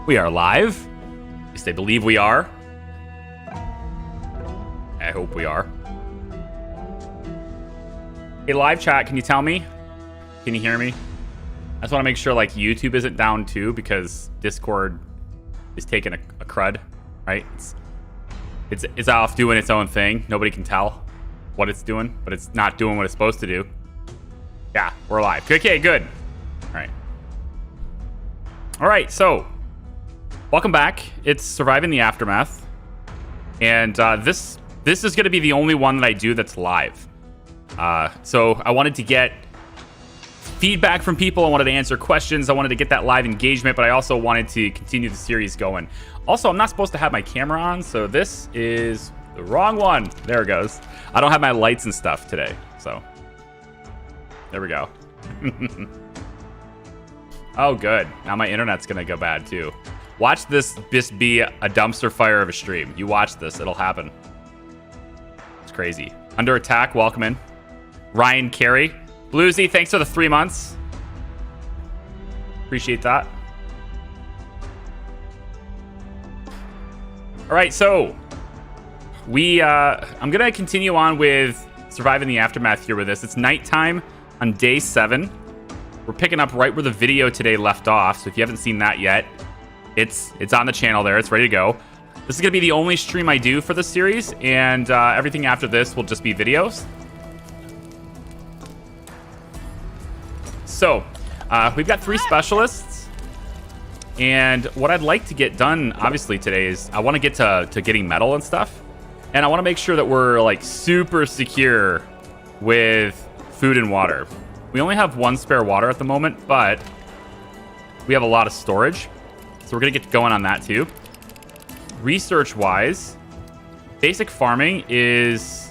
We are live. At least I believe we are. I hope we are. Hey, live chat, can you tell me? Can you hear me? I just want to make sure like YouTube isn't down too, because Discord is taking a crud, right? It's off doing its own thing. Nobody can tell what it's doing, but it's not doing what it's supposed to do. Yeah, we're live. Okay, good. All right, so welcome back. It's Surviving the Aftermath, and this is going to be the only one that I do that's live. So I wanted to get feedback from people. I wanted to answer questions. I wanted to get that live engagement, but I also wanted to continue the series going. Also, I'm not supposed to have my camera on, so this is the wrong one. There it goes. I don't have my lights and stuff today, so there we go. Oh, good. Now my internet's going to go bad, too. Watch this be a dumpster fire of a stream. You watch this. It'll happen. It's crazy. Under attack. Welcome in. Ryan Carey. Bluesy, thanks for the 3 months. Appreciate that. All right, so I'm going to continue on with Surviving the Aftermath here with this. It's nighttime on day 7. We're picking up right where the video today left off. So if you haven't seen that yet, it's on the channel there. It's ready to go. This is going to be the only stream I do for this series, and everything after this will just be videos. So we've got 3 specialists, and what I'd like to get done, obviously, today is I want to get to getting metal and stuff, and I want to make sure that we're like super secure with food and water. We only have 1 spare water at the moment, but we have a lot of storage. So we're going to get going on that too. Research-wise, basic farming is...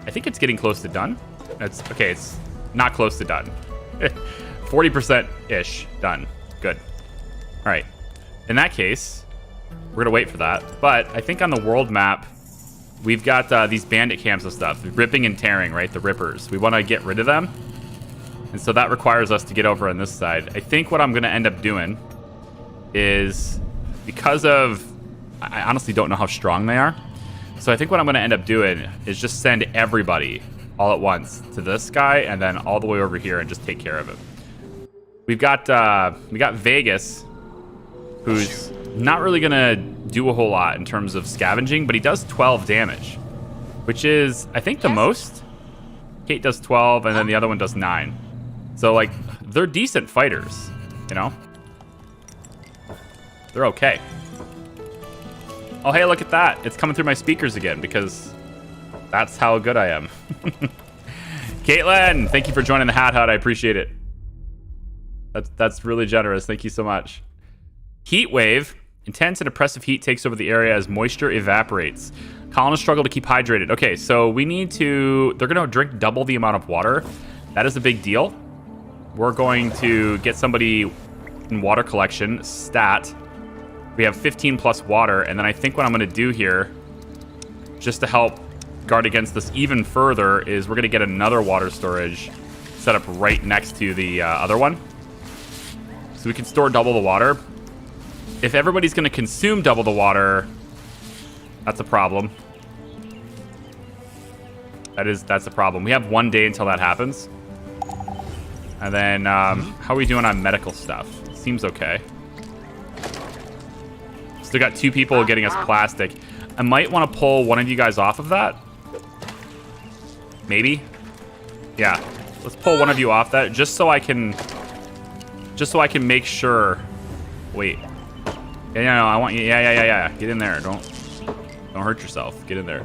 I think it's getting close to done. Okay, it's not close to done. 40%-ish done. Good. All right. In that case, we're going to wait for that. But I think on the world map, we've got these bandit camps and stuff. Ripping and tearing, right? The rippers. We want to get rid of them. And so that requires us to get over on this side. I think what I'm going to end up doing is, because of, I honestly don't know how strong they are. So I think what I'm going to end up doing is just send everybody all at once to this guy and then all the way over here and just take care of him. We got Vegas, who's not really going to do a whole lot in terms of scavenging, but he does 12 damage, which is, I think, the most. Kate does 12, and then the other one does 9. So, like, they're decent fighters, you know? They're okay. Oh, hey, look at that. It's coming through my speakers again because that's how good I am. Caitlin, thank you for joining the Hat Hut. I appreciate it. That's really generous. Thank you so much. Heat wave. Intense and oppressive heat takes over the area as moisture evaporates. Colonists struggle to keep hydrated. Okay, so we need to... They're going to drink double the amount of water. That is a big deal. We're going to get somebody in water collection. Stat. We have 15 plus water, and then I think what I'm going to do here, just to help guard against this even further, is we're going to get another water storage set up right next to the other one. So we can store double the water. If everybody's going to consume double the water, that's a problem. That's a problem. We have 1 day until that happens. And then, how are we doing on medical stuff? Seems okay. Still got 2 people getting us plastic. I might want to pull one of you guys off of that. Maybe. Yeah. Let's pull one of you off that just so I can make sure. Wait. Yeah, no, I want you. Yeah. Get in there. Don't hurt yourself. Get in there.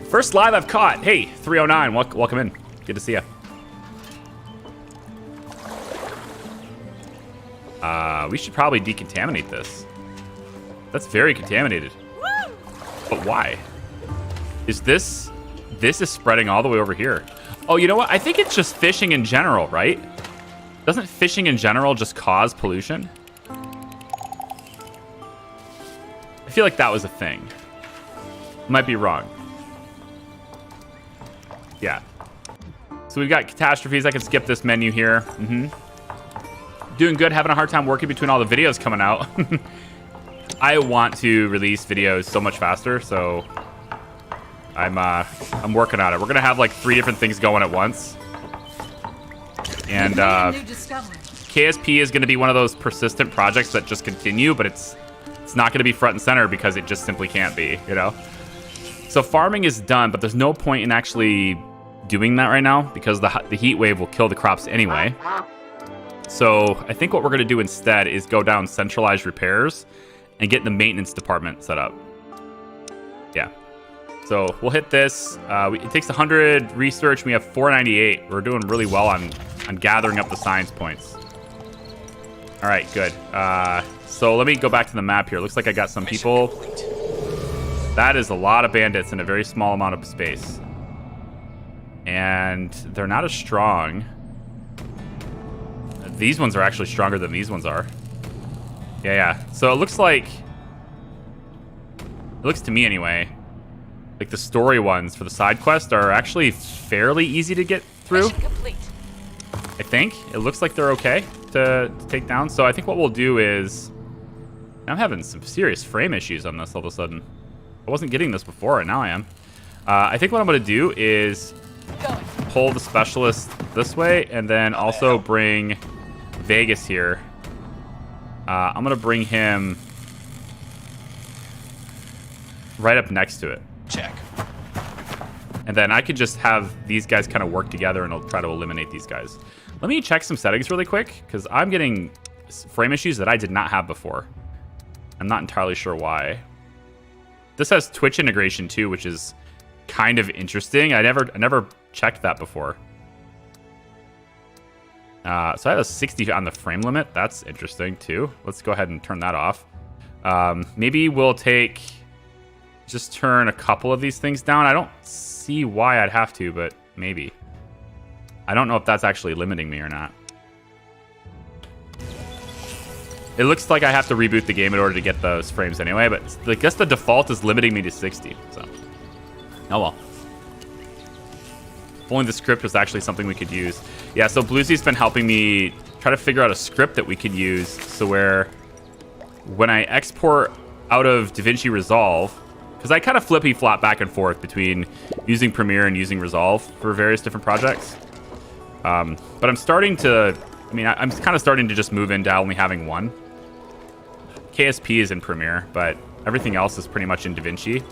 First live I've caught. Hey, 309. Welcome in. Good to see you. We should probably decontaminate this. That's very contaminated. But why? Is this... This is spreading all the way over here. Oh, you know what? I think it's just fishing in general, right? Doesn't fishing in general just cause pollution? I feel like that was a thing. Might be wrong. Yeah. So we've got catastrophes. I can skip this menu here. Doing good. Having a hard time working between all the videos coming out. I want to release videos so much faster, so I'm working on it. We're gonna have like 3 different things going at once, and KSP is gonna be one of those persistent projects that just continue, but it's not gonna be front and center because it just simply can't be, you know. So farming is done, but there's no point in actually doing that right now because the heat wave will kill the crops anyway. So I think what we're gonna do instead is go down centralized repairs and get the maintenance department set up. Yeah. So we'll hit this. It takes 100 research. We have 498. We're doing really well on gathering up the science points. All right, good. So let me go back to the map here. Looks like I got some people. That is a lot of bandits in a very small amount of space. And they're not as strong. These ones are actually stronger than these ones are. Yeah. So it looks like... It looks to me anyway... Like the story ones for the side quest are actually fairly easy to get through. I think it looks like they're okay to take down. So I think what we'll do is, I'm having some serious frame issues on this all of a sudden. I wasn't getting this before, and now I am. I think what I'm going to do is pull the specialist this way, and then also bring Vegas here. I'm going to bring him right up next to it. Check. And then I could just have these guys kind of work together and I'll try to eliminate these guys. Let me check some settings really quick because I'm getting frame issues that I did not have before. I'm not entirely sure why. This has Twitch integration too, which is kind of interesting. I never checked that before. So I have a 60 on the frame limit. That's interesting too. Let's go ahead and turn that off. Maybe we'll just turn a couple of these things down. I don't see why I'd have to, but maybe. I don't know if that's actually limiting me or not. It looks like I have to reboot the game in order to get those frames anyway, but I guess the default is limiting me to 60, so. Oh well. If only the script was actually something we could use. Yeah, so Bluesy's been helping me try to figure out a script that we could use, so where when I export out of DaVinci Resolve, because I kind of flippy-flop back and forth between using Premiere and using Resolve for various different projects. But I'm starting to... I'm kind of starting to just move into only having one. KSP is in Premiere, but everything else is pretty much in DaVinci.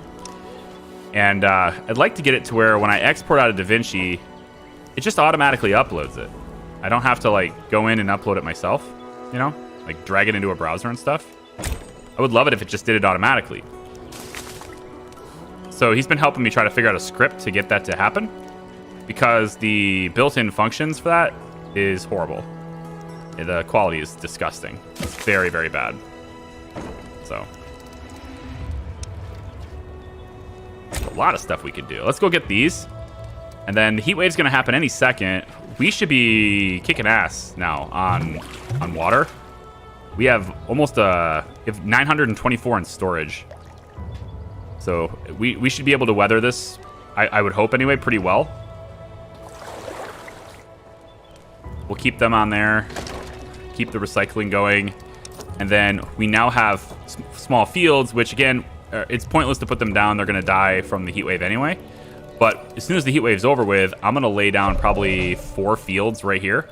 And I'd like to get it to where when I export out of DaVinci, it just automatically uploads it. I don't have to, like, go in and upload it myself, you know? Like, drag it into a browser and stuff. I would love it if it just did it automatically. So he's been helping me try to figure out a script to get that to happen because the built-in functions for that is horrible. The quality is disgusting. It's very, very bad. So a lot of stuff we could do. Let's go get these. And then the heat wave's going to happen any second. We should be kicking ass now on water. We have almost we have 924 in storage. So we should be able to weather this, I would hope anyway, pretty well. We'll keep them on there, keep the recycling going. And then we now have small fields, which again, it's pointless to put them down. They're going to die from the heat wave anyway. But as soon as the heat wave's over with, I'm going to lay down probably 4 fields right here.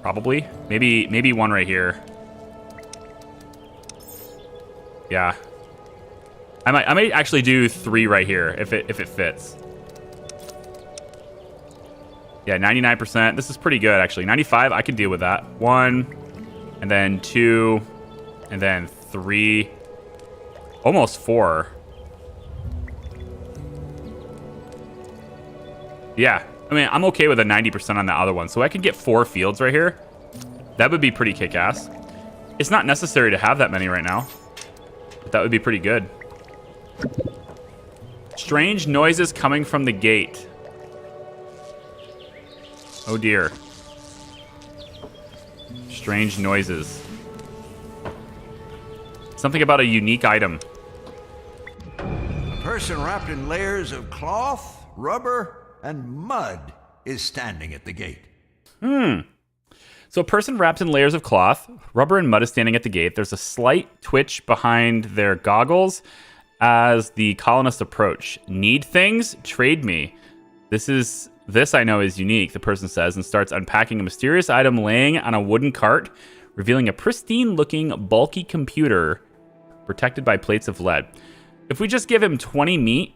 Probably. Maybe one right here. Yeah. I might actually do 3 right here if it fits. Yeah, 99%. This is pretty good actually. 95, I can deal with that. 1, and then 2, and then 3, almost 4. Yeah, I'm okay with a 90% on the other one, so I could get 4 fields right here. That would be pretty kick-ass. It's not necessary to have that many right now. But that would be pretty good. Strange noises coming from the gate. Oh dear. Strange noises. Something about a unique item. A person wrapped in layers of cloth, rubber, and mud is standing at the gate. So a person wrapped in layers of cloth, rubber, and mud is standing at the gate. There's a slight twitch behind their goggles as the colonists approach. Need things? Trade me. This I know is unique, the person says, and starts unpacking a mysterious item laying on a wooden cart, revealing a pristine-looking, bulky computer protected by plates of lead. If we just give him 20 meat,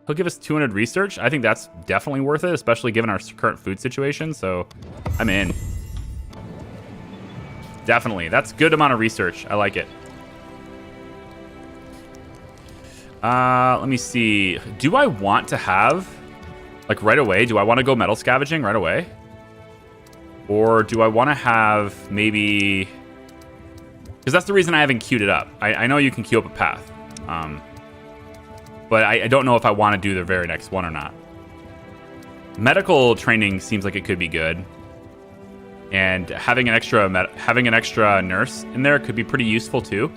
he'll give us 200 research. I think that's definitely worth it, especially given our current food situation, so I'm in. Definitely. That's a good amount of research. I like it. Let me see. Do I want to have... Like right away, do I want to go metal scavenging right away? Or do I want to have maybe... Because that's the reason I haven't queued it up. I know you can queue up a path. But I don't know if I want to do the very next one or not. Medical training seems like it could be good. And having an extra nurse in there could be pretty useful too.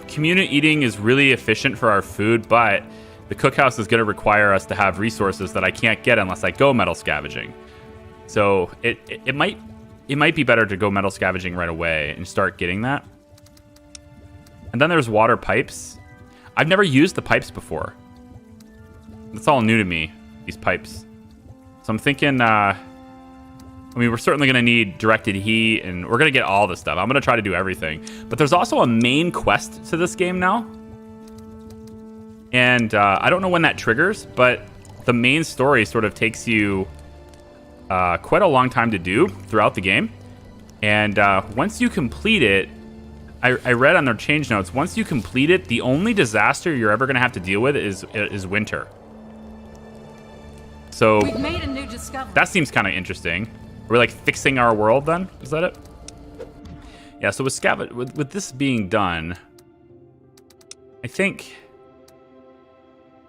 Community eating is really efficient for our food, but the cookhouse is going to require us to have resources that I can't get unless I go metal scavenging. So it might be better to go metal scavenging right away and start getting that. And then there's water pipes. I've never used the pipes before. It's all new to me, these pipes. So I'm thinking, I mean, we're certainly going to need directed heat, and we're going to get all this stuff. I'm going to try to do everything. But there's also a main quest to this game now. And I don't know when that triggers, but the main story sort of takes you quite a long time to do throughout the game. And once you complete it, I read on their change notes, once you complete it, the only disaster you're ever going to have to deal with is winter. So we've made a new discovery. That seems kind of interesting. We're like fixing our world then? Is that it? Yeah, so with this being done, I think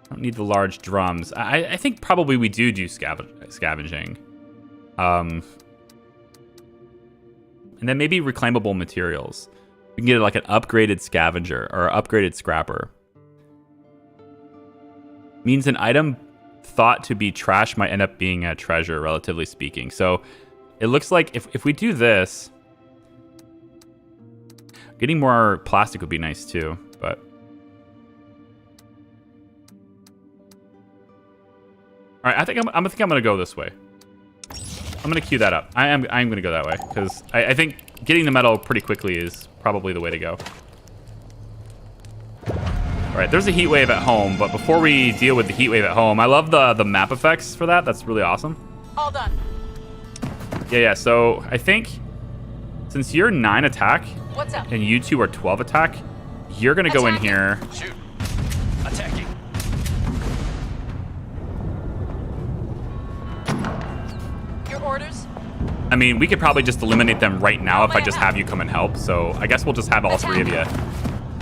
I don't need the large drums. I think probably we do scavenging. And then maybe reclaimable materials. We can get like an upgraded scavenger or upgraded scrapper. Means an item thought to be trash might end up being a treasure, relatively speaking. So it looks like if we do this, getting more plastic would be nice too, but all right, I think I'm gonna go this way. I'm gonna queue that up. I'm gonna go that way because I think getting the metal pretty quickly is probably the way to go. All right, there's a heat wave at home, but before we deal with the heat wave at home, I love the map effects for that. That's really awesome. All done. Yeah. So I think since you're 9 attack What's up? and you two are 12 attack, you're gonna go in here. Shoot. Attacking. Your orders? I mean, we could probably just eliminate them right now if I just have you come and help. So I guess we'll just have all three of you.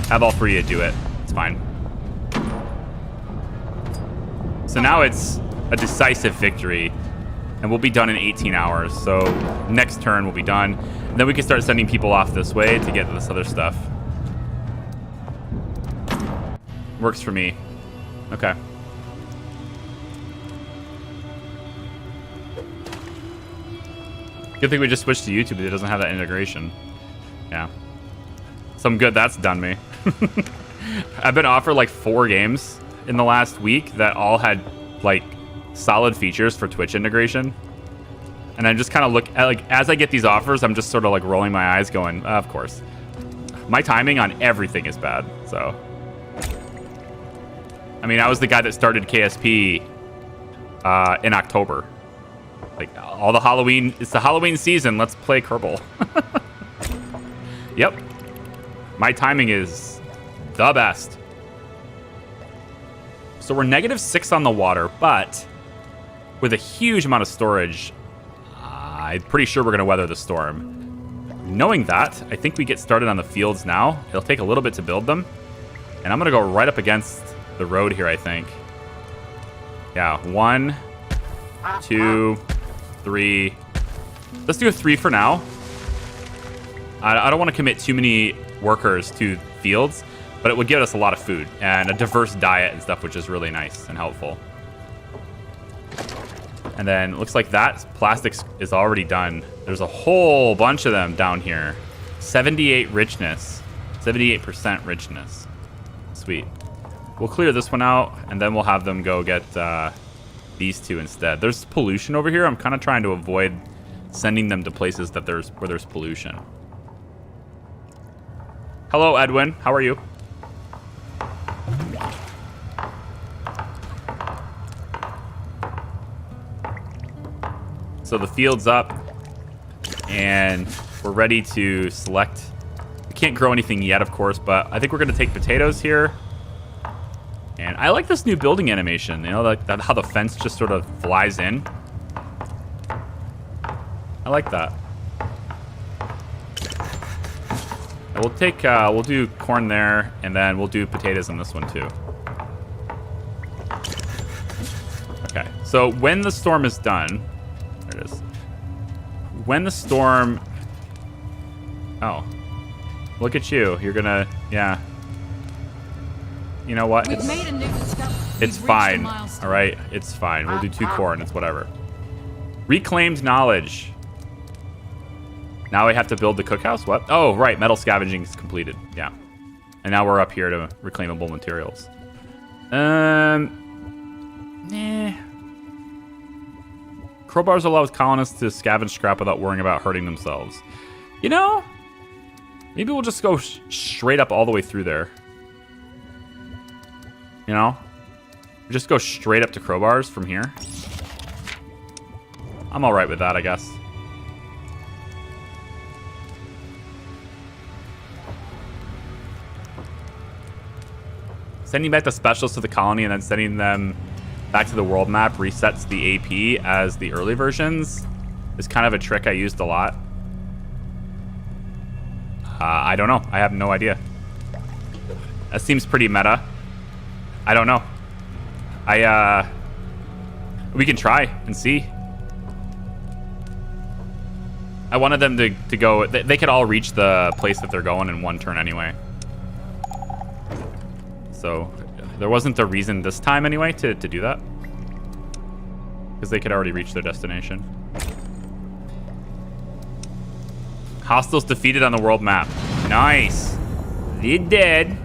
Have all three of you do it. It's fine. So now it's a decisive victory. And we'll be done in 18 hours. So next turn we'll be done. And then we can start sending people off this way to get this other stuff. Works for me. Okay. Good thing we just switched to YouTube. It doesn't have that integration. Yeah. Some good that's done me. I've been offered like 4 games in the last week that all had like solid features for Twitch integration. And I just kind of look at like, as I get these offers, I'm just sort of like rolling my eyes going, of course. My timing on everything is bad, so. I mean, I was the guy that started KSP in October. Like, all the Halloween, it's the Halloween season, let's play Kerbal. Yep. My timing is the best. So we're -6 on the water, but with a huge amount of storage, I I'm pretty sure we're going to weather the storm. Knowing that, I think we get started on the fields now. It'll take a little bit to build them. And I'm going to go right up against the road here, I think. Yeah, 1, 2, 3. Let's do a 3 for now. I don't want to commit too many workers to fields, but it would give us a lot of food and a diverse diet and stuff, which is really nice and helpful. And then it looks like that plastics is already done. There's a whole bunch of them down here. 78 richness. 78% richness. Sweet. We'll clear this one out, and then we'll have them go get these two instead. There's pollution over here. I'm kind of trying to avoid sending them to places that where there's pollution. Hello, Edwin. How are you? So the field's up, and we're ready to select. We can't grow anything yet, of course, but I think we're going to take potatoes here. And I like this new building animation, you know, like that, how the fence just sort of flies in. I like that. And we'll take, we'll do corn there, and then we'll do potatoes on this one too. Okay, so when the storm is done, there it is. When the storm, oh, look at you. You're gonna, yeah. You know what? We've made a new discovery. It's fine. All right, it's fine. We'll do 2 corn. It's whatever. Reclaimed knowledge. Now we have to build the cookhouse? What? Oh, right. Metal scavenging is completed. Yeah. And now we're up here to reclaimable materials. Crowbars allows colonists to scavenge scrap without worrying about hurting themselves. You know, maybe we'll just go straight up all the way through there. You know? Just go straight up to crowbars from here. I'm alright with that, I guess. Sending back the specials to the colony and then sending them back to the world map resets the AP as the early versions is kind of a trick I used a lot. I don't know. I have no idea. That seems pretty meta. I don't know. We can try and see. I wanted them to go. They could all reach the place that they're going in 1 turn anyway. So there wasn't a reason this time anyway to do that. Because they could already reach their destination. Hostiles defeated on the world map. Nice. They did.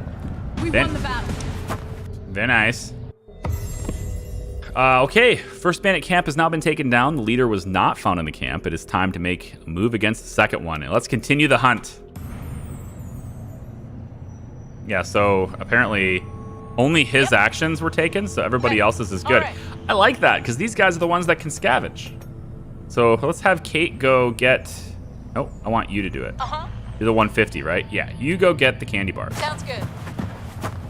We won the battle. Very nice. Okay, first bandit camp has now been taken down. The leader was not found in the camp. It is time to make a move against the second one. And let's continue the hunt. Yeah, so apparently only his actions were taken, so everybody else's is good. Right. I like that, because these guys are the ones that can scavenge. So let's have Kate go get... Oh, I want you to do it. Uh-huh. You're the 150, right? Yeah, you go get the candy bar. Sounds good.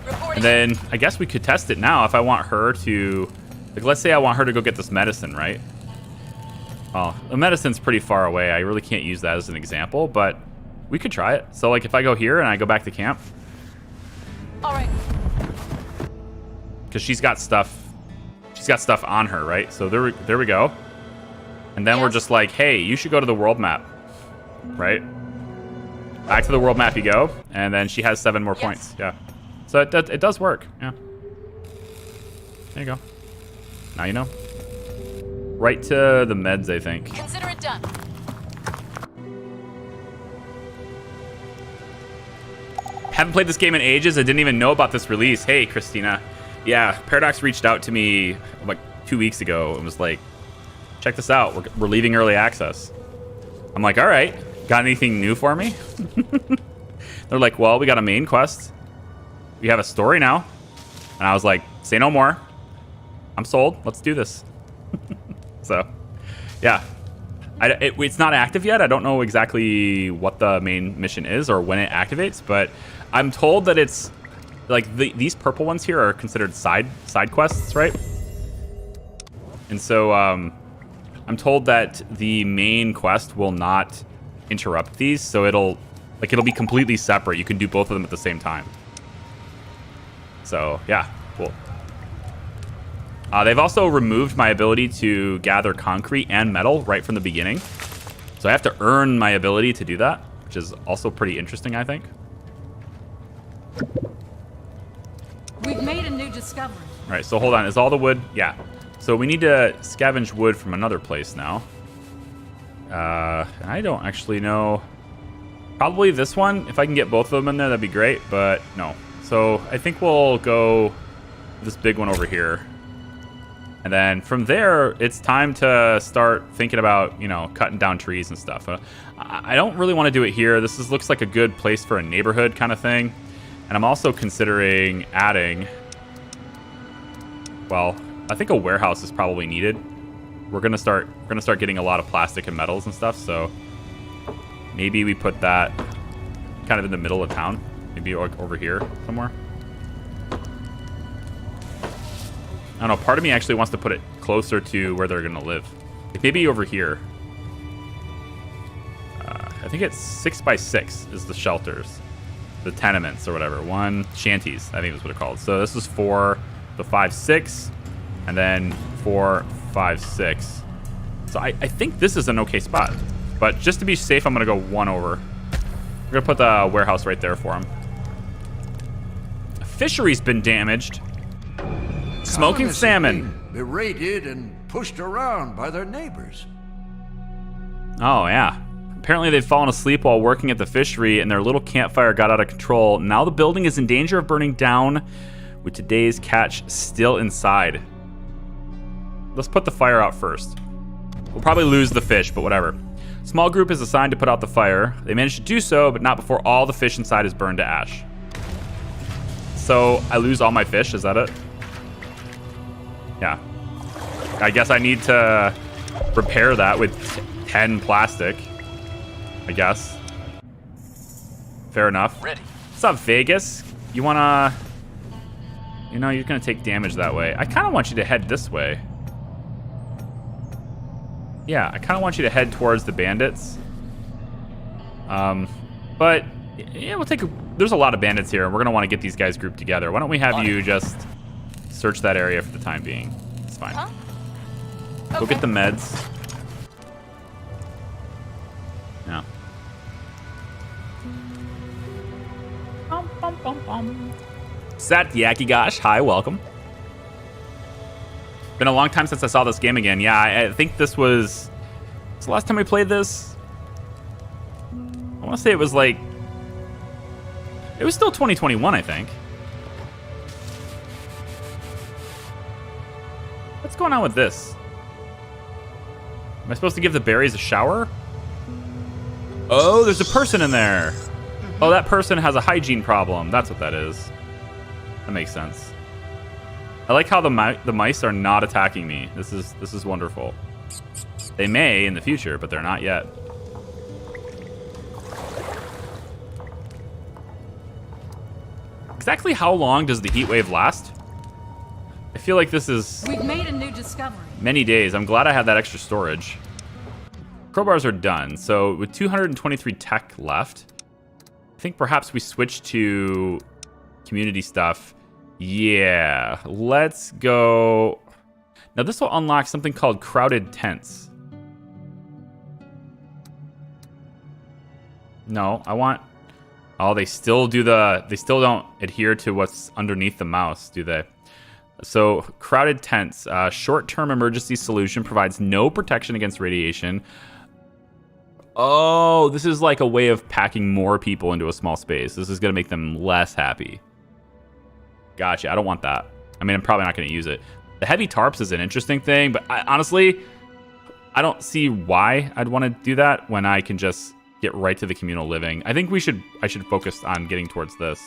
Reporting. And then I guess we could test it now if I want her to... Like, let's say I want her to go get this medicine, right? Oh, the medicine's pretty far away. I really can't use that as an example, but we could try it. So, like, if I go here and I go back to camp... All right. Because she's got stuff on her, right? So there we go. And then we're just like, hey, you should go to the world map, right? Back to the world map you go, and then she has 7 more points. Yeah. So it does work. Yeah. There you go. Now you know. Right to the meds, I think. Consider it done. Haven't played this game in ages. I didn't even know about this release. Hey, Christina. Yeah, Paradox reached out to me like 2 weeks ago and was like, check this out. We're leaving early access. I'm like, all right. Got anything new for me? They're like, well, we got a main quest. We have a story now. And I was like, say no more. I'm sold. Let's do this. So, yeah. It's not active yet. I don't know exactly what the main mission is or when it activates, but I'm told that it's like these purple ones here are considered side quests, right? And so I'm I'm told that the main quest will not interrupt these, so it'll be completely separate. You can do both of them at the same time. So yeah, cool. They've also removed my ability to gather concrete and metal right from the beginning. So I have to earn my ability to do that, which is also pretty interesting, I think. We've made a new discovery. All right, so hold on. Is all the wood? Yeah. So we need to scavenge wood from another place now. I don't actually know. Probably this one. If I can get both of them in there, that'd be great, but no. So I think we'll go this big one over here. And then from there, it's time to start thinking about, cutting down trees and stuff. I don't really want to do it here. This looks like a good place for a neighborhood kind of thing. And I'm also considering adding, well, I think a warehouse is probably needed. We're gonna start getting a lot of plastic and metals and stuff, so maybe we put that kind of in the middle of town. Maybe over here somewhere. I don't know, part of me actually wants to put it closer to where they're gonna live. Like maybe over here. I think it's 6x6 is the shelters. The tenements or whatever. Shanties, I think is what it's called. So this is for the 5-6, and then 4-5-6. So I think this is an okay spot. But just to be safe, I'm gonna go one over. We're gonna put the warehouse right there for him. Fishery's been damaged. Smoking Colonists salmon. have been berated and pushed around by their neighbors. Oh, yeah. Apparently they'd fallen asleep while working at the fishery and their little campfire got out of control. Now the building is in danger of burning down with today's catch still inside. Let's put the fire out first. We'll probably lose the fish, but whatever. Small group is assigned to put out the fire. They managed to do so, but not before all the fish inside is burned to ash. So I lose all my fish, is that it? Yeah. I guess I need to repair that with 10 plastic. I guess. Fair enough. Ready. What's up, Vegas? You wanna... you're gonna take damage that way. I kind of want you to head this way. Yeah, I kind of want you to head towards the bandits. But, yeah, we'll take a... There's a lot of bandits here, and we're gonna want to get these guys grouped together. Why don't we have you just search that area for the time being? It's fine. Huh? Go get the meds. Yeah. Satyaki Gosh, hi, welcome. Been a long time since I saw this game again. Yeah, I think this was the last time we played this. I want to say it was like... It was still 2021, I think. What's going on with this? Am I supposed to give the berries a shower? Oh, there's a person in there. Oh, that person has a hygiene problem. That's what that is. That makes sense. I like how the mice are not attacking me. This is wonderful. They may in the future, but they're not yet. Exactly how long does the heat wave last? I feel like this is... We've made a new discovery. Many days. I'm glad I had that extra storage. Crowbars are done. So with 223 tech left, I think perhaps we switch to community stuff. Yeah, let's go. Now this will unlock something called crowded tents. No, I want... Oh, they still don't adhere to what's underneath the mouse, do they? So, crowded tents. Short-term emergency solution provides no protection against radiation. Oh, this is like a way of packing more people into a small space. This is going to make them less happy. Gotcha. I don't want that. I mean, I'm probably not going to use it. The heavy tarps is an interesting thing, but honestly, I don't see why I'd want to do that when I can just get right to the communal living. I think I should focus on getting towards this.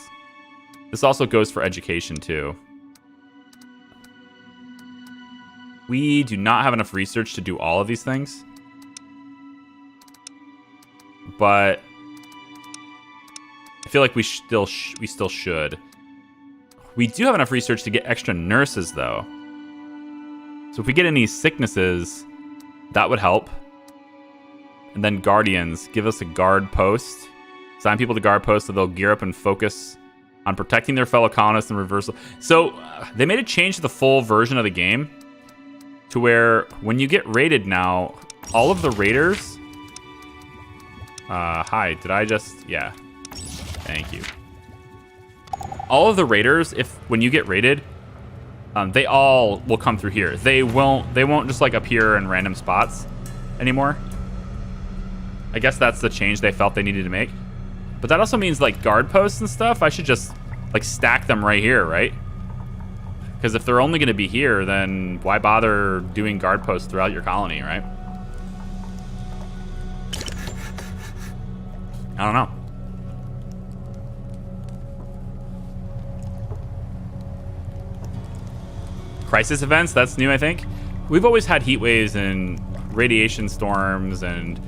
This also goes for education too. We do not have enough research to do all of these things. But I feel like we still should. We do have enough research to get extra nurses though. So if we get any sicknesses, That would help. And then guardians. Give us a guard post. Assign people to guard posts so they'll gear up and focus on protecting their fellow colonists and reversal. So they made a change to the full version of the game to where when you get raided now, all of the raiders... hi, did I just... Yeah. Thank you. All of the raiders, when you get raided, they all will come through here. They won't just like appear in random spots anymore. I guess that's the change they felt they needed to make. But that also means like guard posts and stuff, I should just like stack them right here, right? Because if they're only going to be here, then why bother doing guard posts throughout your colony, right? I don't know. Crisis events, that's new, I think. We've always had heat waves and radiation storms and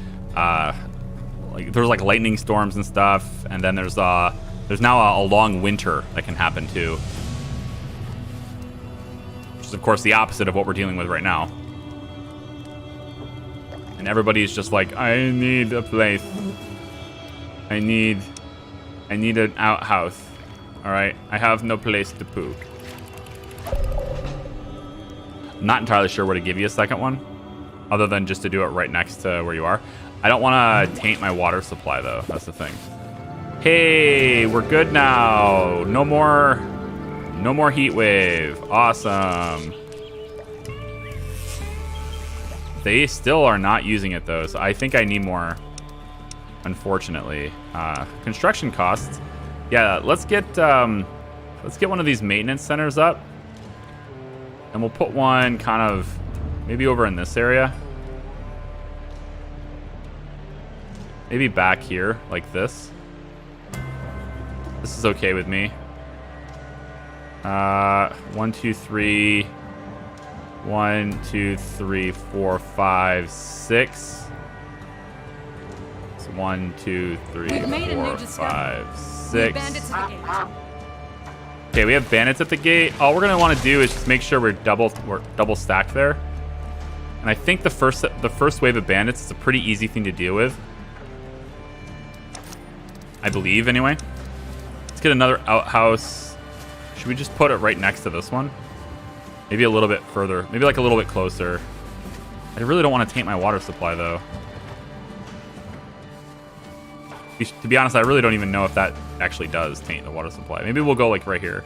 like there's like lightning storms and stuff, and then there's now a long winter that can happen too, which is of course the opposite of what we're dealing with right now. And everybody's just like, I need a place. I need an outhouse. All right, I have no place to poop. Not entirely sure where to give you a second one, other than just to do it right next to where you are. I don't want to taint my water supply, though. That's the thing. Hey, we're good now. No more heat wave. Awesome. They still are not using it, though, so I think I need more, unfortunately. Construction costs. Yeah, let's get one of these maintenance centers up. And we'll put one kind of maybe over in this area. Maybe back here, like this. This is okay with me. 1, 2, 3. 1, 2, 3, 4, 5, 6. It's 1, 2, 3, 4, 5, 6. Okay, we have bandits at the gate. All we're gonna want to do is just make sure we're double stacked there. And I think the first wave of bandits is a pretty easy thing to deal with. I believe, anyway. Let's get another outhouse. Should we just put it right next to this one? Maybe a little bit further. Maybe like a little bit closer. I really don't want to taint my water supply, though. To be honest, I really don't even know if that actually does taint the water supply. Maybe we'll go like right here.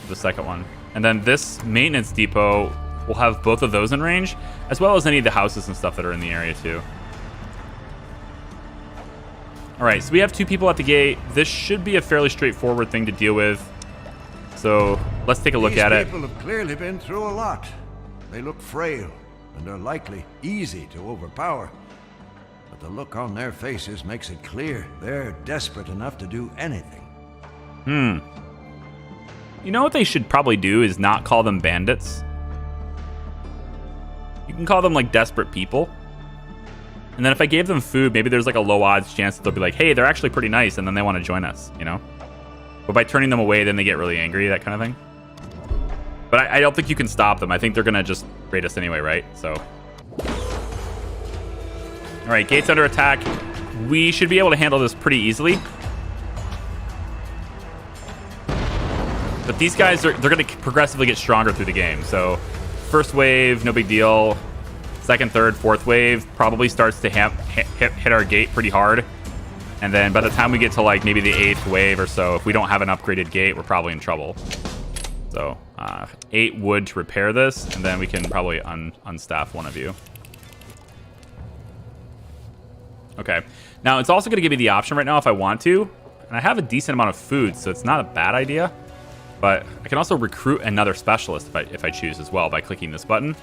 The second one. And then this maintenance depot will have both of those in range, as well as any of the houses and stuff that are in the area too. All right, so we have 2 people at the gate. This should be a fairly straightforward thing to deal with. So let's take a look at it. These people have clearly been through a lot. They look frail, and are likely easy to overpower. But the look on their faces makes it clear they're desperate enough to do anything. You know what they should probably do is not call them bandits. You can call them like desperate people. And then if I gave them food, maybe there's like a low odds chance that they'll be like, hey, they're actually pretty nice, and then they want to join us, you know? But by turning them away, then they get really angry, that kind of thing. But I don't think you can stop them. I think they're going to just raid us anyway, right? So... All right, gate's under attack. We should be able to handle this pretty easily. But these guys, they're going to progressively get stronger through the game. So first wave, no big deal. Second, third, fourth wave probably starts to hit our gate pretty hard. And then by the time we get to like maybe the 8th wave or so, if we don't have an upgraded gate, we're probably in trouble. So 8 wood to repair this, and then we can probably unstaff one of you. Okay, now it's also going to give me the option right now if I want to, and I have a decent amount of food, so it's not a bad idea. But I can also recruit another specialist if I choose as well by clicking this button.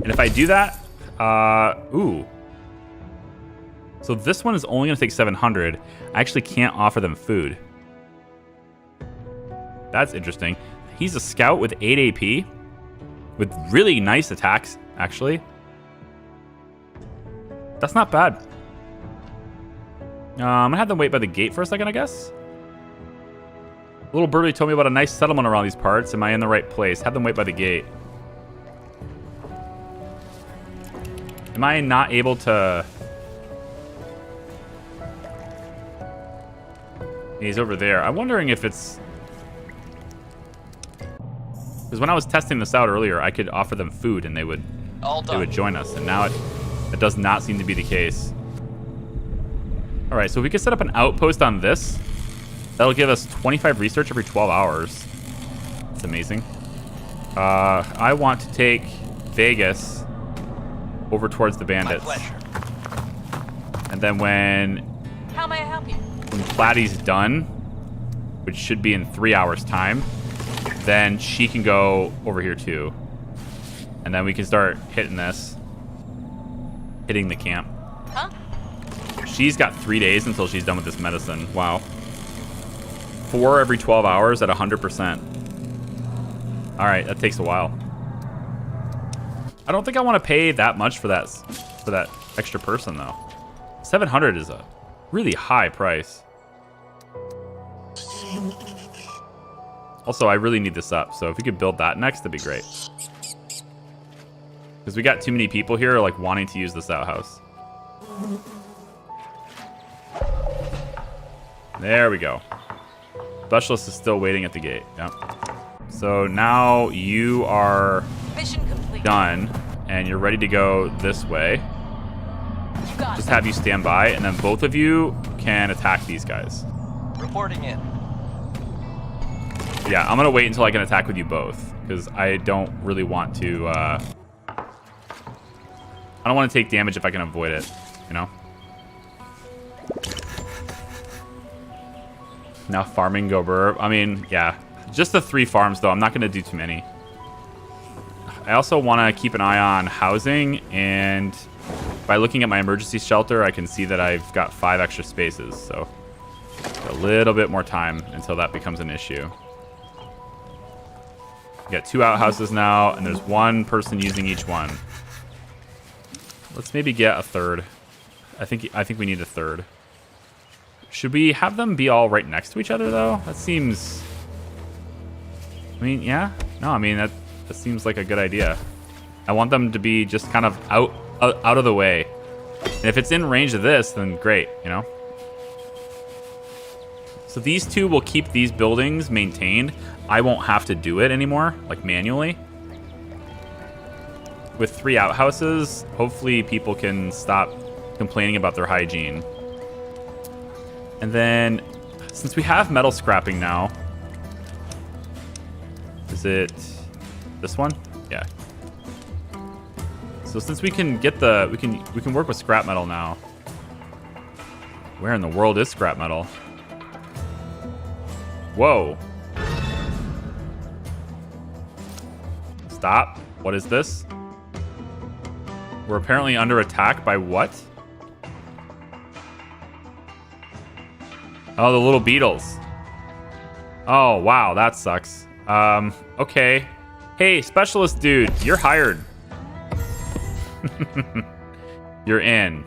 And if I do that, ooh. So this one is only going to take 700. I actually can't offer them food. That's interesting. He's a scout with 8 AP, with really nice attacks, actually. That's not bad. I'm gonna have them wait by the gate for a second, I guess. Little birdie told me about a nice settlement around these parts. Am I in the right place? Have them wait by the gate. Am I not able to... He's over there. I'm wondering if it's... Because when I was testing this out earlier, I could offer them food and they would join us. And now it does not seem to be the case. All right, so we could set up an outpost on this. That'll give us 25 research every 12 hours. That's amazing. I want to take Vegas over towards the bandits. My pleasure. And then when How may I help you? Platy's done, which should be in 3 hours time, then she can go over here too. And then we can start hitting the camp. Huh? She's got 3 days until she's done with this medicine. Wow. 4 every 12 hours at 100%. All right, that takes a while. I don't think I want to pay that much for that extra person though. 700 is a really high price. Also, I really need this up, so if we could build that next, that'd be great. Because we got too many people here like wanting to use this outhouse. There we go. Specialist is still waiting at the gate. Yep. So now you are Mission complete. done, and you're ready to go this way. Got Just it. have you stand by, and then both of you can attack these guys. Reporting in. Yeah, I'm gonna wait until I can attack with you both, because I don't really want to. I don't want to take damage if I can avoid it. You know. Now farming go burr. I mean, yeah, just the 3 farms though. I'm not gonna do too many. I also want to keep an eye on housing, and by looking at my emergency shelter, I can see that I've got 5 extra spaces. So a little bit more time until that becomes an issue. We got 2 outhouses now, and there's 1 person using each one. Let's maybe get a third. I think we need a third. Should we have them be all right next to each other though? That seems. I mean, yeah. No, I mean that seems like a good idea. I want them to be just kind of out of the way. And if it's in range of this, then great, you know. So these 2 will keep these buildings maintained. I won't have to do it anymore, like manually. With 3 outhouses, hopefully people can stop complaining about their hygiene. And then, since we have metal scrapping now, is it this one? Yeah. So since we can get we can work with scrap metal now. Where in the world is scrap metal? Whoa. Stop. What is this? We're apparently under attack by what? Oh, the little beetles. Oh, wow, that sucks. Okay. Hey, specialist dude, you're hired. You're in.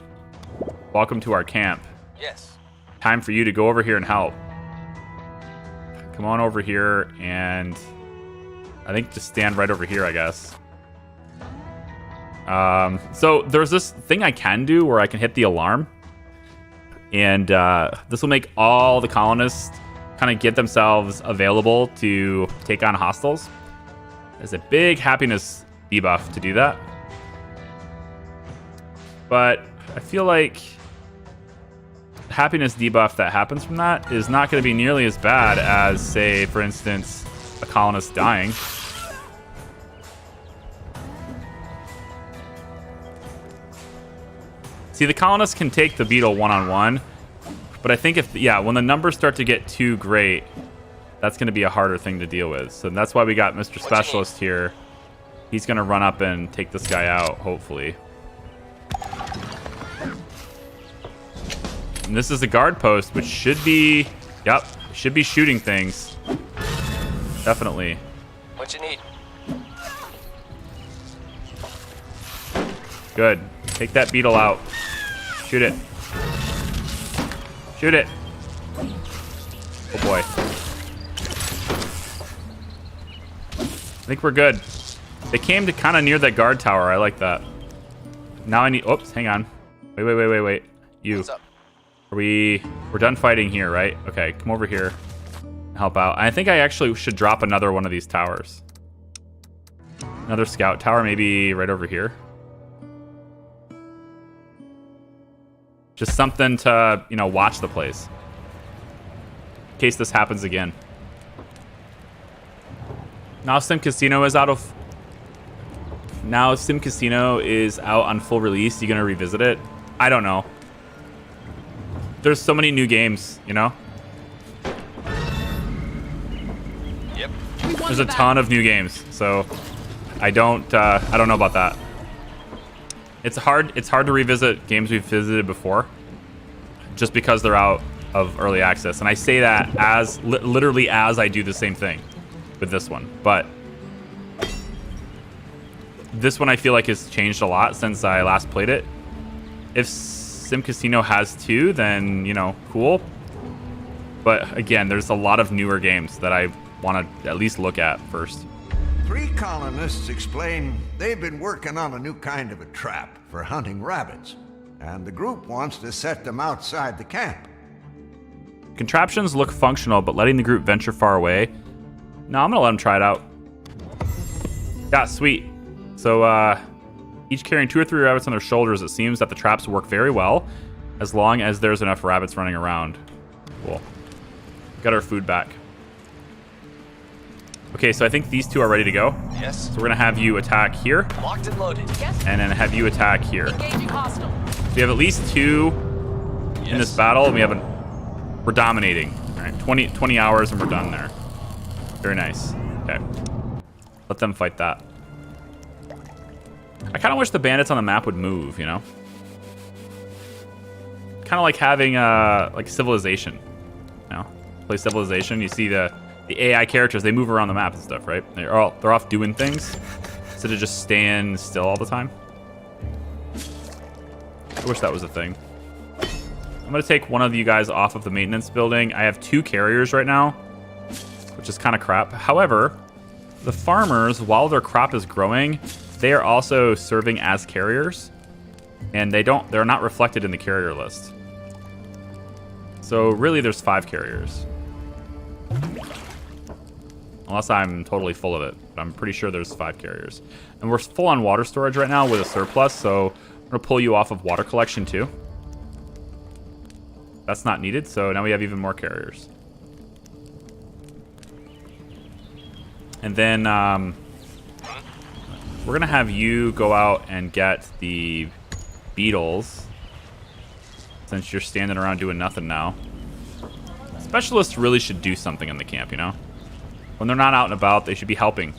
Welcome to our camp. Yes. Time for you to go over here and help. Come on over here, and I think just stand right over here, I guess. So there's this thing I can do where I can hit the alarm. And this will make all the colonists kind of get themselves available to take on hostiles. There's a big happiness debuff to do that. But I feel like the happiness debuff that happens from that is not going to be nearly as bad as, say, for instance, a colonist dying. See, the colonists can take the beetle one-on-one, but I think when the numbers start to get too great, that's going to be a harder thing to deal with. So that's why we got Mr. Specialist here. He's going to run up and take this guy out, hopefully. And this is a guard post, which should be, should be shooting things. Definitely. What you need? Good. Take that beetle out. Shoot it. Shoot it. Oh boy. I think we're good. They came to kind of near that guard tower. I like that. Now I need... Oops, hang on. Wait. You. What's up? We're done fighting here, right? Okay, come over here. Help out. I think I actually should drop another one of these towers. Another scout tower, maybe right over here. Just something to, you know, watch the place. In case this happens again. Now Sim Casino is out on full release. You gonna revisit it? I don't know. There's so many new games, you know? Yep. There's a ton of new games, so I don't know about that. It's hard to revisit games we've visited before just because they're out of early access. And I say that as literally as I do the same thing with this one. But this one I feel like has changed a lot since I last played it. If Sim Casino has 2, then, you know, cool. But again, there's a lot of newer games that I want to at least look at first. 3 colonists explain they've been working on a new kind of a trap for hunting rabbits, and the group wants to set them outside the camp. Contraptions look functional, but letting the group venture far away. No, I'm gonna let them try it out. Yeah, sweet. So, each carrying 2 or 3 rabbits on their shoulders, it seems that the traps work very well, as long as there's enough rabbits running around. Cool. Got our food back. Okay, so I think these 2 are ready to go. Yes. So we're gonna have you attack here, Locked and loaded. Yes. and then have you attack here. Engaging hostile. So we have at least 2 in this battle, and we're dominating. All right, 20 hours, and we're done there. Very nice. Okay. Let them fight that. I kind of wish the bandits on the map would move, you know? Kind of like having, like Civilization, you know? Play Civilization, you see the AI characters, they move around the map and stuff, right? They're off doing things instead of just staying still all the time. I wish that was a thing. I'm going to take one of you guys off of the maintenance building. I have 2 carriers right now, which is kind of crap. However, the farmers, while their crop is growing, they are also serving as carriers, and they're not reflected in the carrier list. So really there's 5 carriers. Unless I'm totally full of it, but I'm pretty sure there's 5 carriers. And we're full on water storage right now with a surplus, so I'm gonna pull you off of water collection too. That's not needed, so now we have even more carriers. And then we're gonna have you go out and get the beetles, since you're standing around doing nothing now. Specialists really should do something in the camp, you know? When they're not out and about, they should be helping.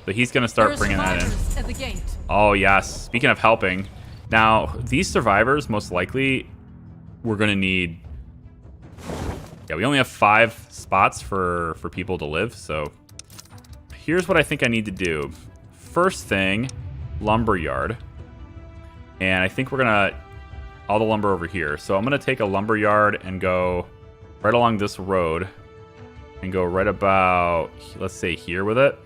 So he's gonna start bringing that in. At the gate. Oh yes, speaking of helping, now these survivors most likely we're gonna need. Yeah, we only have 5 spots for people to live, so here's what I think I need to do. First thing, lumber yard, and I think we're gonna all the lumber over here. So I'm gonna take a lumber yard and go right along this road and go right about, let's say, here with it.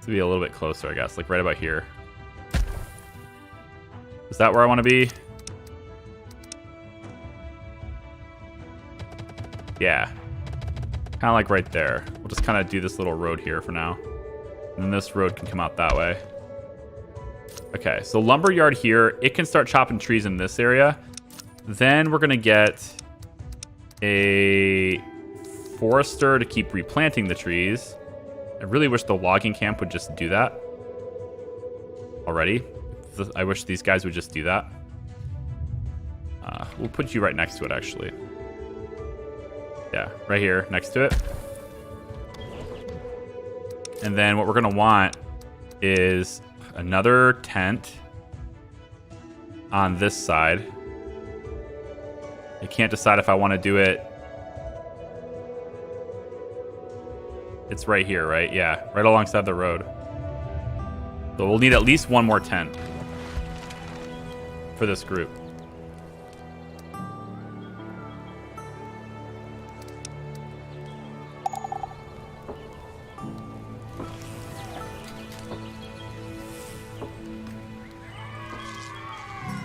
To be a little bit closer, I guess, like right about here. Is that where I want to be? Yeah. Kind of like right there. We'll just kind of do this little road here for now. And then this road can come out that way. Okay, so lumberyard here. It can start chopping trees in this area. Then we're going to get a forester to keep replanting the trees. I really wish the logging camp would just do that already. I wish these guys would just do that. We'll put you right next to it, actually. Yeah, right here, next to it. And then what we're going to want is another tent on this side. I can't decide if I want to do it. It's right here, right? Yeah, right alongside the road. So we'll need at least one more tent for this group.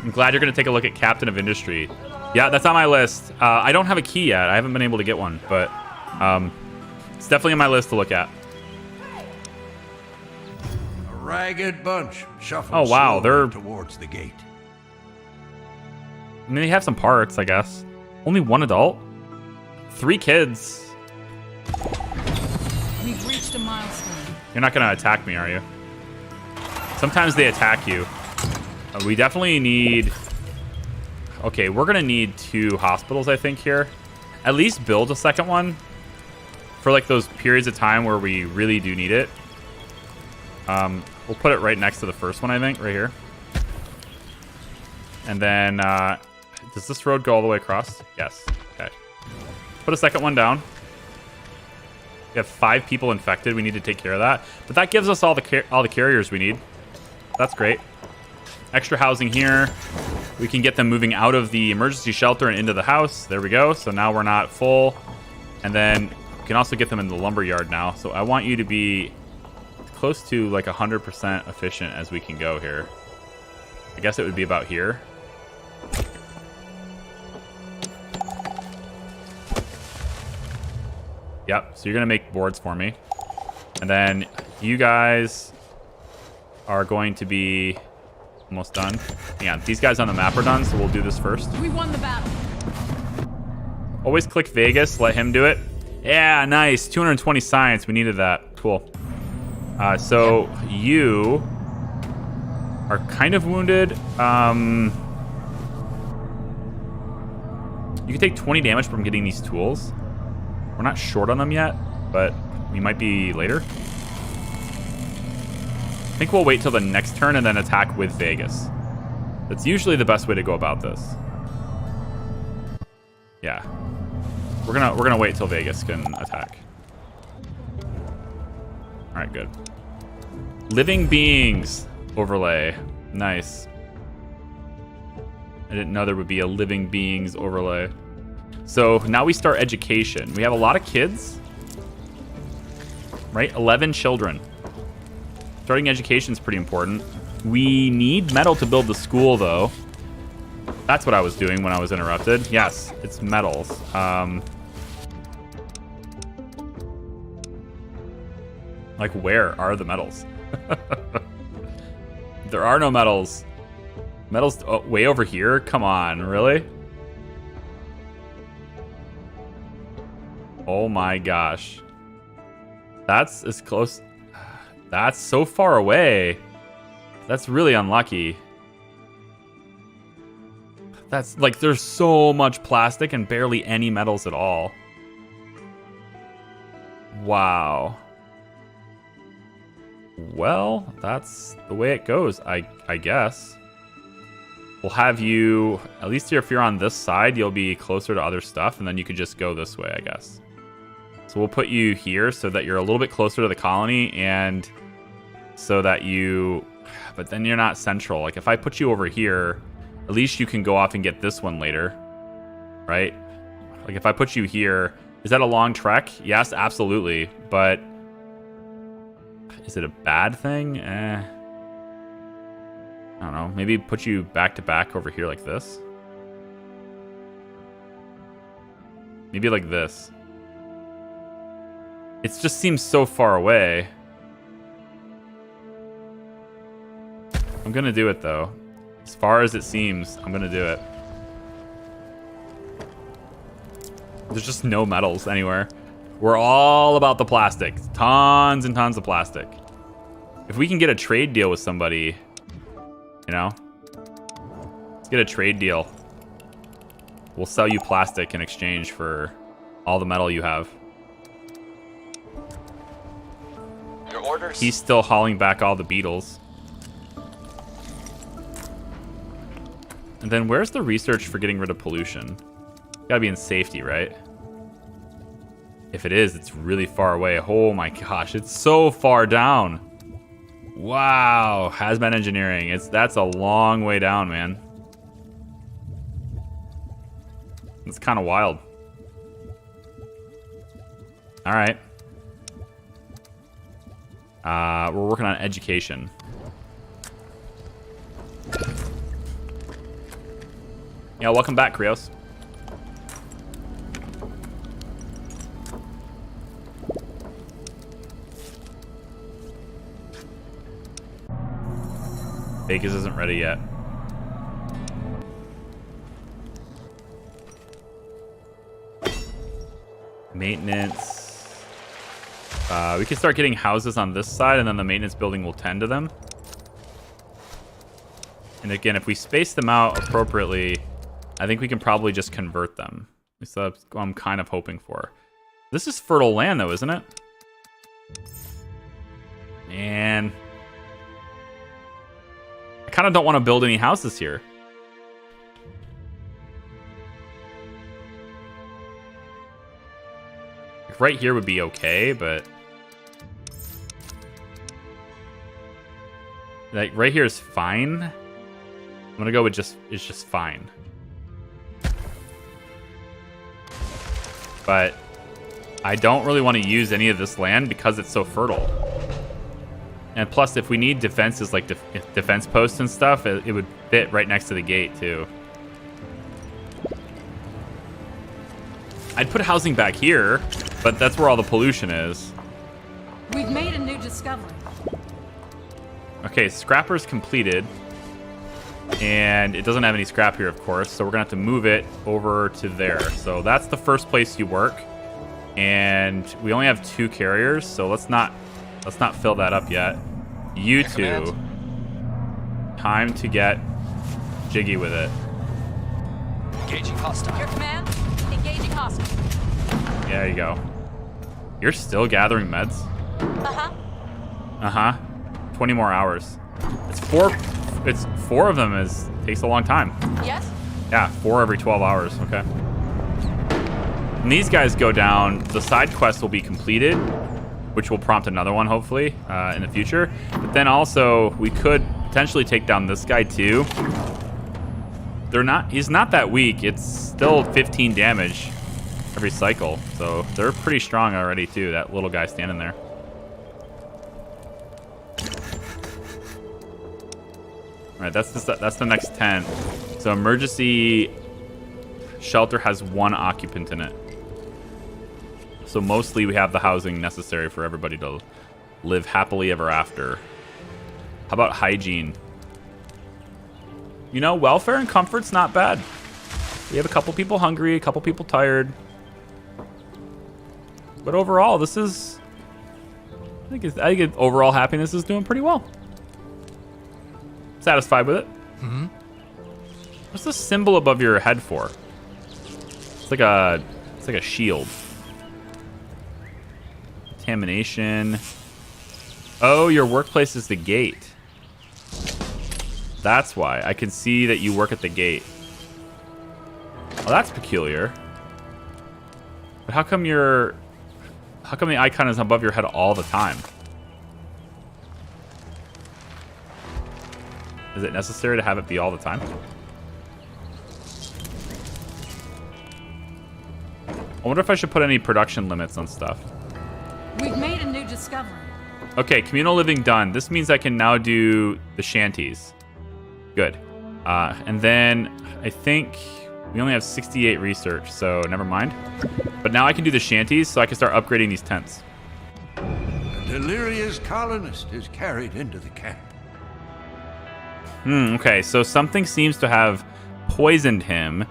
I'm glad you're going to take a look at Captain of Industry. Yeah, that's on my list. I don't have a key yet. I haven't been able to get one, but it's definitely on my list to look at. A ragged bunch shuffling Oh, wow, they're... towards the gate. I mean, they have some parts, I guess. Only one adult? 3 kids. We've reached a milestone. You're not going to attack me, are you? Sometimes they attack you. We definitely need... Okay, we're going to need 2 hospitals, I think, here. At least build a second one for, like, those periods of time where we really do need it. We'll put it right next to the first one, I think, right here. And then, does this road go all the way across? Yes. Okay. Put a second one down. We have 5 people infected. We need to take care of that. But that gives us all the carriers we need. That's great. Extra housing here. We can get them moving out of the emergency shelter and into the house. There we go. So now we're not full. And then we can also get them in the lumber yard now. So I want you to be close to like 100% efficient as we can go here. I guess it would be about here. Yep, so you're going to make boards for me. And then you guys are going to be almost done. Hang on, these guys on the map are done, so we'll do this first. We won the battle. Always click Vegas, let him do it. Yeah, nice. 220 science, we needed that. Cool. So you are kind of wounded. You can take 20 damage from getting these tools. We're not short on them yet, but we might be later. I think we'll wait till the next turn and then attack with Vegas. That's usually the best way to go about this. Yeah. We're gonna wait till Vegas can attack. Alright, good. Living beings overlay. Nice. I didn't know there would be a living beings overlay. So now we start education. We have a lot of kids, right? 11 children. Starting education is pretty important. We need metal to build the school, though. That's what I was doing when I was interrupted. Yes, it's metals. Like, where are the metals? There are no metals. Metals way over here? Come on, really? Oh my gosh. That's as close. That's so far away. That's really unlucky. That's like, there's so much plastic and barely any metals at all. Wow. Well, that's the way it goes, I guess. We'll have you, at least if you're on this side, you'll be closer to other stuff, and then you could just go this way, I guess. So we'll put you here so that you're a little bit closer to the colony, and so that you... But then you're not central. Like, if I put you over here, at least you can go off and get this one later, right? Like, if I put you here, is that a long trek? Yes, absolutely. But is it a bad thing? I don't know. Maybe put you back to back over here like this. Maybe like this. It just seems so far away. I'm gonna do it though. As far as it seems, I'm gonna do it. There's just no metals anywhere. We're all about the plastic. Tons and tons of plastic. If we can get a trade deal with somebody, you know? Let's get a trade deal. We'll sell you plastic in exchange for all the metal you have. Your orders? He's still hauling back all the beetles. And then where's the research for getting rid of pollution? Gotta be in safety, right? If it is, it's really far away. Oh my gosh, it's so far down. Wow, hazmat engineering. That's a long way down, man. It's kind of wild. All right. We're working on education. Yeah, welcome back, Krios. Vegas isn't ready yet. Maintenance. We can start getting houses on this side, and then the maintenance building will tend to them. And again, if we space them out appropriately, I think we can probably just convert them. So that's what I'm kind of hoping for. This is fertile land, though, isn't it? Man. I kind of don't want to build any houses here. Like, right here would be okay, but... like, right here is fine. I'm gonna go with it's just fine. But I don't really want to use any of this land because it's so fertile. And plus, if we need defenses like defense posts and stuff, it would fit right next to the gate too. I'd put housing back here, but that's where all the pollution is. We've made a new discovery. Okay, scrapper's completed. And it doesn't have any scrap here, of course, so we're gonna have to move it over to there. So that's the first place you work. And we only have 2 carriers, so let's not fill that up yet. You two, time to get jiggy with it. Engaging hostile. Your command, engaging hostile. There you go. You're still gathering meds? Uh-huh. Uh-huh. 20 more hours. It's 4 of them takes a long time. Yes? Yeah, 4 every 12 hours. Okay. When these guys go down, the side quest will be completed, which will prompt another one, hopefully, in the future. But then also, we could potentially take down this guy, too. He's not that weak. It's still 15 damage every cycle. So they're pretty strong already, too, that little guy standing there. All right, that's the next tent. So emergency shelter has 1 occupant in it. So mostly we have the housing necessary for everybody to live happily ever after. How about hygiene? You know, welfare and comfort's not bad. We have a couple people hungry, a couple people tired. But overall, this is... I think overall happiness is doing pretty well. Satisfied with it. Mm-hmm. What's the symbol above your head for? It's like a shield. Contamination. Oh, your workplace is the gate. That's why. I can see that you work at the gate. Oh, that's peculiar. But how come the icon is above your head all the time? Is it necessary to have it be all the time? I wonder if I should put any production limits on stuff. We've made a new discovery. Okay, communal living done. This means I can now do the shanties. Good. And then I think we only have 68 research, so never mind. But now I can do the shanties, so I can start upgrading these tents. A delirious colonist is carried into the camp. Okay, so something seems to have poisoned him,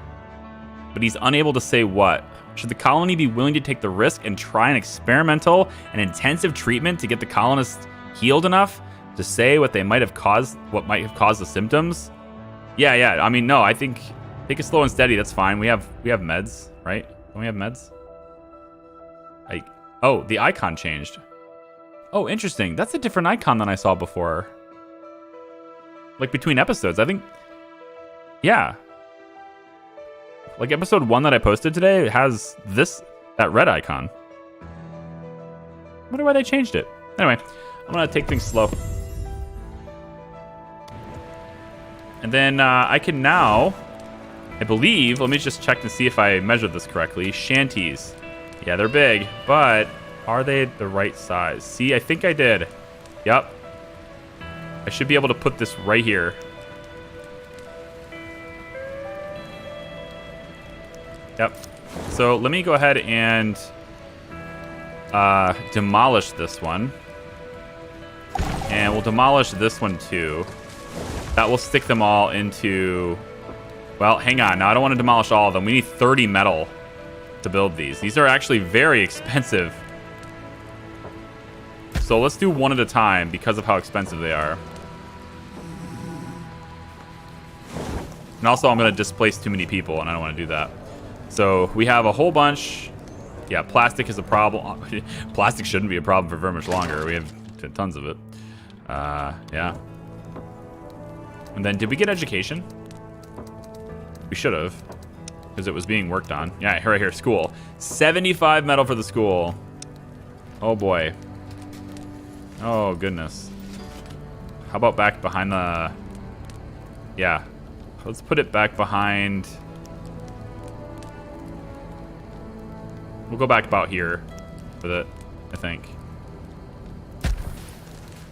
but he's unable to say what. Should the colony be willing to take the risk and try an experimental and intensive treatment to get the colonists healed enough to say what might have caused the symptoms? Yeah. I mean, no, I think take it slow and steady. That's fine. We have meds, right? Don't we have meds? Oh, the icon changed. Oh, interesting. That's a different icon than I saw before. Like between episodes, I think. Yeah. Like episode 1 that I posted today, it has that red icon. Wonder why they changed it. Anyway, I'm gonna take things slow. And then I can now, I believe, let me just check to see if I measured this correctly. Shanties. Yeah, they're big, but are they the right size? See, I think I did. Yep. I should be able to put this right here. Yep. So let me go ahead and demolish this one. And we'll demolish this one too. That will stick them all into... Well, hang on. Now, I don't want to demolish all of them. We need 30 metal to build these. These are actually very expensive. So let's do one at a time because of how expensive they are. And also, I'm going to displace too many people, and I don't want to do that. So we have a whole bunch. Yeah, plastic is a problem. Plastic shouldn't be a problem for very much longer. We have tons of it. Yeah. And then, did we get education? We should have, because it was being worked on. Yeah, right here, school. 75 metal for the school. Oh boy. Oh goodness. How about back behind the... Yeah. Let's put it back behind... We'll go back about here with it, I think.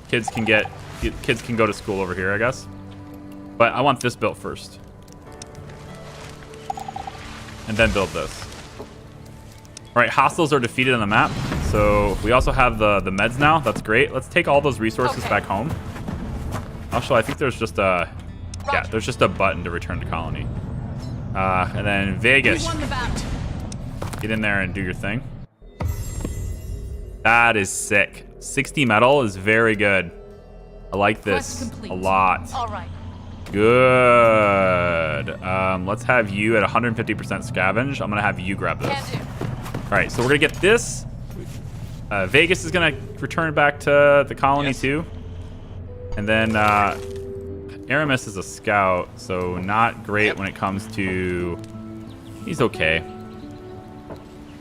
Kids can go to school over here, I guess. But I want this built first. And then build this. All right, hostiles are defeated on the map. So we also have the meds now. That's great. Let's take all those resources back home. Actually, I think there's just a... Yeah, there's just a button to return to colony. And then Vegas. We won the battle. Get in there and do your thing. That is sick. 60 metal is very good. I like this a lot. All right. Good. Let's have you at 150% scavenge. I'm gonna have you grab this. Can do. All right, so we're gonna get this. Vegas is gonna return back to the colony too. And then Aramis is a scout, so not great when it comes to... He's okay.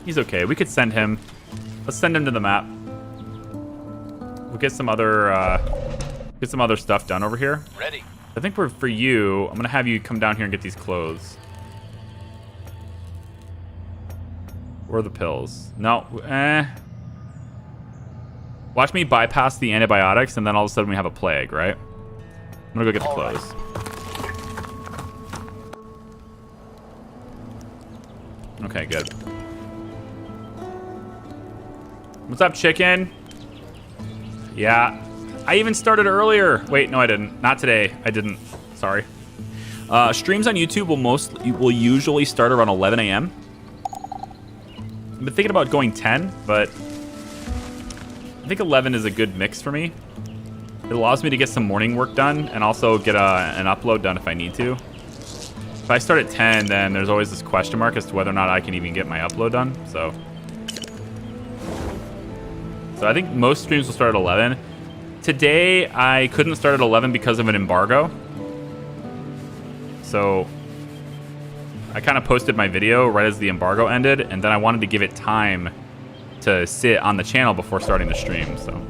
He's okay. We could send him. Let's send him to the map. We'll get some other stuff done over here. Ready. I think for you, I'm gonna have you come down here and get these clothes. Or the pills. No, Watch me bypass the antibiotics, and then all of a sudden we have a plague, right? I'm gonna go get the clothes. Okay, good. What's up, chicken? Yeah. I even started earlier. Wait, no, I didn't. Not today. I didn't. Sorry. Streams on YouTube will usually start around 11 a.m. I've been thinking about going 10, but I think 11 is a good mix for me. It allows me to get some morning work done and also get an upload done if I need to. If I start at 10, then there's always this question mark as to whether or not I can even get my upload done. So I think most streams will start at 11. Today, I couldn't start at 11 because of an embargo. So I kind of posted my video right as the embargo ended, and then I wanted to give it time to sit on the channel before starting the stream, so.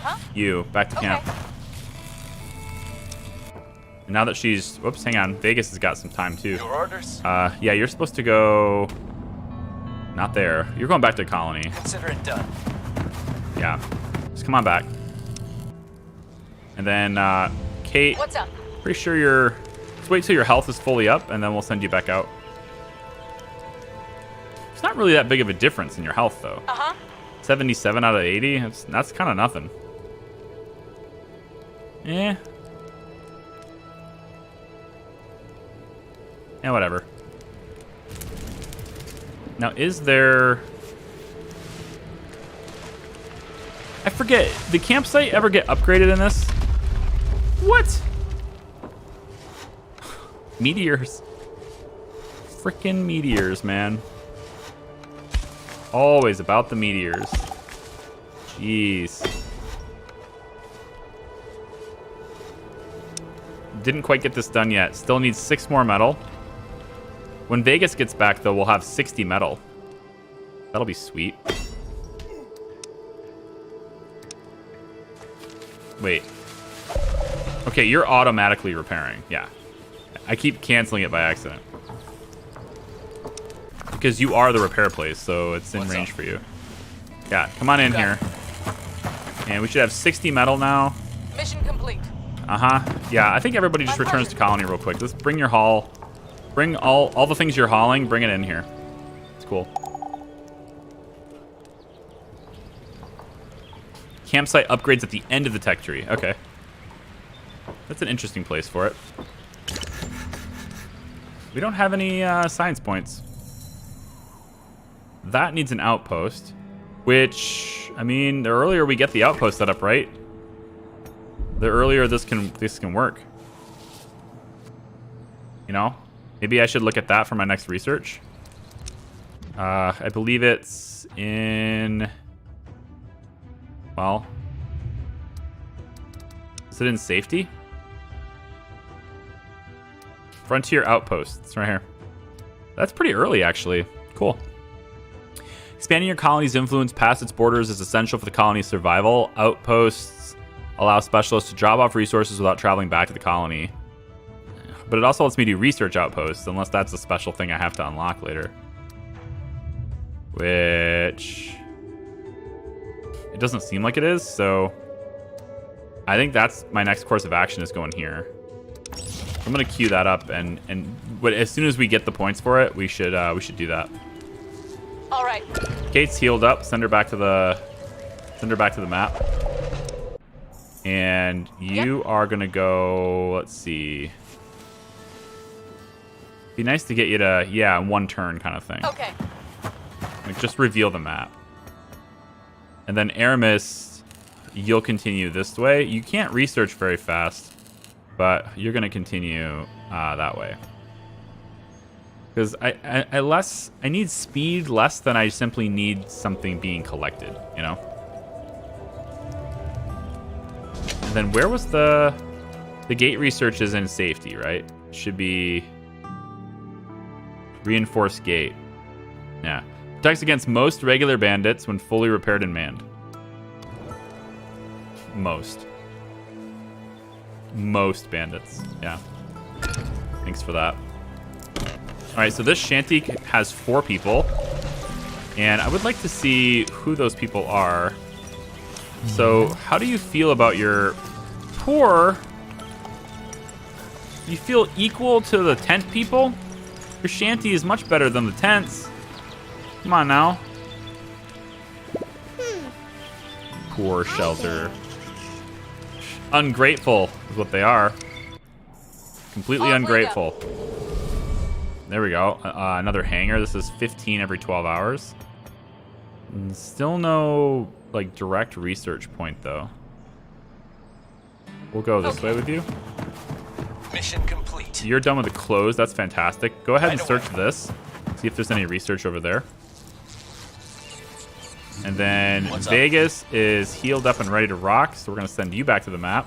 Huh? You, back to camp. And now that she's... Whoops, hang on. Vegas has got some time, too. Your orders? Yeah, you're supposed to go... Not there. You're going back to colony. Consider it done. Yeah. Just come on back. And then, Kate... What's up? Pretty sure you're... Let's wait till your health is fully up, and then we'll send you back out. It's not really that big of a difference in your health, though. 77 out of 80? That's kind of nothing. Eh. Yeah, whatever. Now, is there... I forget. Did the campsite ever get upgraded in this? What? Meteors. Frickin' meteors, man. Always about the meteors. Jeez. Didn't quite get this done yet. Still needs 6 more metal. When Vegas gets back, though, we'll have 60 metal. That'll be sweet. Wait. Okay, you're automatically repairing. Yeah. I keep canceling it by accident. Because you are the repair place, so it's in range for you. Yeah, come on in here. And we should have 60 metal now. Mission complete. Yeah, I think everybody just returns to colony real quick. Let's bring your haul. Bring all the things you're hauling, bring it in here. It's cool. Campsite upgrades at the end of the tech tree. Okay. That's an interesting place for it. We don't have any science points. That needs an outpost. Which, I mean, the earlier we get the outpost set up, right? The earlier this can work. You know? Maybe I should look at that for my next research. I believe it's in... Well... Is it in safety? Frontier outpost. It's right here. That's pretty early, actually. Cool. Expanding your colony's influence past its borders is essential for the colony's survival. Outposts allow specialists to drop off resources without traveling back to the colony. But it also lets me do research outposts, unless that's a special thing I have to unlock later. Which... It doesn't seem like it is, so... I think that's my next course of action is going here. I'm gonna queue that up, and as soon as we get the points for it, we should do that. All right. Kate's healed up. Send her back to the map. And you are gonna go. Let's see. Be nice to get you to one turn kind of thing. Okay. Like just reveal the map. And then Aramis, you'll continue this way. You can't research very fast, but you're gonna continue that way. Because I need speed less than I simply need something being collected, you know? And then where was the gate research is in safety, right? Should be reinforced gate. Yeah. Protects against most regular bandits when fully repaired and manned. Most bandits. Yeah. Thanks for that. All right, so this shanty has 4 people, and I would like to see who those people are. So how do you feel about your poor? You feel equal to the tent people? Your shanty is much better than the tents. Come on now. Poor shelter. Ungrateful is what they are. Completely ungrateful. There we go. Another hangar. This is 15 every 12 hours. And still no like direct research point though. We'll go this way with you. Mission complete. You're done with the clothes. That's fantastic. Go ahead and search this. See if there's any research over there. And then Vegas is healed up and ready to rock, so we're going to send you back to the map.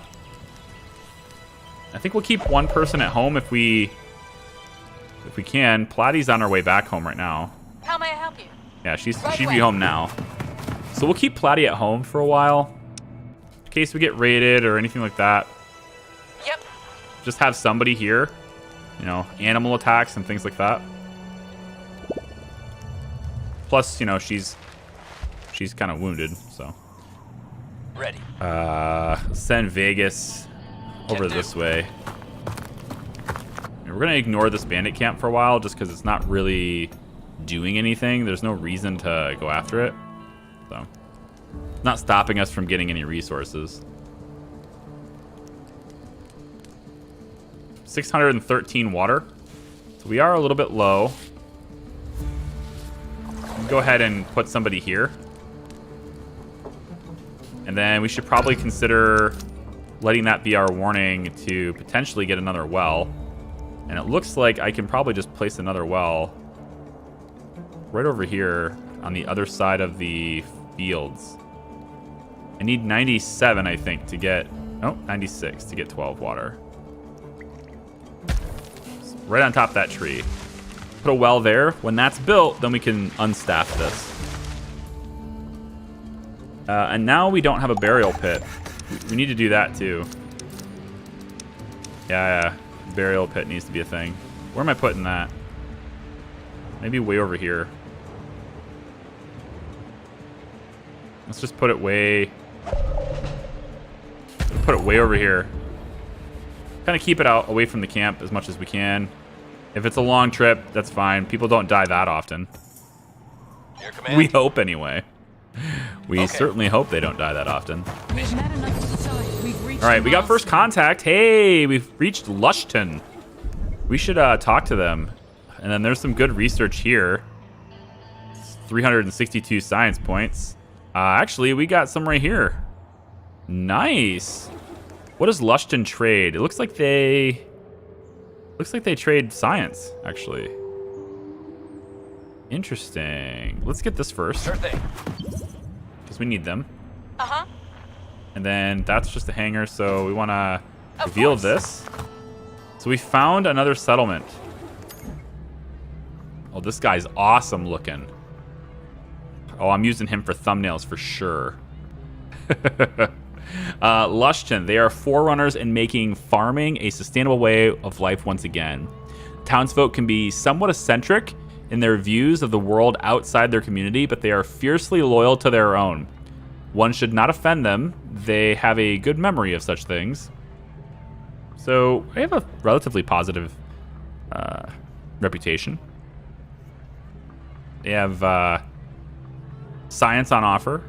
I think we'll keep one person at home if we can. Platy's on her way back home right now. How may I help you? Yeah, she'd be home now. So we'll keep Platy at home for a while, in case we get raided or anything like that. Yep. Just have somebody here, you know, animal attacks and things like that. Plus, you know, she's kind of wounded, so. Ready. Send Vegas over this way. And we're gonna ignore this bandit camp for a while, just because it's not really doing anything. There's no reason to go after it, so it's not stopping us from getting any resources. 613 water, so we are a little bit low. Go ahead and put somebody here. And then we should probably consider letting that be our warning to potentially get another well. And it looks like I can probably just place another well right over here on the other side of the fields. I need 97, I think, to get... Oh, 96 to get 12 water. So right on top of that tree. Put a well there. When that's built, then we can unstaff this. And now we don't have a burial pit. We need to do that too. Yeah, burial pit needs to be a thing. Where am I putting that? Maybe way over here. Let's just put it way over here. Kind of keep it out away from the camp as much as we can. If it's a long trip, that's fine. People don't die that often. Your command. We hope anyway. We Okay. certainly hope they don't die that often. We've met enough to decide. We've reached All right, a we got first milestone. contact. Hey, we've reached Lushton. We should talk to them. And then there's some good research here. 362 science points. Actually, we got some right here. Nice. What does Lushton trade? It looks like they trade science, actually. Interesting. Let's get this first, Sure thing. because we need them. Uh-huh. And then that's just a hangar, so we want to Of reveal course. this. So we found another settlement. Oh, this guy's awesome looking. Oh, I'm using him for thumbnails for sure. Lushton, they are forerunners in making farming a sustainable way of life once again. Townsfolk can be somewhat eccentric in their views of the world outside their community, but they are fiercely loyal to their own. One should not offend them. They have a good memory of such things. So I have a relatively positive reputation. They have science on offer.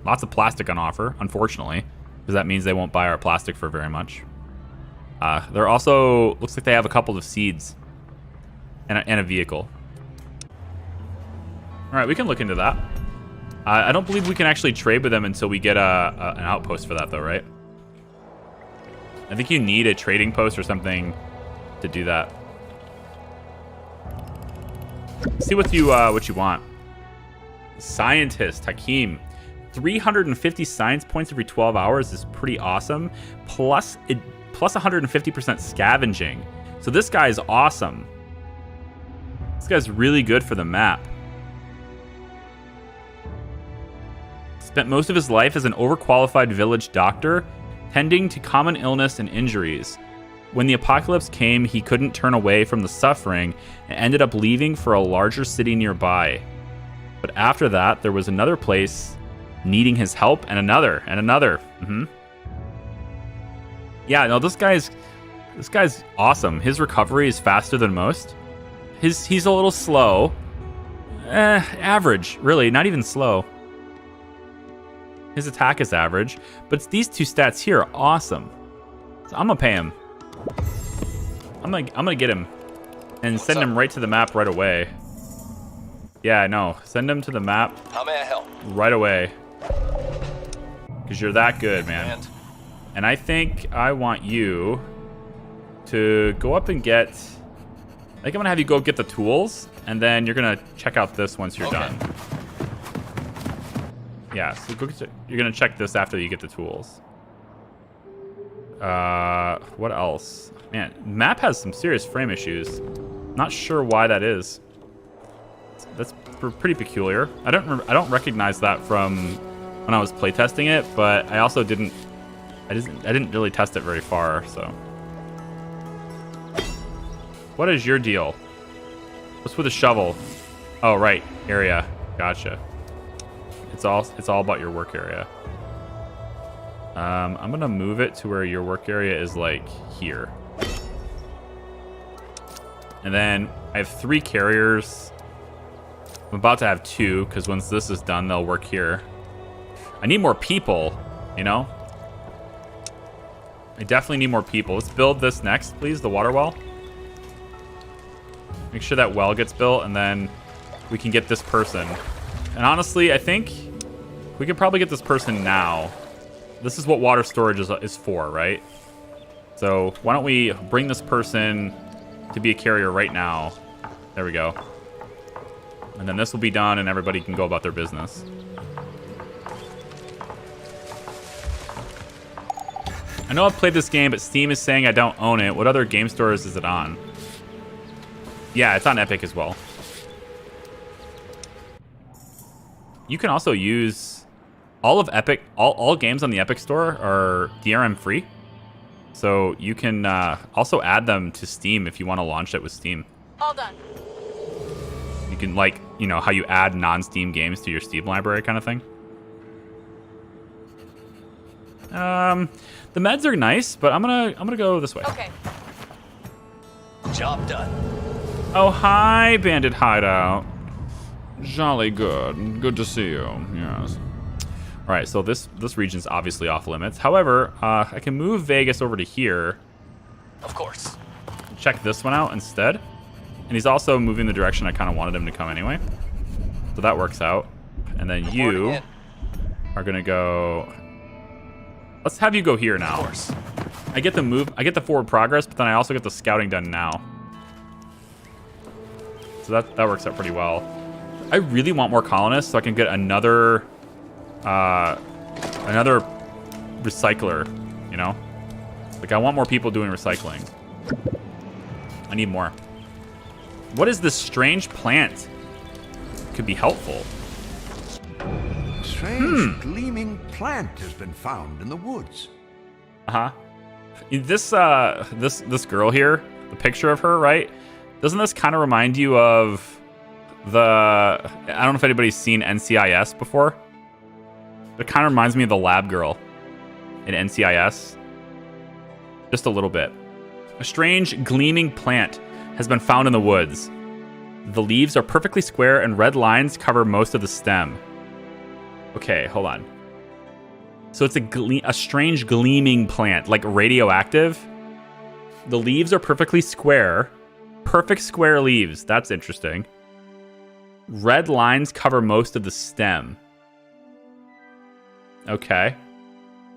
Lots of plastic on offer, unfortunately, because that means they won't buy our plastic for very much. They're also, looks like they have a couple of seeds and a vehicle. All right, we can look into that. I don't believe we can actually trade with them until we get an outpost for that, though, right? I think you need a trading post or something to do that. See what you want. Scientist Hakeem, 350 science points every 12 hours is pretty awesome. Plus 150% scavenging. So this guy's awesome. This guy's really good for the map. Spent most of his life as an overqualified village doctor, tending to common illness and injuries. When the apocalypse came, he couldn't turn away from the suffering and ended up leaving for a larger city nearby. But after that, there was another place needing his help, and another, and another. Yeah, no, this guy's awesome. His recovery is faster than most. He's a little slow. Average, really, not even slow. His attack is average, but it's these two stats here are awesome. So I'm gonna pay him. I'm gonna get him and send him right to the map right away. Yeah, I know. Send him to the map How may I help? right away. Because you're that good, man. And And I think I want you to go up and get... I think I'm going to have you go get the tools, and then you're going to check out this once you're done. Yeah, so you're going to check this after you get the tools. What else? Man, map has some serious frame issues. Not sure why that is. That's pretty peculiar. I don't recognize that from when I was playtesting it, but I also didn't really test it very far, so. What is your deal? What's with a shovel? Oh, right, area. Gotcha. It's all about your work area. I'm gonna move it to where your work area is like here. And then I have 3 carriers. I'm about to have 2, because once this is done, they'll work here. I need more people, you know? I definitely need more people. Let's build this next, please, the water well. Make sure that well gets built, and then we can get this person. And honestly, I think we could probably get this person now. This is what water storage is for, right? So why don't we bring this person to be a carrier right now. There we go. And then this will be done, and everybody can go about their business. I know I've played this game, but Steam is saying I don't own it. What other game stores is it on? Yeah, it's on Epic as well. You can also use all of Epic. All games on the Epic Store are DRM free. So you can also add them to Steam if you want to launch it with Steam. All done. You can, like, you know, how you add non-Steam games to your Steam library kind of thing. The meds are nice, but I'm gonna go this way. Okay. Job done. Oh, hi, Bandit Hideout. Jolly good. Good to see you. Yes. All right, so this region's obviously off limits. However, I can move Vegas over to here. Of course. Check this one out instead. And he's also moving the direction I kind of wanted him to come anyway. So that works out. And then you Reporting are going to go... Let's have you go here now. in. Of course. I get the move, I get the forward progress, but then I also get the scouting done now. So that works out pretty well. I really want more colonists so I can get another recycler, you know? Like, I want more people doing recycling. I need more. What is this strange plant? Could be helpful. A strange gleaming plant has been found in the woods. Uh-huh. This girl here, the picture of her, right? Doesn't this kind of remind you of the... I don't know if anybody's seen NCIS before. It kind of reminds me of the lab girl in NCIS. Just a little bit. A strange gleaming plant has been found in the woods. The leaves are perfectly square and red lines cover most of the stem. Okay, hold on. So it's a strange gleaming plant, like radioactive. The leaves are perfectly square. Perfect square leaves. That's interesting. Red lines cover most of the stem. Okay.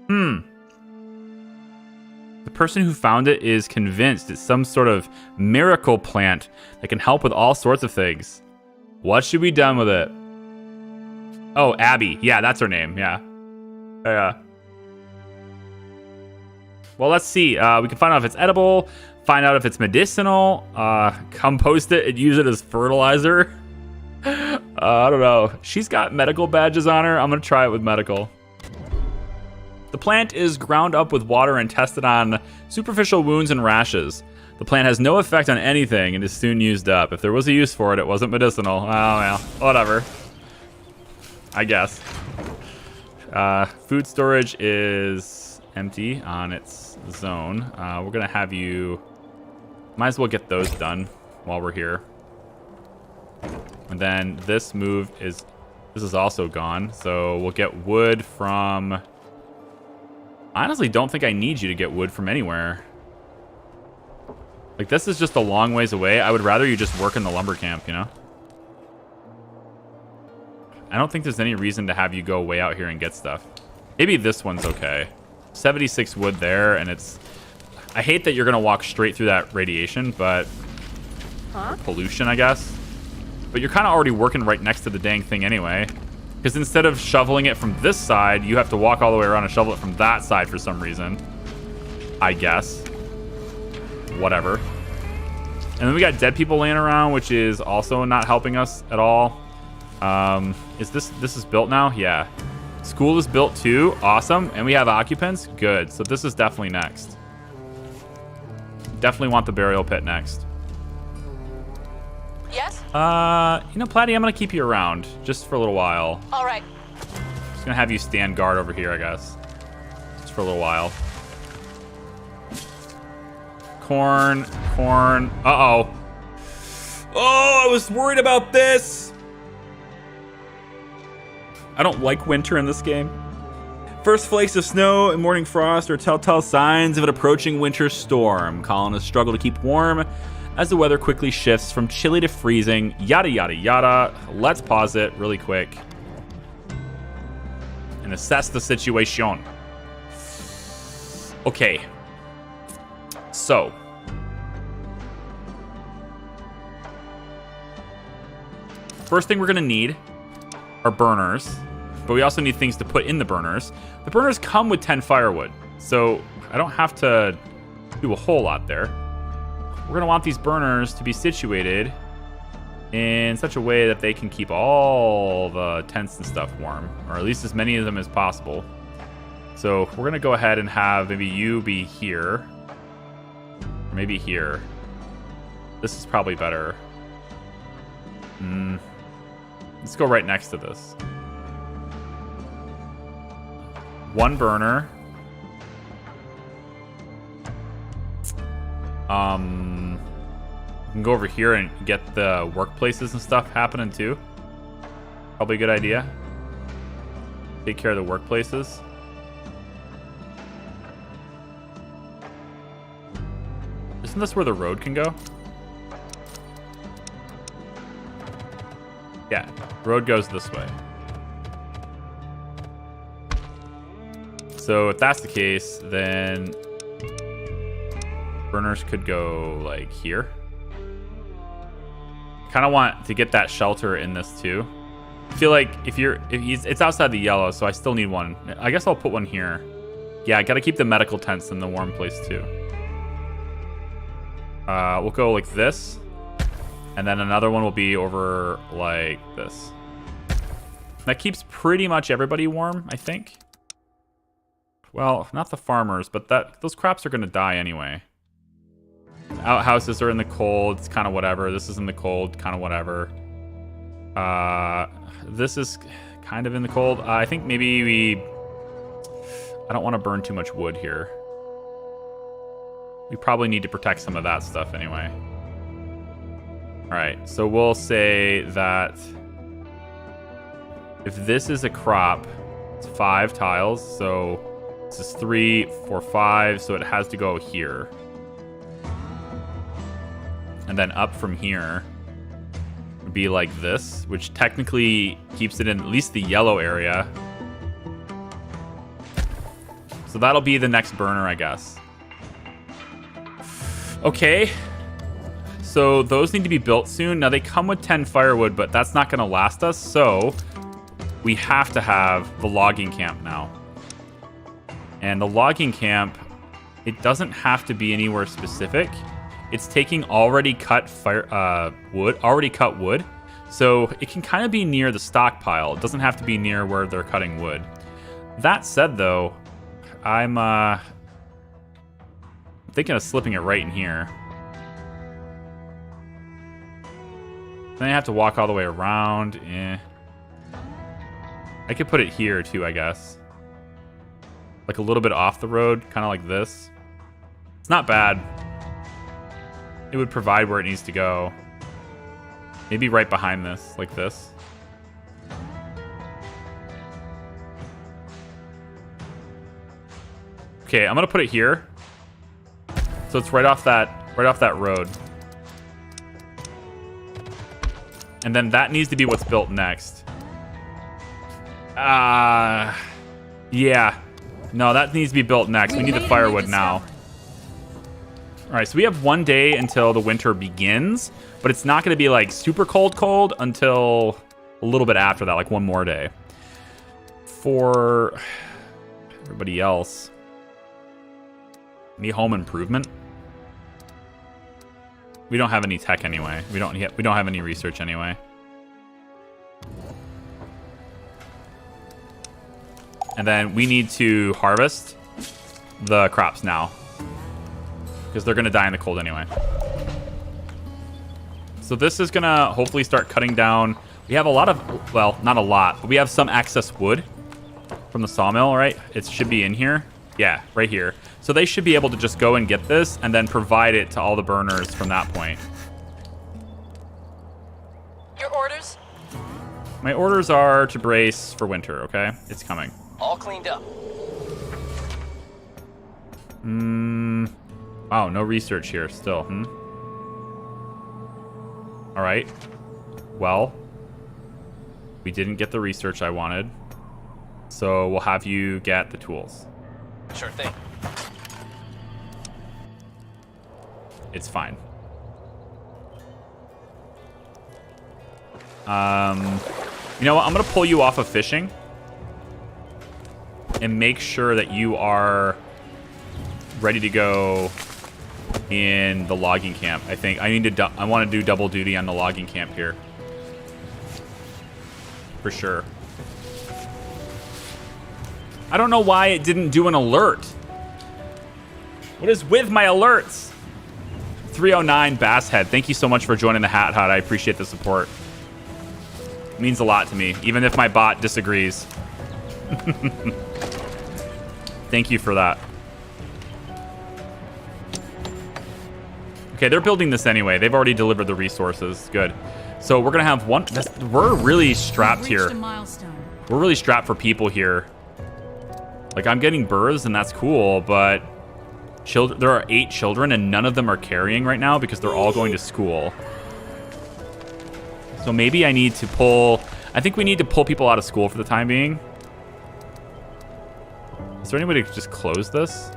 The person who found it is convinced it's some sort of miracle plant that can help with all sorts of things. What should be done with it? Oh, Abby. Yeah, that's her name. Yeah. Yeah. Well, let's see. We can find out if it's edible, find out if it's medicinal, compost it and use it as fertilizer. I don't know. She's got medical badges on her. I'm going to try it with medical. The plant is ground up with water and tested on superficial wounds and rashes. The plant has no effect on anything and is soon used up. If there was a use for it, it wasn't medicinal. Oh, well, whatever. I guess. Food storage is empty on its zone. We're going to have you... Might as well get those done while we're here. And then this move is... This is also gone. So we'll get wood from... I honestly don't think I need you to get wood from anywhere. Like, this is just a long ways away. I would rather you just work in the lumber camp, you know? I don't think there's any reason to have you go way out here and get stuff. Maybe this one's okay. 76 wood there, and it's... I hate that you're going to walk straight through that radiation, but... Pollution, I guess. But you're kind of already working right next to the dang thing anyway. Because instead of shoveling it from this side, you have to walk all the way around and shovel it from that side for some reason. I guess. Whatever. And then we got dead people laying around, which is also not helping us at all. Is this is built now? Yeah. School is built too. Awesome. And we have occupants. Good. So this is definitely next. Definitely want the burial pit next. Yes? You know, Platty, I'm gonna keep you around just for a little while. All right. Just gonna have you stand guard over here, I guess. Just for a little while. Corn. Uh-oh. Oh, I was worried about this. I don't like winter in this game. First flakes of snow and morning frost are telltale signs of an approaching winter storm. Colonists struggle to keep warm as the weather quickly shifts from chilly to freezing, yada, yada, yada. Let's pause it really quick and assess the situation. Okay. So. First thing we're going to need are burners, but we also need things to put in the burners. The burners come with 10 firewood, so I don't have to do a whole lot there. We're going to want these burners to be situated in such a way that they can keep all the tents and stuff warm, or at least as many of them as possible. So we're going to go ahead and have maybe you be here, or maybe here. This is probably better. Let's go right next to this. One burner. We can go over here and get the workplaces and stuff happening too. Probably a good idea. Take care of the workplaces. Isn't this where the road can go? Yeah, road goes this way. So if that's the case, then burners could go like here. Kind of want to get that shelter in this too. I feel like it's outside the yellow, so I still need one. I guess I'll put one here. Yeah, I gotta keep the medical tents in the warm place too. We'll go like this, and then another one will be over like this. That keeps pretty much everybody warm, I think. Well, not the farmers, but those crops are gonna die anyway. Outhouses are in the cold, it's kind of whatever. This is in the cold, kind of whatever. This is kind of in the cold. I think maybe I don't want to burn too much wood here. We probably need to protect some of that stuff anyway. Alright, so we'll say that if this is a crop, it's 5 tiles, so this is 3, 4, 5, so it has to go here. And then up from here would be like this, which technically keeps it in at least the yellow area. So that'll be the next burner, I guess. Okay. So those need to be built soon. Now they come with 10 firewood, but that's not going to last us. So we have to have the logging camp now. And the logging camp, it doesn't have to be anywhere specific. It's taking already cut wood, so it can kind of be near the stockpile. It doesn't have to be near where they're cutting wood. That said, though, I'm thinking of slipping it right in here. Then I have to walk all the way around. I could put it here too, I guess. Like a little bit off the road, kind of like this. It's not bad. It would provide where it needs to go. Maybe right behind this, like this. Okay, I'm gonna put it here. So it's right off that road. And then that needs to be what's built next. Yeah. No, that needs to be built next. We need the firewood now. All right, so we have 1 day until the winter begins, but it's not going to be like super cold until a little bit after that, like one more day. For everybody else, any home improvement? We don't have any tech anyway. We don't have any research anyway. And then we need to harvest the crops now, because they're going to die in the cold anyway. So this is going to hopefully start cutting down. We have a lot of, well, not a lot, but we have some excess wood from the sawmill, right? It should be in here. Yeah, right here. So they should be able to just go and get this and then provide it to all the burners from that point. Your orders? My orders are to brace for winter, okay? It's coming. All cleaned up. Wow, no research here still, All right. Well, we didn't get the research I wanted, so we'll have you get the tools. Sure thing. It's fine. You know what? I'm going to pull you off of fishing and make sure that you are ready to go in the logging camp. I think I want to do double duty on the logging camp here. For sure. I don't know why it didn't do an alert. What is with my alerts? 309 Basshead, thank you so much for joining the Hat Hut. I appreciate the support. It means a lot to me, even if my bot disagrees. Thank you for that. Okay, they're building this anyway. They've already delivered the resources. Good. So we're gonna have one. We're really strapped We've reached here. a milestone. We're really strapped for people here. Like, I'm getting births, and that's cool, but children. There are 8 children, and none of them are carrying right now because they're all going to school. So maybe I need to pull. I think we need to pull people out of school for the time being. Is there any way to just close this?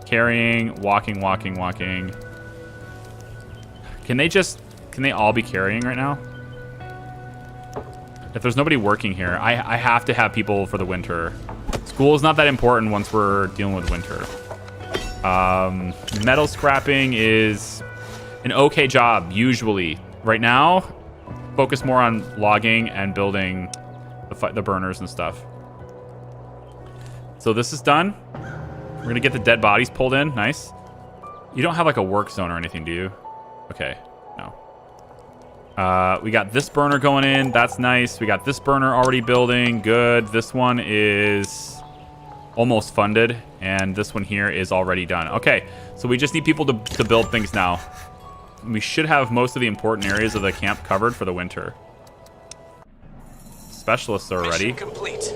Carrying, walking, walking, walking. Can they all be carrying right now? If there's nobody working here, I have to have people for the winter. School is not that important once we're dealing with winter. Metal scrapping is an okay job, usually. Right now, focus more on logging and building the burners and stuff. So this is done. We're going to get the dead bodies pulled in. Nice. You don't have like a work zone or anything, do you? Okay. No. We got this burner going in. That's nice. We got this burner already building. Good. This one is almost funded. And this one here is already done. Okay. So we just need people to build things now. We should have most of the important areas of the camp covered for the winter. Specialists are ready. Mission complete.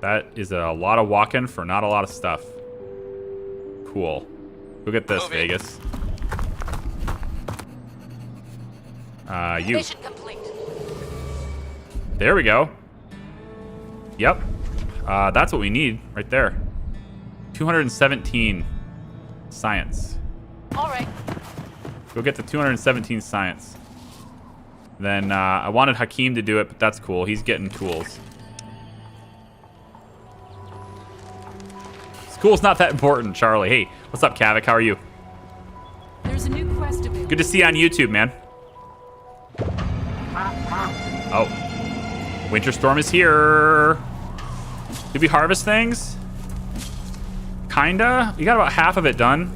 That is a lot of walking for not a lot of stuff. Cool. Go get this, Moving. Vegas. You. Mission complete. There we go. Yep. That's what we need right there. 217 science. All right. Go get the 217 science. Then I wanted Hakeem to do it, but that's cool. He's getting tools. School's not that important, Charlie. Hey, what's up, Kavik? How are you? There's a new quest available. Good to see you on YouTube, man. Oh. Winter storm is here. Did we harvest things? Kinda. You got about half of it done.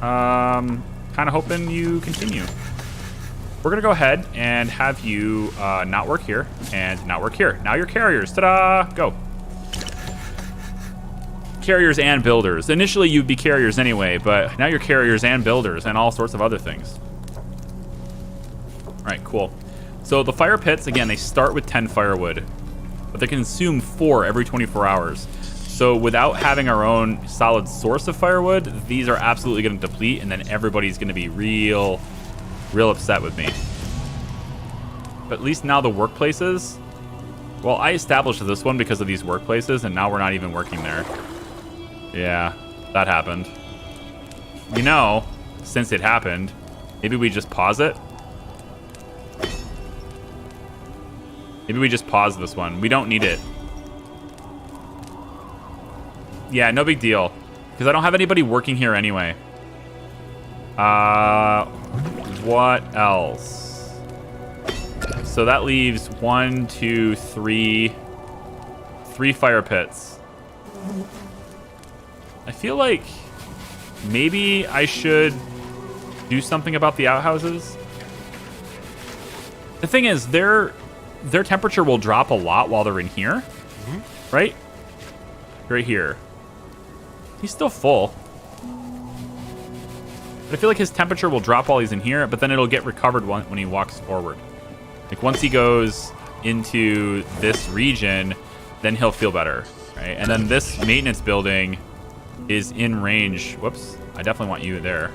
Kind of hoping you continue. We're going to go ahead and have you not work here and not work here. Now you're carriers. Ta-da! Go. Carriers and builders. Initially, you'd be carriers anyway, but now you're carriers and builders and all sorts of other things. All right, cool. So the fire pits, again, they start with 10 firewood, but they consume 4 every 24 hours. So without having our own solid source of firewood, these are absolutely going to deplete, and then everybody's going to be real upset with me. But at least now the workplaces, well, I established this one because of these workplaces, and now we're not even working there. Yeah, that happened. You know, since it happened, maybe we just pause it. Maybe we just pause this one. We don't need it. Yeah, no big deal. Because I don't have anybody working here anyway. What else? So that leaves 1, 2, 3 fire pits. I feel like maybe I should do something about the outhouses. The thing is, their temperature will drop a lot while they're in here, right? Right here. He's still full. But I feel like his temperature will drop while he's in here, but then it'll get recovered when he walks forward. Like once he goes into this region, then he'll feel better, right? And then this maintenance building is in range. Whoops, I definitely want you there.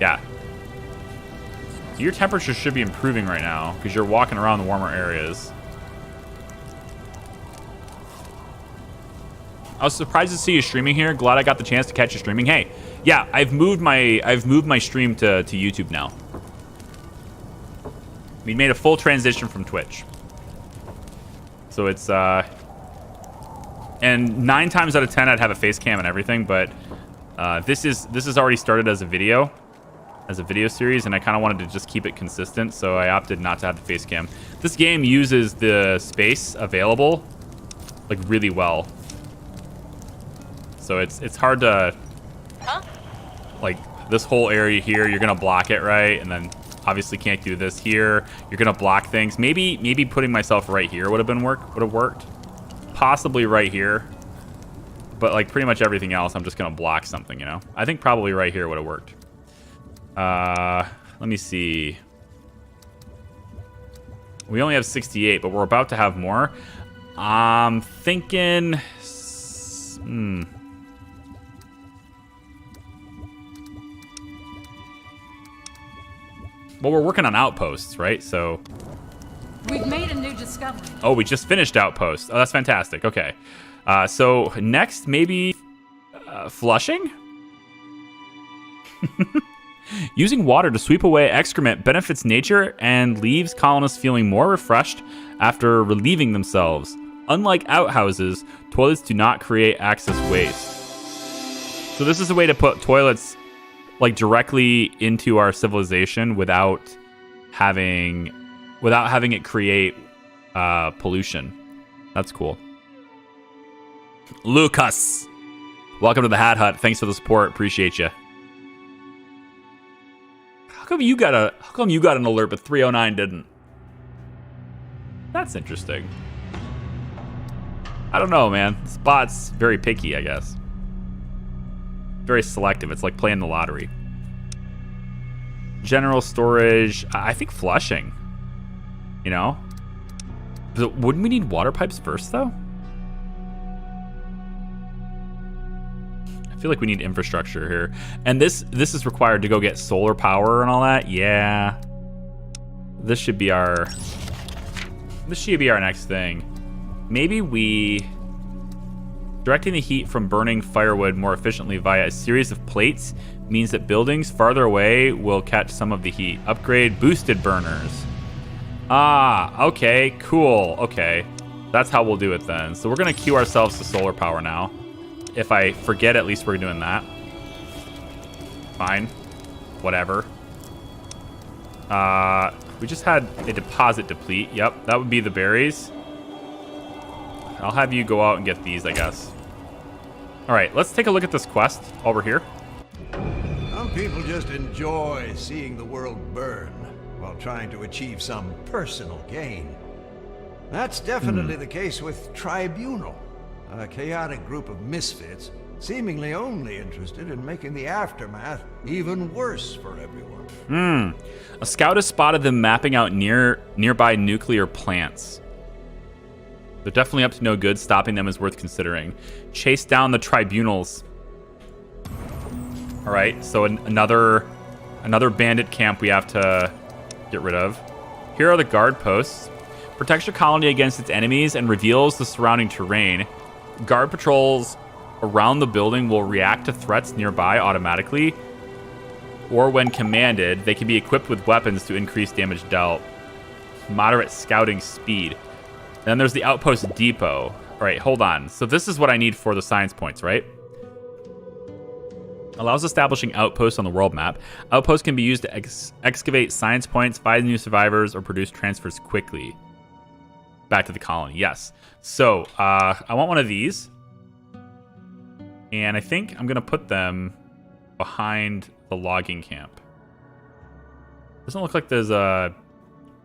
Yeah. So your temperature should be improving right now because you're walking around the warmer areas. I was surprised to see you streaming here. Glad I got the chance to catch you streaming. Hey, yeah, I've moved my stream to YouTube now. We made a full transition from Twitch. So it's and 9 times out of 10 I'd have a face cam and everything, but this is already started as a video series, and I kind of wanted to just keep it consistent, so I opted not to have the face cam. This game uses the space available like really well. So it's hard to, like, this whole area here, you're gonna block it, right? And then obviously can't do this here. You're gonna block things. Maybe putting myself right here would have worked. Possibly right here. But like pretty much everything else, I'm just gonna block something, you know? I think probably right here would have worked. Let me see. We only have 68, but we're about to have more. I'm thinking... Well, we're working on outposts, right? So... We've made a new discovery. Oh, we just finished outposts. Oh, that's fantastic. Okay. So next, maybe flushing? Using water to sweep away excrement benefits nature and leaves colonists feeling more refreshed after relieving themselves. Unlike outhouses, toilets do not create excess waste. So this is a way to put toilets like directly into our civilization without having it create pollution. That's cool. Lucas, welcome to the Hat Hut. Thanks for the support. Appreciate you. How come you got an alert but 309 didn't? That's interesting. I don't know, man. This bot's very picky, I guess. Very selective. It's like playing the lottery. General storage. I think flushing. You know? But wouldn't we need water pipes first, though? I feel like we need infrastructure here. And this is required to go get solar power and all that. Yeah. This should be our next thing. Maybe we... Directing the heat from burning firewood more efficiently via a series of plates means that buildings farther away will catch some of the heat. Upgrade boosted burners. Ah, okay, cool. Okay, that's how we'll do it then. So we're going to queue ourselves to solar power now. If I forget, at least we're doing that. Fine. Whatever. We just had a deposit deplete. Yep, that would be the berries. I'll have you go out and get these, I guess. All right, let's take a look at this quest while we're here. Some people just enjoy seeing the world burn while trying to achieve some personal gain. That's definitely the case with Tribunal, a chaotic group of misfits seemingly only interested in making the aftermath even worse for everyone. A scout has spotted them mapping out nearby nuclear plants. They're definitely up to no good. Stopping them is worth considering. Chase down the tribunals. All right, so another bandit camp we have to get rid of. Here are the guard posts. Protects your colony against its enemies and reveals the surrounding terrain. Guard patrols around the building will react to threats nearby automatically, or when commanded, they can be equipped with weapons to increase damage dealt. Moderate scouting speed. Then there's the outpost depot. All right, hold on. So this is what I need for the science points, right? Allows establishing outposts on the world map. Outposts can be used to excavate science points, find new survivors, or produce transfers quickly. Back to the colony, yes. So I want one of these. And I think I'm going to put them behind the logging camp. Doesn't look like there's a...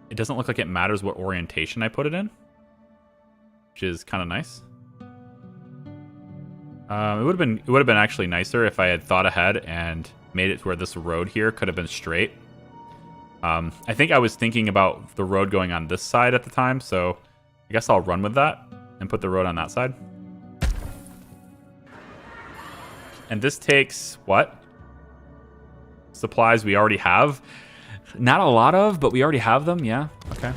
It doesn't look like it matters what orientation I put it in, which is kind of nice. It would have been actually nicer if I had thought ahead and made it to where this road here could have been straight. I think I was thinking about the road going on this side at the time, so I guess I'll run with that and put the road on that side. And this takes what? Supplies we already have. Not a lot of, but we already have them. Yeah, okay.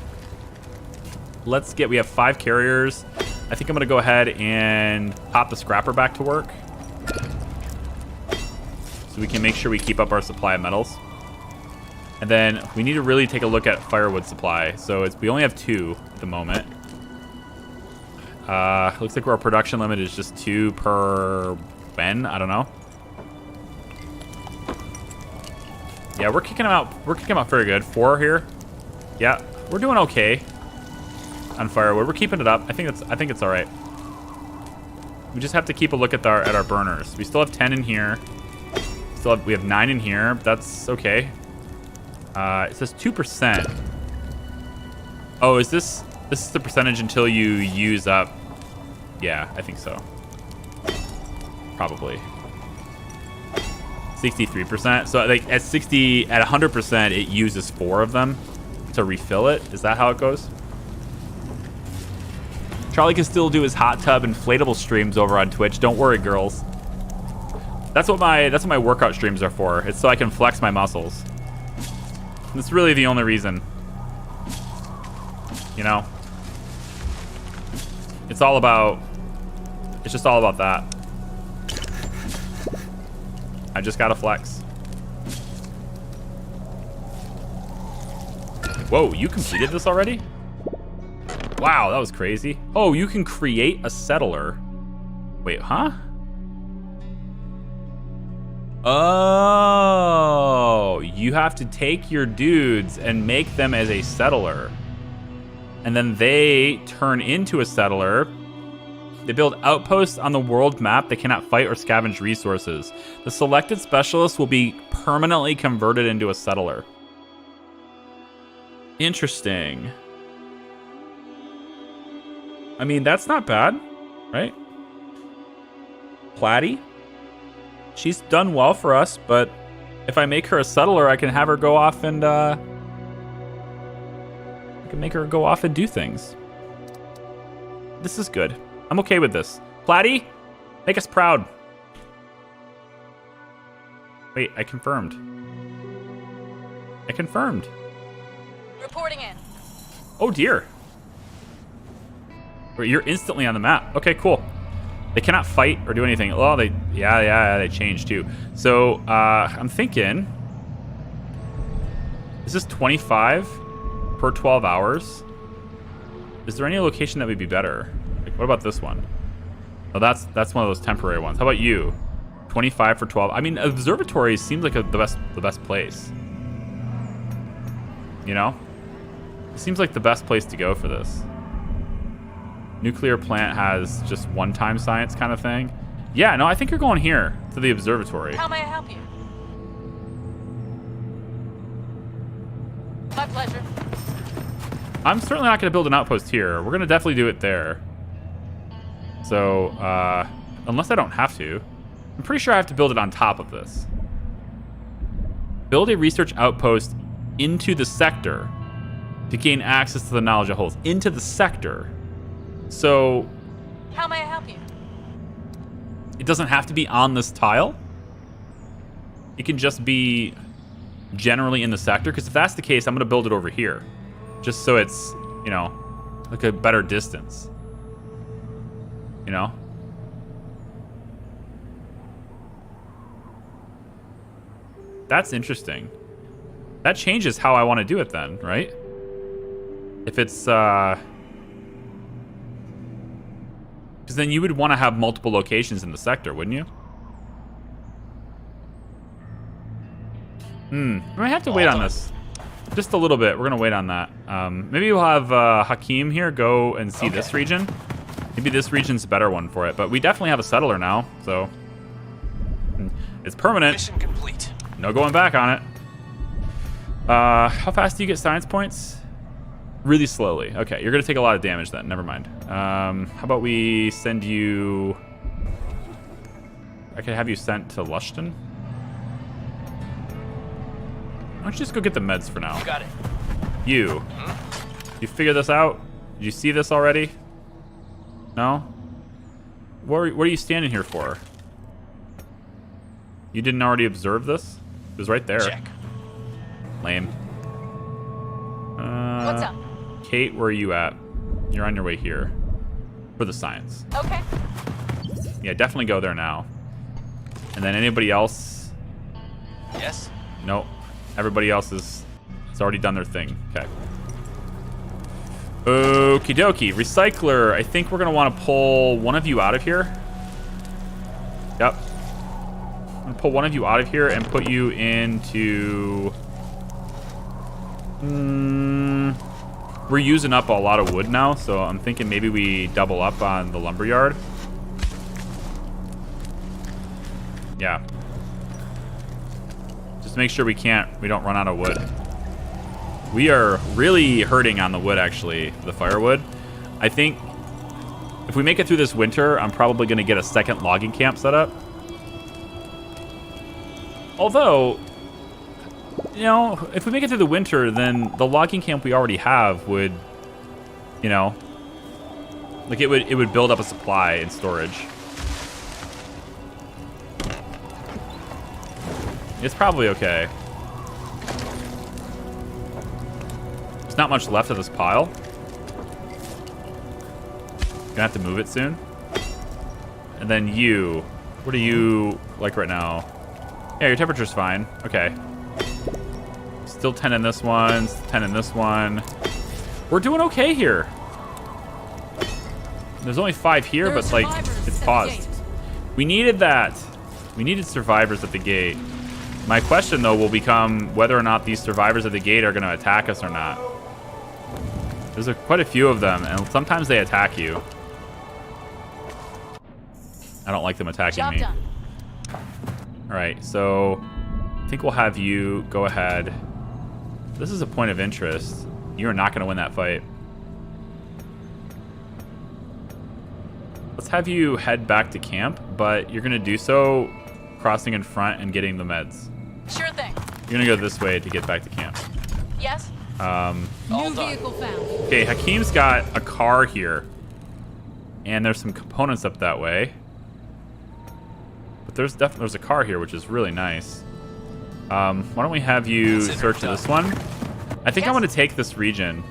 We have 5 carriers. I think I'm gonna go ahead and pop the scrapper back to work, so we can make sure we keep up our supply of metals. And then we need to really take a look at firewood supply. So we only have 2 at the moment. Looks like our production limit is just 2 per when? I don't know. Yeah, we're kicking them out. We're kicking them out very good. 4 here. Yeah, we're doing okay on firewood. We're keeping it up. I think it's all right. We just have to keep a look at our burners. We still have 10 in here. We have 9 in here. But that's okay. It says 2%. Oh, is this is the percentage until you use up? Yeah, I think so. probably. 63%. So like at 100%, it uses 4 of them to refill it. Is that how it goes? Charlie can still do his hot tub inflatable streams over on Twitch. Don't worry, girls. That's what my workout streams are for. It's so I can flex my muscles. That's really the only reason. You know? It's just all about that. I just gotta flex. Whoa, you completed this already? Wow, that was crazy. Oh, you can create a settler. Wait, huh? Oh, you have to take your dudes and make them as a settler. And then they turn into a settler. They build outposts on the world map. They cannot fight or scavenge resources. The selected specialist will be permanently converted into a settler. Interesting. I mean, that's not bad, right? Platty. She's done well for us, but if I make her a settler, I can have her go off and I can make her go off and do things. This is good. I'm okay with this. Platty, make us proud. Wait, I confirmed. Reporting in. Oh dear. Wait, you're instantly on the map. Okay, cool. They cannot fight or do anything. Oh, they changed too. So I'm thinking, is this 25 per 12 hours? Is there any location that would be better? Like, what about this one? Oh, that's one of those temporary ones. How about you? 25 for 12. I mean, observatory seems like the best place. You know, it seems like the best place to go for this. Nuclear plant has just one-time science kind of thing. Yeah, no, I think you're going here to the observatory. How may I help you? My pleasure. I'm certainly not going to build an outpost here. We're going to definitely do it there. So, unless I don't have to. I'm pretty sure I have to build it on top of this. Build a research outpost into the sector to gain access to the knowledge it holds. Into the sector. So, how may I help you? It doesn't have to be on this tile. It can just be generally in the sector. Because if that's the case, I'm going to build it over here. Just so it's, you know, like a better distance. You know? That's interesting. That changes how I want to do it then, right? If it's, because then you would want to have multiple locations in the sector, wouldn't you? I might have to wait on this. Just a little bit. We're going to wait on that. Maybe we'll have Hakeem here go and see this region. Maybe this region's a better one for it. But we definitely have a settler now, so it's permanent. Mission complete. No going back on it. How fast do you get science points? Really slowly. Okay, you're going to take a lot of damage then. Never mind. How about we send you... I could have you sent to Lushton. Why don't you just go get the meds for now? Got it. You figure this out? Did you see this already? No? What are you standing here for? You didn't already observe this? It was right there. Check. Lame. What's up? Kate, where are you at? You're on your way here. For the science. Okay. Yeah, definitely go there now. And then anybody else? Yes. Nope. Everybody else has already done their thing. Okay. Okie dokie. Recycler. I think we're going to want to pull one of you out of here. Yep. I'm going to pull one of you out of here and put you into... We're using up a lot of wood now, so I'm thinking maybe we double up on the lumberyard. Yeah. Just make sure we don't run out of wood. We are really hurting on the wood, actually, the firewood. I think if we make it through this winter, I'm probably going to get a second logging camp set up. Although, you know, if we make it through the winter, then the logging camp we already have would, you know, like it would build up a supply and storage. It's probably okay. There's not much left of this pile. Gonna have to move it soon. And then you, what are you like right now? Yeah, your temperature's fine. Okay. Still 10 in this one, 10 in this one. We're doing okay here. There's only 5 here, but like it's paused. We needed that. We needed survivors at the gate. My question though will become whether or not these survivors at the gate are going to attack us or not. There's quite a few of them, and sometimes they attack you. I don't like them attacking me. Job done. All right, so I think we'll have you go ahead. This is a point of interest. You are not going to win that fight. Let's have you head back to camp, but you're going to do so crossing in front and getting the meds. Sure thing. You're going to go this way to get back to camp. Yes? New vehicle found. Okay, Hakeem's got a car here. And there's some components up that way. But there's a car here, which is really nice. Why don't we have you search this one? I think I want to take this region.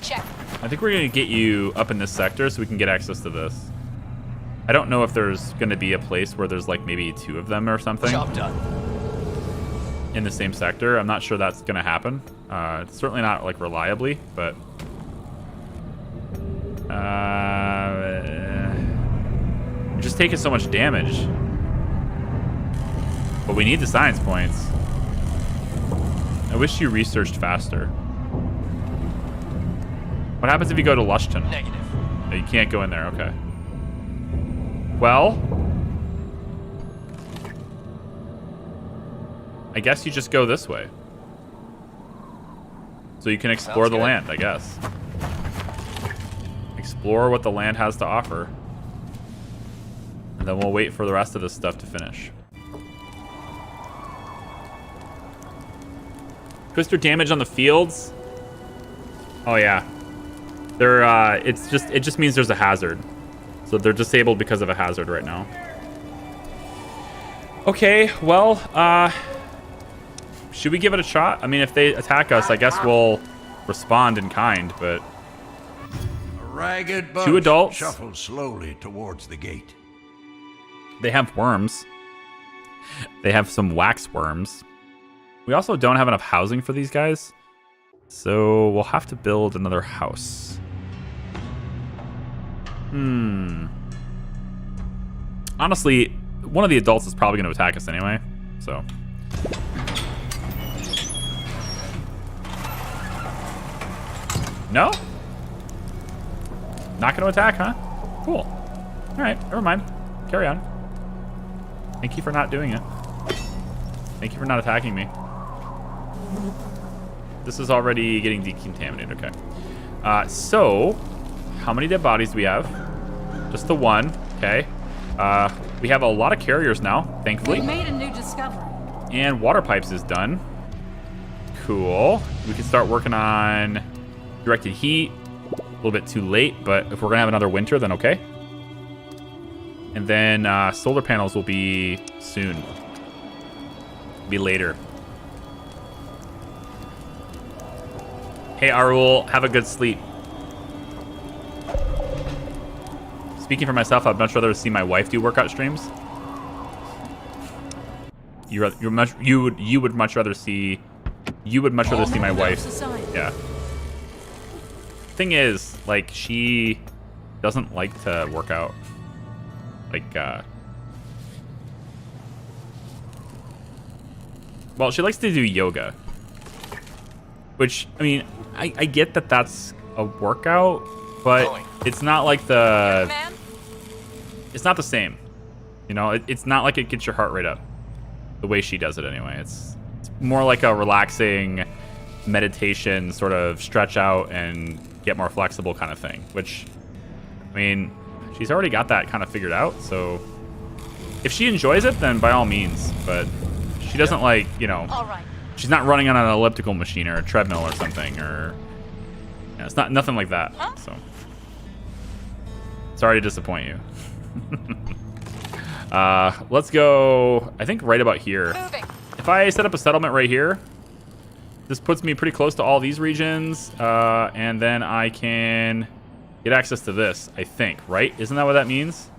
Check. I think we're going to get you up in this sector so we can get access to this. I don't know if there's going to be a place where there's like maybe 2 of them or something. Job done. In the same sector. I'm not sure that's going to happen. It's certainly not like reliably, but... You're just taking so much damage. But we need the science points. I wish you researched faster. What happens if you go to Lushton? Negative. Oh, you can't go in there, okay. Well... I guess you just go this way. So you can explore Sounds the good. land, I guess. Explore what the land has to offer. And then we'll wait for the rest of this stuff to finish. Twister damage on the fields? Oh yeah. They're it just means there's a hazard. So they're disabled because of a hazard right now. Okay, well, should we give it a shot? I mean, if they attack us, I guess we'll respond in kind, but... A ragged bunch 2 adults. shuffle slowly towards the gate. They have worms. They have some wax worms. We also don't have enough housing for these guys, so we'll have to build another house. Honestly, one of the adults is probably going to attack us anyway, so... No? Not going to attack, huh? Cool. All right, never mind. Carry on. Thank you for not doing it. Thank you for not attacking me. This is already getting decontaminated. Okay. So, how many dead bodies do we have? Just the 1. Okay. We have a lot of carriers now, thankfully. We made a new discovery. And water pipes is done. Cool. We can start working on directed heat. A little bit too late, but if we're going to have another winter, then okay. And then solar panels will be soon. Be later. Hey, Arul, have a good sleep. Speaking for myself, I'd much rather see my wife do workout streams. You would much rather see my wife. Society. Yeah. Thing is, like, she doesn't like to work out. Like, well, she likes to do yoga. Which, I mean, I get that that's a workout, but it's not like the... Man? It's not the same. You know, it's not like it gets your heart rate up. The way she does it anyway. It's more like a relaxing meditation, sort of stretch out and get more flexible kind of thing. Which, I mean, she's already got that kind of figured out, so If she enjoys it, then by all means. But she doesn't like, you know, All right. she's not running on an elliptical machine or a treadmill or something, or it's not nothing like that. Huh? So sorry to disappoint you. Let's go. I think right about here. Moving. If I set up a settlement right here, this puts me pretty close to all these regions, and then I can get access to this, I think, right? Isn't that what that means?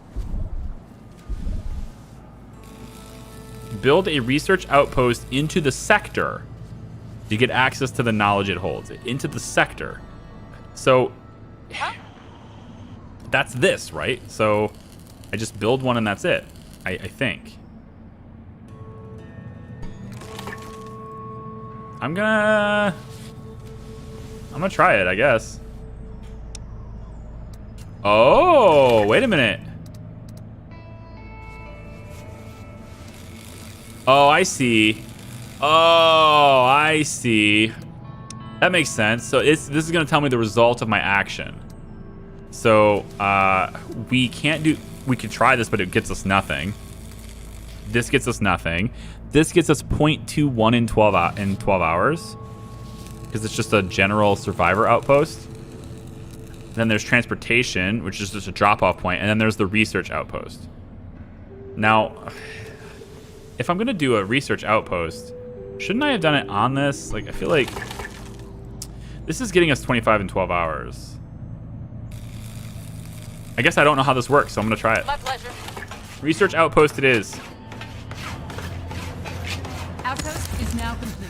Build a research outpost into the sector to get access to the knowledge it holds. Into the sector. So, that's this, right? So, I just build one and that's it, I think. I'm gonna try it, I guess. Oh, wait a minute. Oh, I see. Oh, I see. That makes sense. So this is gonna tell me the result of my action. So we could try this, but it gets us nothing. This gets us nothing. This gets us 0.21 in 12 hours, because it's just a general survivor outpost. Then there's transportation, which is just a drop-off point, and then there's the research outpost. Now, if I'm gonna do a research outpost, shouldn't I have done it on this? Like, I feel like this is getting us 25 in 12 hours. I guess I don't know how this works, so I'm gonna try it. My pleasure. Research outpost it is. Outpost is now complete.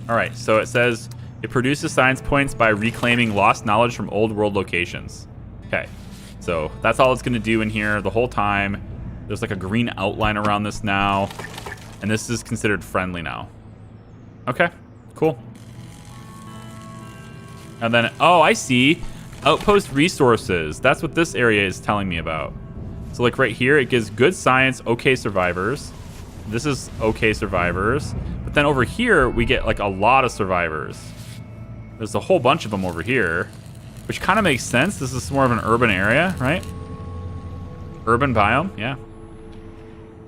All right, so it says it produces science points by reclaiming lost knowledge from old world locations. Okay, so that's all it's gonna do in here the whole time. There's like a green outline around this now, and this is considered friendly now. Okay, cool. And then, oh, I see. Outpost resources. That's what this area is telling me about. So like right here, it gives good science, okay survivors. This is okay survivors. But then over here, we get like a lot of survivors. There's a whole bunch of them over here, which kind of makes sense. This is more of an urban area, right? Urban biome, yeah.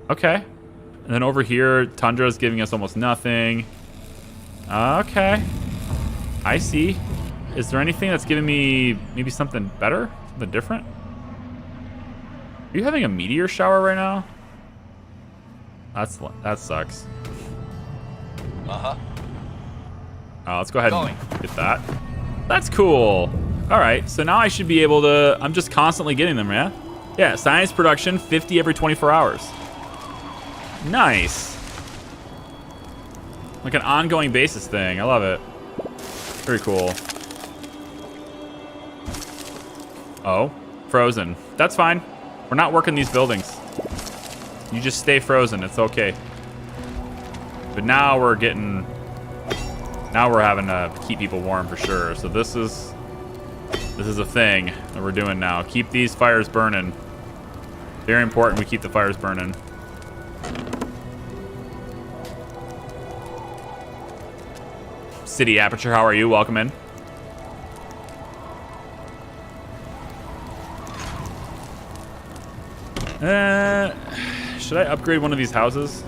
Okay. And then over here, tundra is giving us almost nothing. Okay. I see. Is there anything that's giving me maybe something better? Something different? Are you having a meteor shower right now? That sucks. Uh-huh. Let's go ahead and get that. That's cool. All right, so now I should be able to... I'm just constantly getting them, yeah? Yeah, science production, 50 every 24 hours. Nice. Like an ongoing basis thing. I love it. Very cool. Oh, frozen. That's fine. We're not working these buildings. You just stay frozen. It's okay. But now we're getting... Now we're having to keep people warm for sure. So this is a thing that we're doing now. Keep these fires burning. Very important we keep the fires burning. City Aperture, how are you? Welcome in. Should I upgrade one of these houses?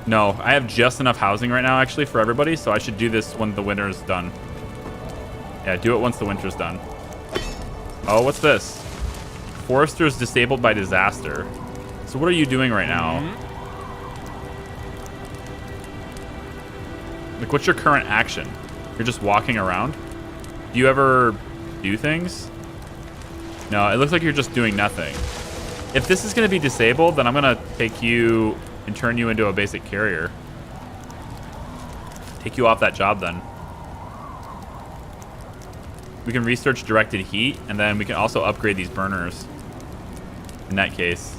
No, I have just enough housing right now, actually, for everybody, so I should do this when the winter's done. Yeah, do it once the winter's done. Oh, what's this? Forester's disabled by disaster. So what are you doing right now? Like, what's your current action? You're just walking around? Do you ever do things? No, it looks like you're just doing nothing. If this is going to be disabled, then I'm going to take you and turn you into a basic carrier. Take you off that job then. We can research directed heat, and then we can also upgrade these burners in that case.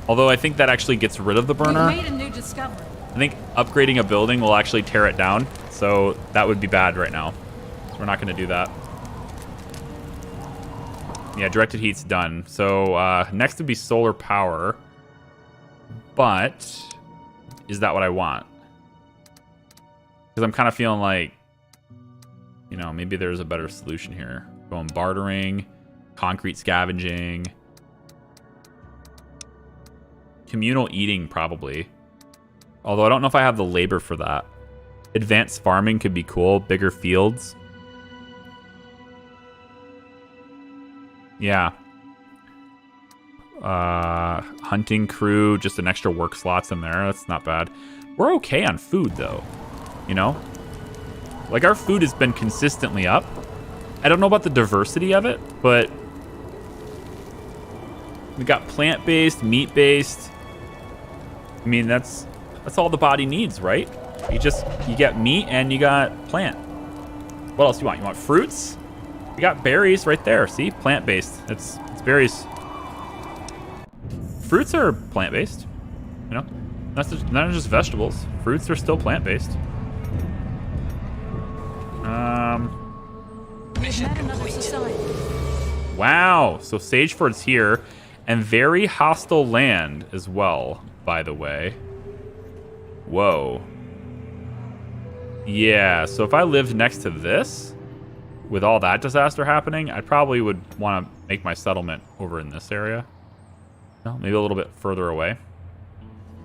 Although I think that actually gets rid of the burner. We've made a new discovery. I think upgrading a building will actually tear it down, so that would be bad right now. So we're not going to do that. Yeah, directed heat's done. So next would be solar power. But is that what I want? Because I'm kind of feeling like, you know, maybe there's a better solution here. Going bartering. Concrete scavenging. Communal eating, probably. Although I don't know if I have the labor for that. Advanced farming could be cool. Bigger fields. Yeah. Hunting crew, just an extra work slots in there. That's not bad. We're okay on food, though. You know? Like, our food has been consistently up. I don't know about the diversity of it, but we got plant-based, meat-based. I mean, that's all the body needs, right? You get meat and you got plant. What else do you want? You want fruits? We got berries right there. See? Plant-based. It's berries. Fruits are plant-based. You know? Not just vegetables. Fruits are still plant-based. Mission Met another complete. society. Wow. So Sageford's here. And very hostile land as well, by the way. Whoa. Yeah, so if I lived next to this, with all that disaster happening, I probably would want to make my settlement over in this area. No, maybe a little bit further away.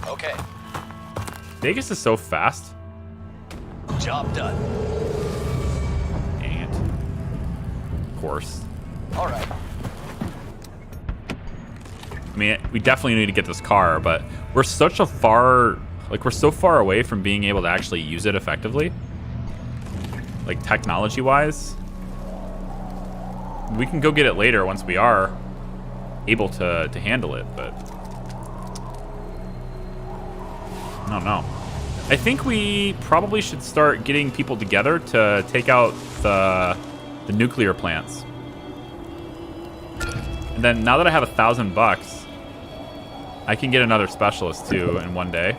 Okay. Vegas is so fast. Job done. Dang it. Of course. All right. I mean, we definitely need to get this car, but we're so far away from being able to actually use it effectively. Like, technology-wise. We can go get it later once we are able to handle it, but I don't know. I think we probably should start getting people together to take out the nuclear plants. And then now that I have $1,000, I can get another specialist too in one day.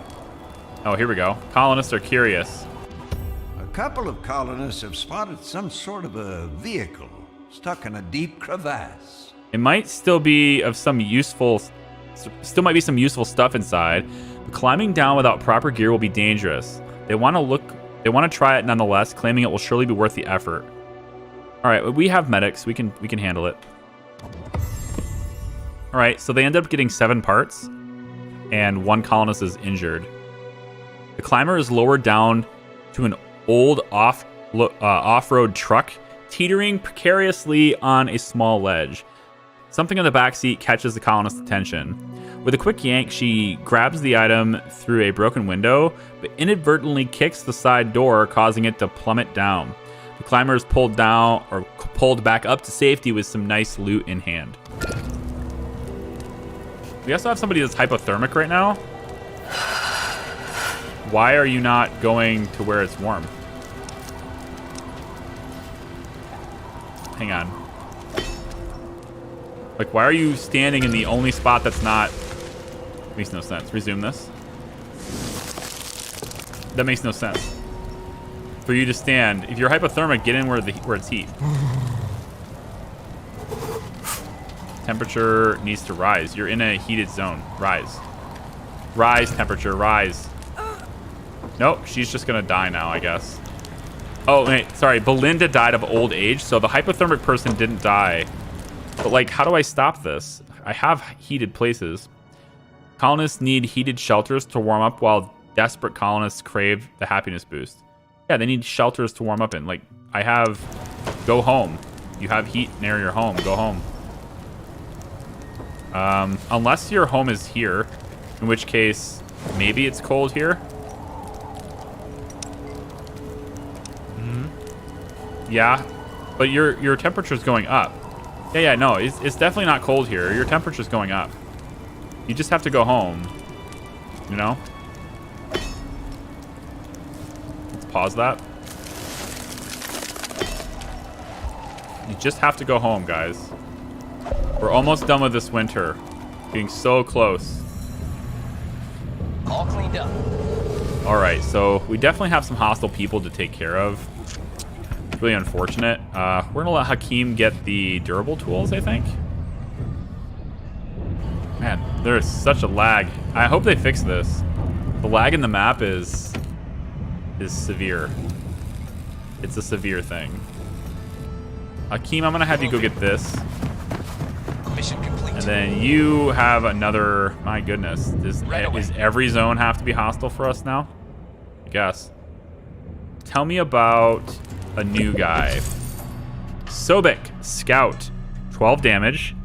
Oh, here we go. Colonists are curious. A couple of colonists have spotted some sort of a vehicle stuck in a deep crevasse. It might still be of some useful, still might be some useful stuff inside, but climbing down without proper gear will be dangerous. They want to try it nonetheless, claiming it will surely be worth the effort. All right, we have medics. We can handle it. All right, so they end up getting 7 parts, and 1 colonist is injured. The climber is lowered down to an old off-road truck, teetering precariously on a small ledge. Something in the backseat catches the colonist's attention. With a quick yank, she grabs the item through a broken window, but inadvertently kicks the side door, causing it to plummet down. The climber is pulled back up to safety with some nice loot in hand. We also have somebody that's hypothermic right now. Why are you not going to where it's warm? Hang on. Like, why are you standing in the only spot that's not... Makes no sense. Resume this. That makes no sense. For you to stand. If you're hypothermic, get in where it's heat. Temperature needs to rise. You're in a heated zone. Rise. Rise, temperature. Rise. Nope, she's just gonna die now, I guess. Oh, wait, sorry. Belinda died of old age, so the hypothermic person didn't die. But, like, how do I stop this? I have heated places. Colonists need heated shelters to warm up while desperate colonists crave the happiness boost. Yeah, they need shelters to warm up in. Like, I have... Go home. You have heat near your home. Go home. Unless your home is here, in which case maybe it's cold here. Yeah, but your temperature's going up. Yeah, no, it's definitely not cold here. Your temperature's going up. You just have to go home, you know? Let's pause that. You just have to go home, guys. We're almost done with this winter. Getting so close. All cleaned up. All right, so we definitely have some hostile people to take care of. Really unfortunate. We're gonna let Hakeem get the durable tools, I think. Man, there is such a lag. I hope they fix this. The lag in the map is severe. It's a severe thing. Hakeem, I'm gonna have you go get this. Mission complete. And then you have another. My goodness, does every zone have to be hostile for us now? I guess. Tell me about a new guy. Sobek, Scout, 12 damage.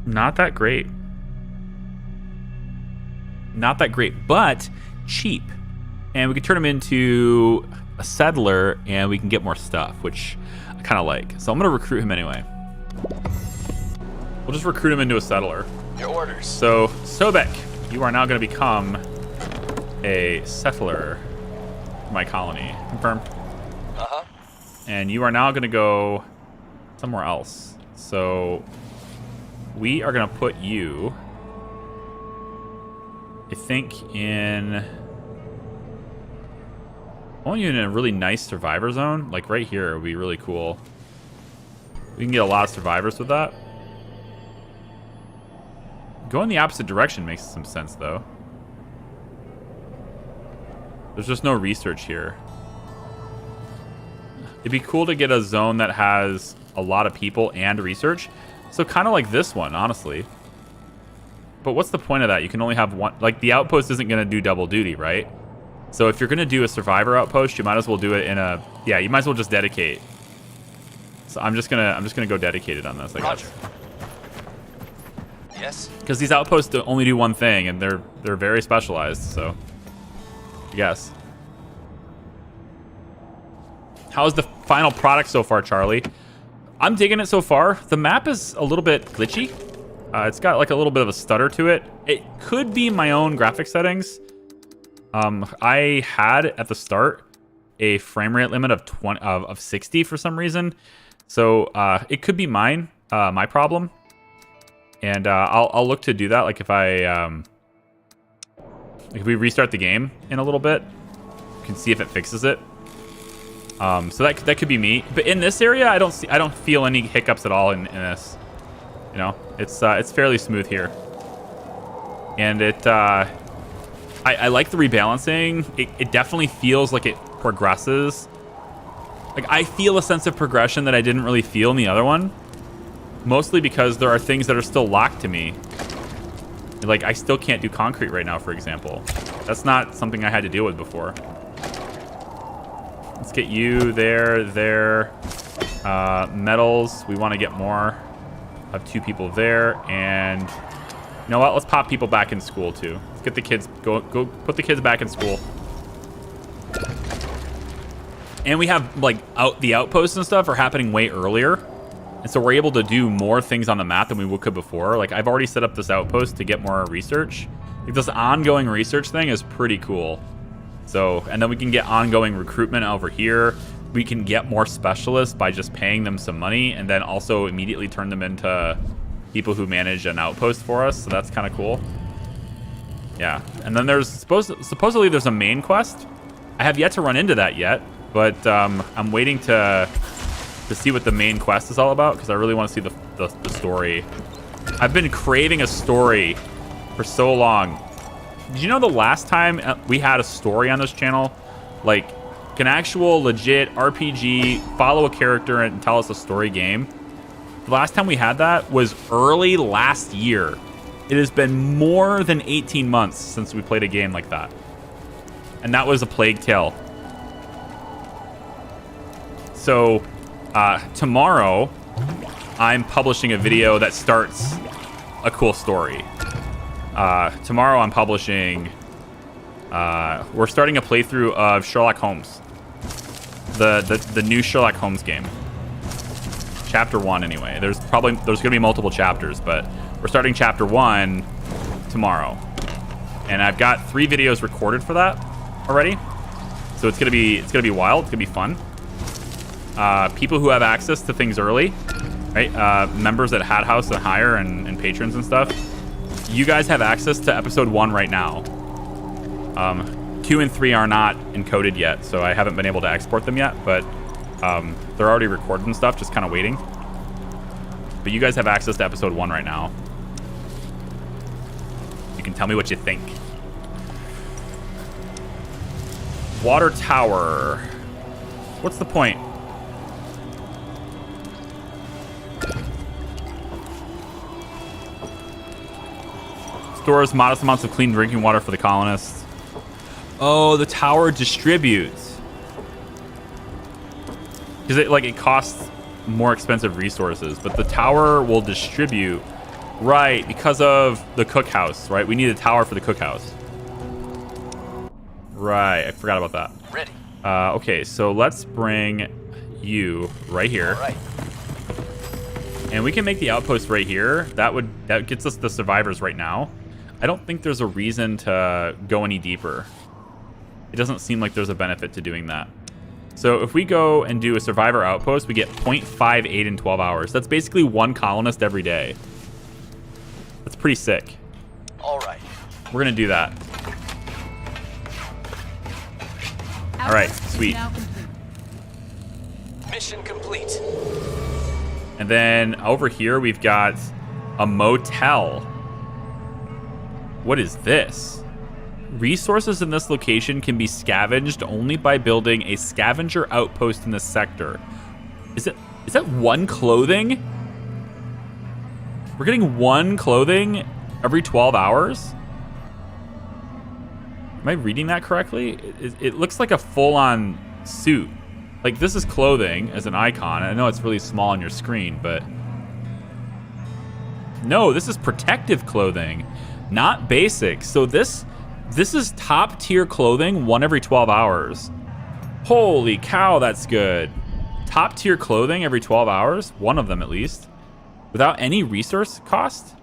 Not that great. Not that great, but cheap. And we can turn him into a settler, and we can get more stuff, which I kind of like. So I'm going to recruit him anyway. We'll just recruit him into a settler. Your orders. So, Sobek, you are now going to become a settler for my colony. Confirmed. Uh-huh. And you are now going to go somewhere else. So, we are going to put you, I think, in... I want you in a really nice survivor zone. Like right here would be really cool. We can get a lot of survivors with that. Going the opposite direction makes some sense, though. There's just no research here. It'd be cool to get a zone that has a lot of people and research. So kind of like this one, honestly. But what's the point of that? You can only have one. Like, the outpost isn't going to do double duty, right? So if you're going to do a survivor outpost, you might as well do it in a... Yeah, you might as well just dedicate. So I'm just gonna go dedicated on this, I guess. Roger. Yes. Because these outposts only do one thing, and they're very specialized, so... I guess. How's the final product so far, Charlie? I'm digging it so far. The map is a little bit glitchy. It's got like a little bit of a stutter to it. It could be my own graphic settings. I had at the start a frame rate limit of 60 for some reason, so it could be mine, my problem. And I'll look to do that. Like if we restart the game in a little bit, you can see if it fixes it. So that could be me. But in this area, I don't feel any hiccups at all in this. You know, it's fairly smooth here, and I like the rebalancing. It definitely feels like it progresses. Like, I feel a sense of progression that I didn't really feel in the other one. Mostly because there are things that are still locked to me. Like, I still can't do concrete right now, for example. That's not something I had to deal with before. Let's get you there. Metals, we want to get more. I have 2 people there, and... You know what? Let's pop people back in school, too. Let's get the kids... Go put the kids back in school. And we have, like, the outposts and stuff are happening way earlier. And so we're able to do more things on the map than we could before. Like, I've already set up this outpost to get more research. Like, this ongoing research thing is pretty cool. So, and then we can get ongoing recruitment over here. We can get more specialists by just paying them some money, and then also immediately turn them into people who manage an outpost for us. So that's kind of cool. Yeah. And then there's supposedly there's a main quest. I have yet to run into that yet, but I'm waiting to see what the main quest is all about, because I really want to see the story. I've been craving a story for so long. Did you know the last time we had a story on this channel, like an actual legit RPG, follow a character and tell us a story game? The last time we had that was early last year. It has been more than 18 months since we played a game like that. And that was A Plague Tale. So, tomorrow, I'm publishing a video that starts a cool story. Tomorrow I'm publishing... we're starting a playthrough of Sherlock Holmes. The new Sherlock Holmes game. Chapter 1, anyway. There's going to be multiple chapters, but we're starting Chapter 1 tomorrow. And I've got 3 videos recorded for that already. So it's gonna be wild. It's gonna be fun. People who have access to things early, right? Members at Hat House and higher and patrons and stuff. You guys have access to episode 1 right now. 2 and 3 are not encoded yet, so I haven't been able to export them yet, but they're already recorded and stuff, just kind of waiting. But you guys have access to episode 1 right now. You can tell me what you think. Water tower. What's the point? Stores modest amounts of clean drinking water for the colonists. Oh, the tower distributes. Because it costs more expensive resources, but the tower will distribute. Right, because of the cookhouse, right? We need a tower for the cookhouse. Right, I forgot about that. Ready. Okay, so let's bring you right here. All right. And we can make the outpost right here. That gets us the survivors right now. I don't think there's a reason to go any deeper. It doesn't seem like there's a benefit to doing that. So if we go and do a survivor outpost, we get 0.58 in 12 hours. That's basically one colonist every day. That's pretty sick. All right. We're gonna do that. Outpost All right, is sweet. now complete. Mission complete. And then over here, we've got a motel. What is this? Resources in this location can be scavenged only by building a scavenger outpost in this sector. Is that one clothing? We're getting one clothing every 12 hours? Am I reading that correctly? It looks like a full-on suit. Like, this is clothing as an icon. I know it's really small on your screen, but... No, this is protective clothing, not basic. So this is top-tier clothing, one every 12 hours. Holy cow, that's good. Top-tier clothing every 12 hours, one of them at least, without any resource cost?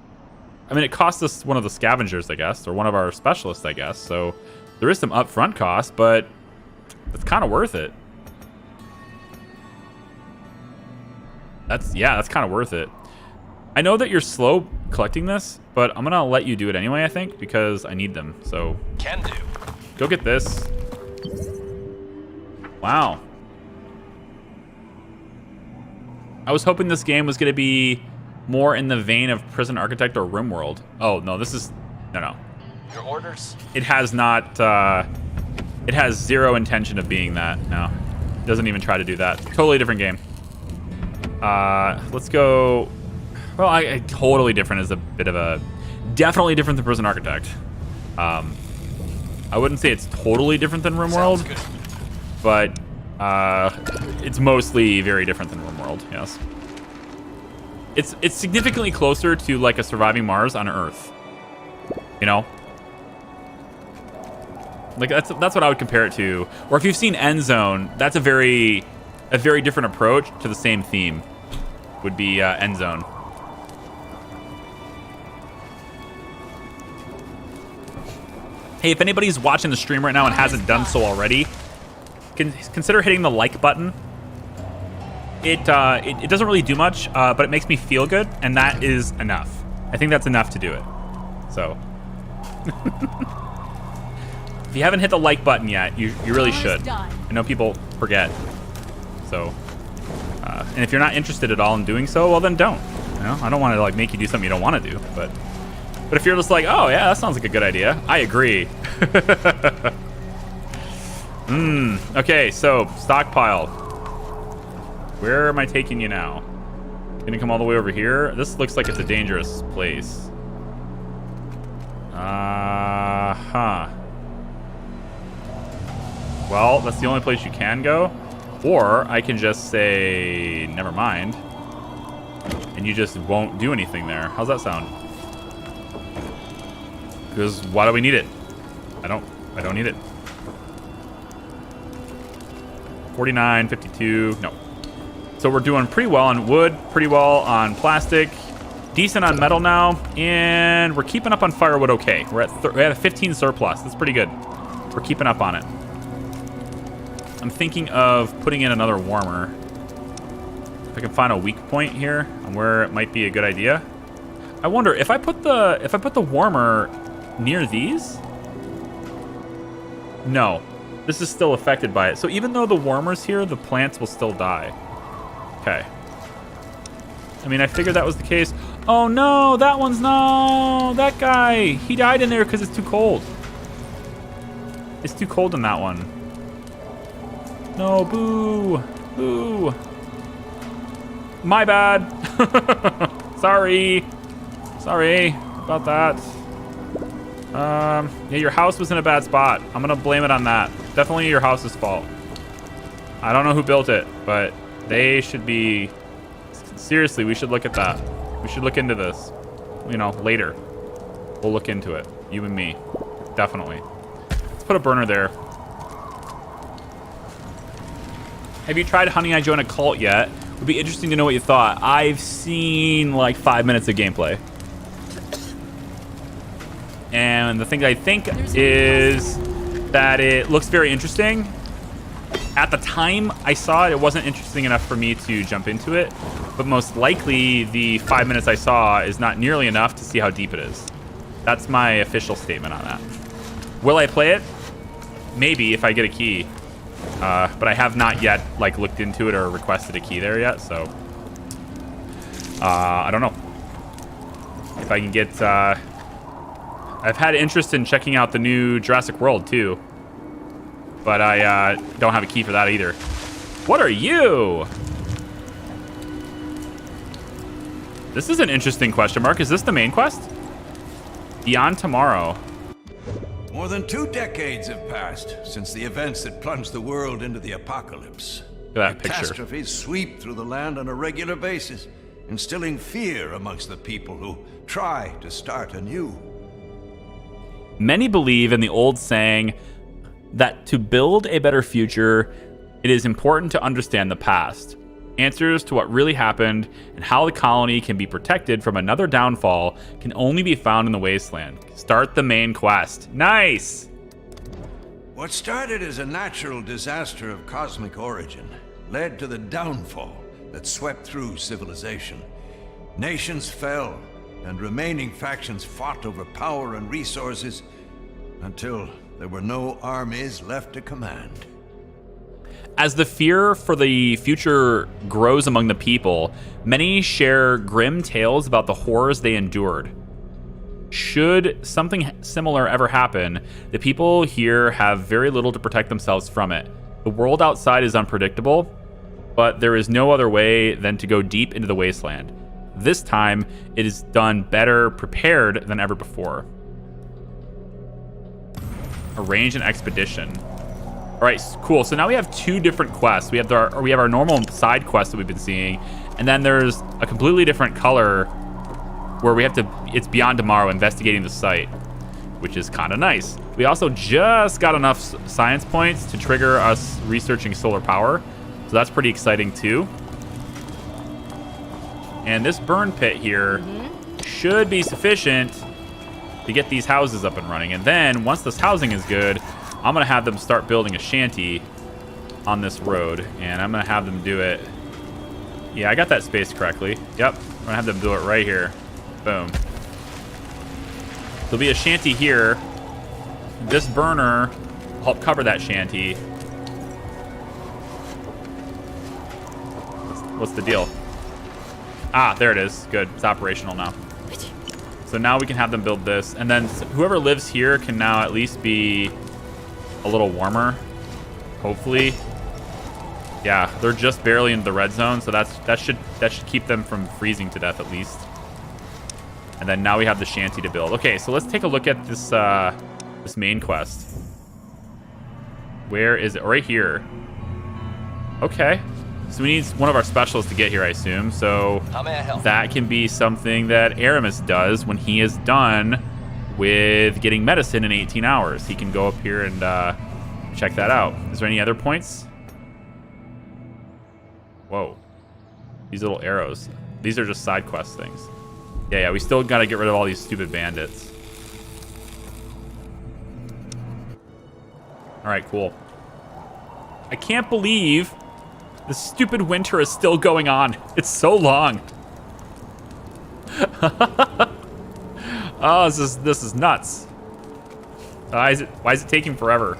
I mean, it cost us one of the scavengers, I guess, or one of our specialists, I guess. So there is some upfront cost, but it's kind of worth it. That's kind of worth it. I know that you're slow collecting this, but I'm gonna let you do it anyway, I think, because I need them. So Can do. go get this. Wow. I was hoping this game was gonna be more in the vein of Prison Architect or RimWorld. Oh no, this is no. Your orders? It has not. It has zero intention of being that. No, it doesn't even try to do that. Totally different game. Let's go. Well, I totally different is a bit of a definitely different than Prison Architect. I wouldn't say it's totally different than Sounds RimWorld, good. but it's mostly very different than RimWorld. Yes. It's significantly closer to like a Surviving Mars on Earth. You know? Like that's what I would compare it to. Or if you've seen End Zone, that's a very different approach to the same theme. Would be End Zone. Hey, if anybody's watching the stream right now and hasn't done so already, consider hitting the like button. It doesn't really do much, but it makes me feel good, and that is enough. I think that's enough to do it. So, if you haven't hit the like button yet, you really Tower's should. done. I know people forget. So, and if you're not interested at all in doing so, well then don't. You know, I don't want to like make you do something you don't want to do, but if you're just like, oh yeah, that sounds like a good idea, I agree. Okay, so stockpile. Where am I taking you now? Gonna come all the way over here? This looks like it's a dangerous place. Well, that's the only place you can go. Or I can just say, never mind. And you just won't do anything there. How's that sound? Because why do we need it? I don't need it. 49, 52, no. So we're doing pretty well on wood, pretty well on plastic, decent on metal now, and we're keeping up on firewood okay. We're at we have a 15 surplus. That's pretty good. We're keeping up on it. I'm thinking of putting in another warmer. If I can find a weak point here on where it might be a good idea. I wonder if I put the warmer near these. No, this is still affected by it. So even though the warmer's here, the plants will still die. Okay. I mean, I figured that was the case. Oh no, that one's no. That guy, he died in there because it's too cold. It's too cold in that one. No, boo, boo. My bad. Sorry about that. Yeah, your house was in a bad spot. I'm gonna blame it on that. Definitely your house's fault. I don't know who built it, but they should be... Seriously, we should look at that. We should look into this. You know, later. We'll look into it. You and me. Definitely. Let's put a burner there. Have you tried Honey, I Joined a Cult yet? It would be interesting to know what you thought. I've seen like 5 minutes of gameplay. And the thing I think is that it looks very interesting. At the time I saw it, it wasn't interesting enough for me to jump into it. But most likely, the 5 minutes I saw is not nearly enough to see how deep it is. That's my official statement on that. Will I play it? Maybe, if I get a key. But I have not yet like looked into it or requested a key there yet, so... I don't know. If I can get... I've had interest in checking out the new Jurassic World, too. But I don't have a key for that either. What are you? This is an interesting question mark. Is this the main quest? Beyond Tomorrow. More than 2 decades have passed since the events that plunged the world into the apocalypse. Look at that picture. Catastrophes sweep through the land on a regular basis, instilling fear amongst the people who try to start anew. Many believe in the old saying that to build a better future, it is important to understand the past. Answers to what really happened and how the colony can be protected from another downfall can only be found in the Wasteland. Start the main quest. Nice! What started as a natural disaster of cosmic origin led to the downfall that swept through civilization. Nations fell, and remaining factions fought over power and resources until there were no armies left to command. As the fear for the future grows among the people, many share grim tales about the horrors they endured. Should something similar ever happen, the people here have very little to protect themselves from it. The world outside is unpredictable, but there is no other way than to go deep into the Wasteland. This time, it is done better prepared than ever before. Arrange an expedition. All right, cool. So now we have 2 different quests. We have our normal side quest that we've been seeing, and then there's a completely different color where we have to. It's Beyond Tomorrow, investigating the site, which is kind of nice. We also just got enough science points to trigger us researching solar power, so that's pretty exciting too. And this burn pit here should be sufficient to get these houses up and running. And then once this housing is good, I'm going to have them start building a shanty on this road. And I'm going to have them do it. Yeah, I got that spaced correctly. Yep. I'm going to have them do it right here. Boom. There'll be a shanty here. This burner will help cover that shanty. What's the deal? Ah, there it is. Good. It's operational now. So now we can have them build this. And then whoever lives here can now at least be a little warmer. Hopefully. Yeah, they're just barely in the red zone, so that should keep them from freezing to death at least. And then now we have the shanty to build. Okay, so let's take a look at this this main quest. Where is it? Right here. Okay. So we need one of our specialists to get here, I assume. So How may I help? that can be something that Aramis does when he is done with getting medicine in 18 hours. He can go up here and check that out. Is there any other points? Whoa. These little arrows. These are just side quest things. Yeah, we still got to get rid of all these stupid bandits. All right, cool. I can't believe the stupid winter is still going on. It's so long. Oh, this is nuts. Why is it taking forever?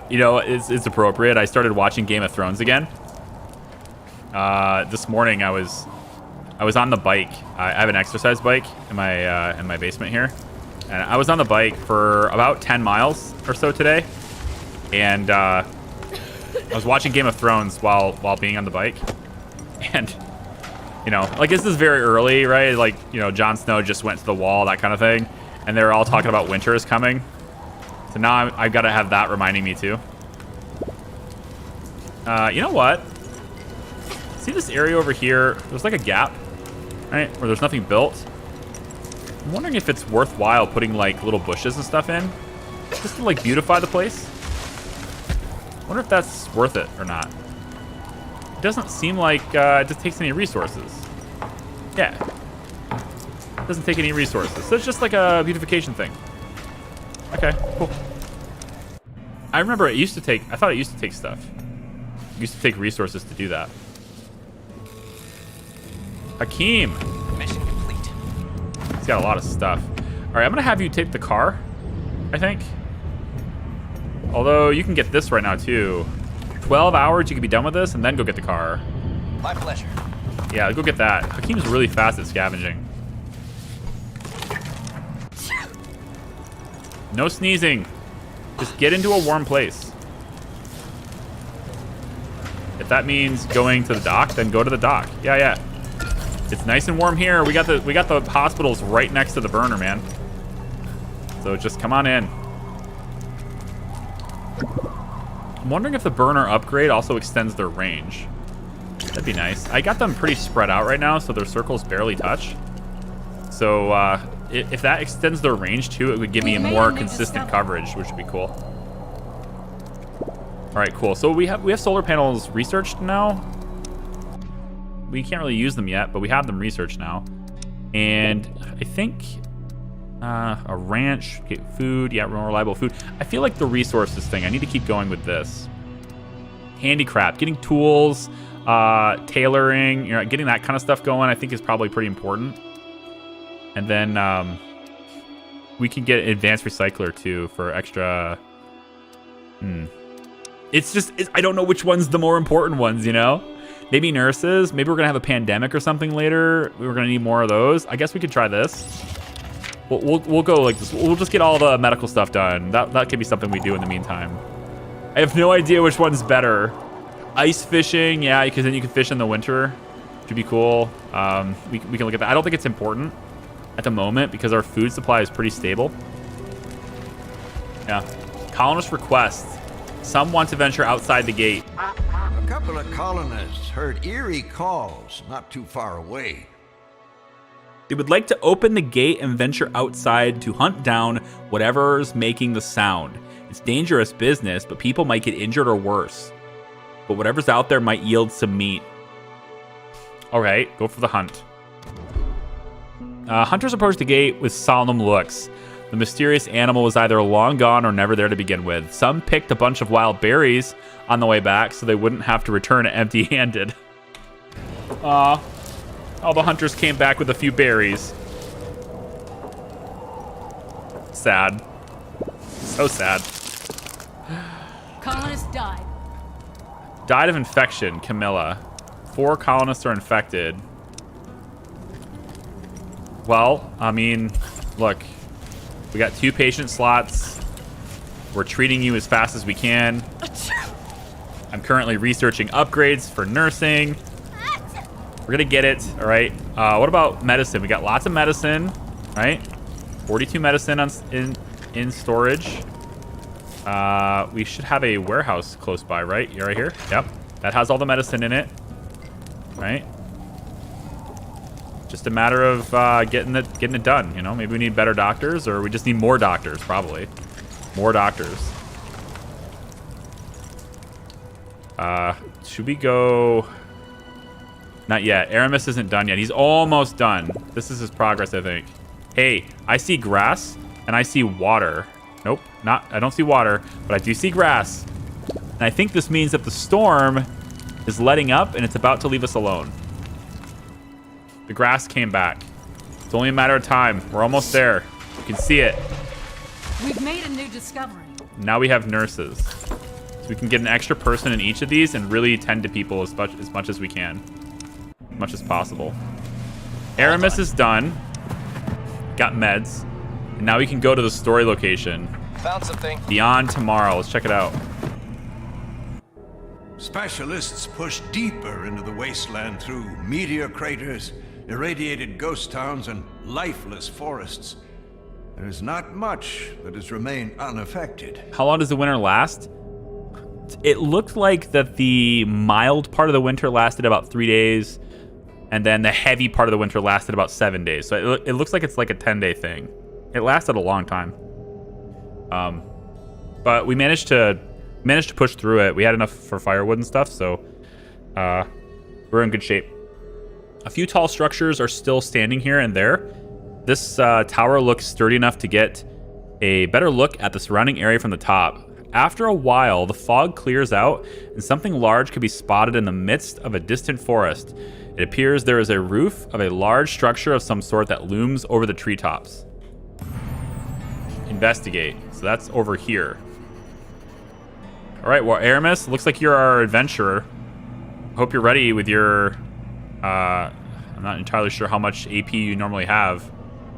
You know, it's appropriate. I started watching Game of Thrones again. This morning I was on the bike. I have an exercise bike in my basement here, and I was on the bike for about 10 miles or so today, and I was watching Game of Thrones while being on the bike, and You know, like this is very early, right? Like, you know, Jon Snow just went to the wall, that kind of thing. And they're all talking about winter is coming. So now I've got to have that reminding me too. You know what? See this area over here? There's like a gap, right? Where there's nothing built. I'm wondering if it's worthwhile putting like little bushes and stuff in. Just to like beautify the place. I wonder if that's worth it or not. It doesn't seem like it just takes any resources. Yeah. It doesn't take any resources. So it's just like a beautification thing. Okay, cool. I remember it used to take, I thought it used to take stuff. It used to take resources to do that. Hakeem. Mission complete. He's got a lot of stuff. All right, I'm gonna have you take the car, I think. Although you can get this right now too. 12 hours, you could be done with this and then go get the car. My pleasure. Yeah, go get that. Hakeem's really fast at scavenging. No sneezing. Just get into a warm place. If that means going to the dock, then go to the dock. Yeah, yeah. It's nice and warm here. We got the hospitals right next to the burner, man. So just come on in. I'm wondering if the burner upgrade also extends their range. That'd be nice. I got them pretty spread out right now, so their circles barely touch. So if that extends their range too, it would give me a more consistent coverage, which would be cool. All right, cool. So we have solar panels researched now. We can't really use them yet, but we have them researched now. And I think a ranch, get food, yeah, more reliable food. I feel like the resources thing, I need to keep going with this. Handicraft, getting tools, tailoring, you know, getting that kind of stuff going, I think is probably pretty important. And then we can get advanced recycler too for extra. It's just, I don't know which one's the more important ones, you know? Maybe nurses. Maybe we're gonna have a pandemic or something later. We're gonna need more of those. I guess we could try this. We'll go like this. We'll just get all the medical stuff done. That could be something we do in the meantime. I have no idea which one's better. Ice fishing, yeah, because then you can fish in the winter, which would be cool. We can look at that. I don't think it's important at the moment because our food supply is pretty stable. Yeah. Colonist request. Some want to venture outside the gate. A couple of colonists heard eerie calls not too far away. They would like to open the gate and venture outside to hunt down whatever's making the sound. It's dangerous business, but people might get injured or worse. But whatever's out there might yield some meat. All right, go for the hunt. Hunters approach the gate with solemn looks. The mysterious animal was either long gone or never there to begin with. Some picked a bunch of wild berries on the way back so they wouldn't have to return empty-handed. Aw. All the hunters came back with a few berries. Sad. So sad. Colonist died. Died of infection, Camilla. 4 colonists are infected. Well, I mean, look. We got 2 patient slots. We're treating you as fast as we can. I'm currently researching upgrades for nursing. We're gonna get it, all right? What about medicine? We got lots of medicine, right? 42 medicine in storage. We should have a warehouse close by, right? You're right here. Yep, that has all the medicine in it, right? Just a matter of getting it done. You know, maybe we need better doctors, or we just need more doctors. Probably more doctors. Should we go? Not yet. Aramis isn't done yet. He's almost done. This is his progress, I think. Hey, I see grass and I see water. Nope, not. I don't see water, but I do see grass. And I think this means that the storm is letting up and it's about to leave us alone. The grass came back. It's only a matter of time. We're almost there. You can see it. We've made a new discovery. Now we have nurses. So we can get an extra person in each of these and really tend to people as much as we can. As much as possible. Aramis is done. Got meds. And now we can go to the story location. Found something. Beyond Tomorrow. Let's check it out. Specialists push deeper into the wasteland through meteor craters, irradiated ghost towns, and lifeless forests. There's not much that has remained unaffected. How long does the winter last? It looked like that the mild part of the winter lasted about 3 days, and then the heavy part of the winter lasted about 7 days. So it looks like it's like a 10-day thing. It lasted a long time. But we managed to push through it. We had enough for firewood and stuff, so we're in good shape. A few tall structures are still standing here and there. This tower looks sturdy enough to get a better look at the surrounding area from the top. After a while, the fog clears out and something large can be spotted in the midst of a distant forest. It appears there is a roof of a large structure of some sort that looms over the treetops. Investigate. So that's over here. All right, well, Aramis, looks like you're our adventurer. Hope you're ready with your... I'm not entirely sure how much AP you normally have,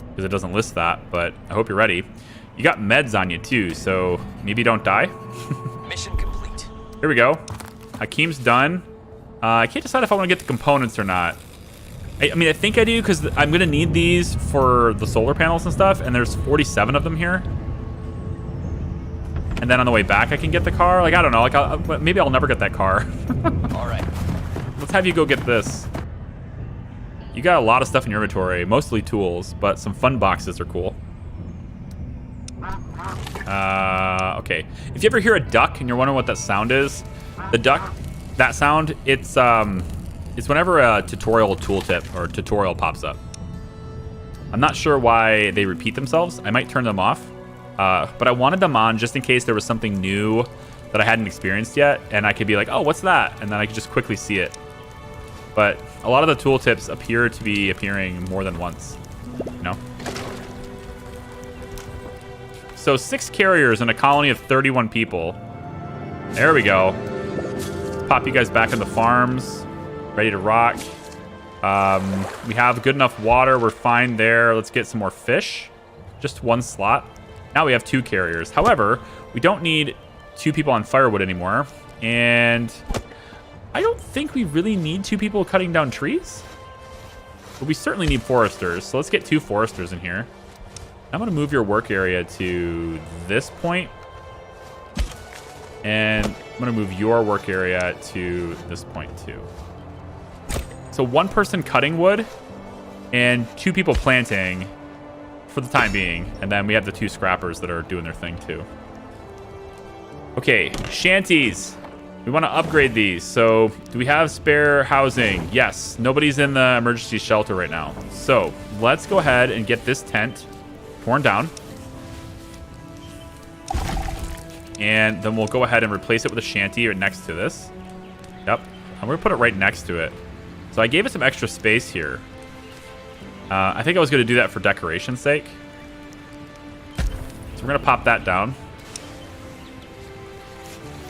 because it doesn't list that, but I hope you're ready. You got meds on you, too, so maybe don't die. Mission complete. Here we go. Hakeem's done. I can't decide if I want to get the components or not. I mean, I think I do, because I'm going to need these for the solar panels and stuff, and there's 47 of them here. And then on the way back, I can get the car. Like, I don't know. Like, maybe I'll never get that car. All right. Let's have you go get this. You got a lot of stuff in your inventory, mostly tools, but some fun boxes are cool. Okay. If you ever hear a duck and you're wondering what that sound is, the duck, that sound, it's whenever a tutorial tooltip or tutorial pops up. I'm not sure why they repeat themselves. I might turn them off. But I wanted them on just in case there was something new that I hadn't experienced yet, and I could be like, oh, what's that? And then I could just quickly see it. But a lot of the tooltips appear to be appearing more than once, you know? So 6 carriers in a colony of 31 people. There we go. Pop you guys back in the farms. Ready to rock. We have good enough water. We're fine there. Let's get some more fish. Just 1 slot. Now we have 2 carriers. However, we don't need 2 people on firewood anymore. And I don't think we really need 2 people cutting down trees. But we certainly need foresters. So let's get 2 foresters in here. I'm going to move your work area to this point. And I'm going to move your work area to this point too. So 1 person cutting wood and 2 people planting for the time being. And then we have the 2 scrappers that are doing their thing too. Okay, shanties. We want to upgrade these. So do we have spare housing? Yes. Nobody's in the emergency shelter right now. So let's go ahead and get this tent torn down. And then we'll go ahead and replace it with a shanty right next to this. Yep. I'm going to put it right next to it. So I gave it some extra space here. I think I was going to do that for decoration's sake. So we're going to pop that down.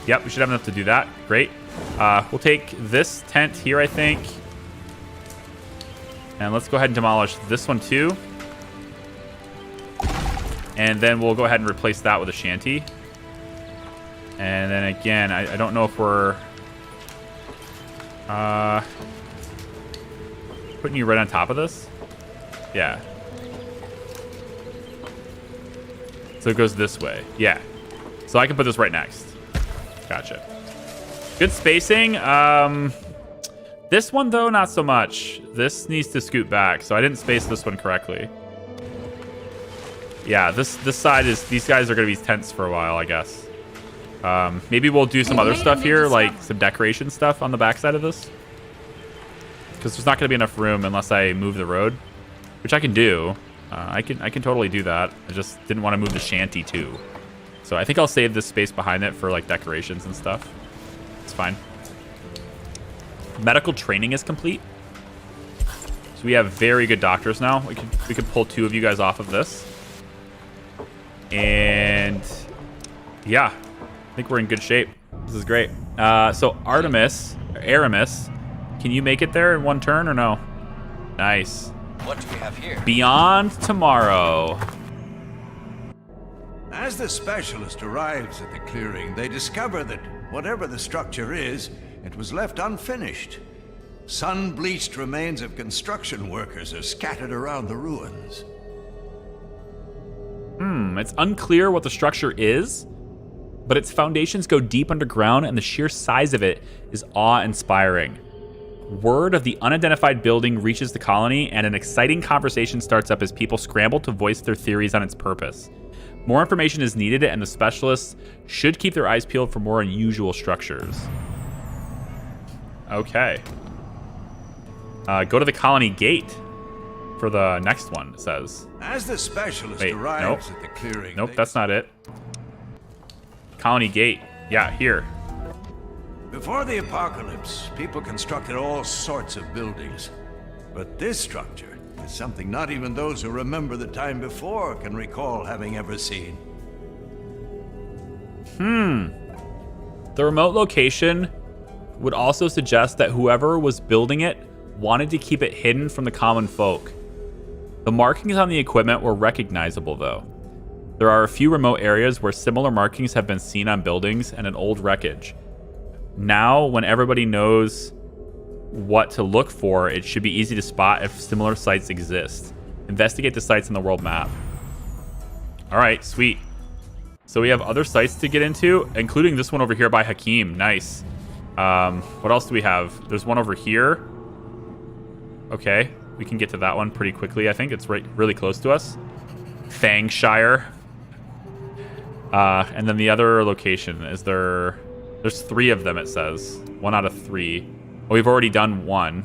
Yep, we should have enough to do that. Great. We'll take this tent here, I think. And let's go ahead and demolish this one too. And then we'll go ahead and replace that with a shanty. And then again, I don't know if we're putting you right on top of this. Yeah. So it goes this way. Yeah. So I can put this right next. Gotcha. Good spacing. This one, though, not so much. This needs to scoot back, so I didn't space this one correctly. Yeah, this side is... These guys are going to be tents for a while, I guess. Maybe we'll do some other stuff here, like some decoration stuff on the backside of this. Because there's not going to be enough room unless I move the road, which I can do. I can totally do that. I just didn't want to move the shanty, too. So I think I'll save this space behind it for like decorations and stuff. It's fine. Medical training is complete. So we have very good doctors now. We could pull 2 of you guys off of this. And yeah, I think we're in good shape. This is great. So Aramis, can you make it there in 1 turn or no? Nice. What do we have here? Beyond tomorrow. As the specialist arrives at the clearing, they discover that Whatever the structure is, it was left unfinished. Sun-bleached remains of construction workers are scattered around the ruins. It's unclear what the structure is, but its foundations go deep underground and the sheer size of it is awe-inspiring. Word of the unidentified building reaches the colony, and an exciting conversation starts up as people scramble to voice their theories on its purpose. More information is needed, and the specialists should keep their eyes peeled for more unusual structures. Okay. Go to the colony gate for the next one, it says. As the specialist Wait, arrives nope. at the clearing... Nope, that's not it. Colony gate. Yeah, here. Before the apocalypse, people constructed all sorts of buildings. But this structure is something not even those who remember the time before can recall having ever seen. The remote location would also suggest that whoever was building it wanted to keep it hidden from the common folk. The markings on the equipment were recognizable, though. There are a few remote areas where similar markings have been seen on buildings and an old wreckage. Now, when everybody knows what to look for, it should be easy to spot if similar sites exist. Investigate the sites on the world map. All right, sweet. So we have other sites to get into, including this one over here by Hakim. Nice. What else do we have? There's one over here. Okay, we can get to that one pretty quickly. I think it's really close to us. Fangshire. And then the other location is there. There's 3 of them, it says. 1 out of 3. Well, we've already done 1,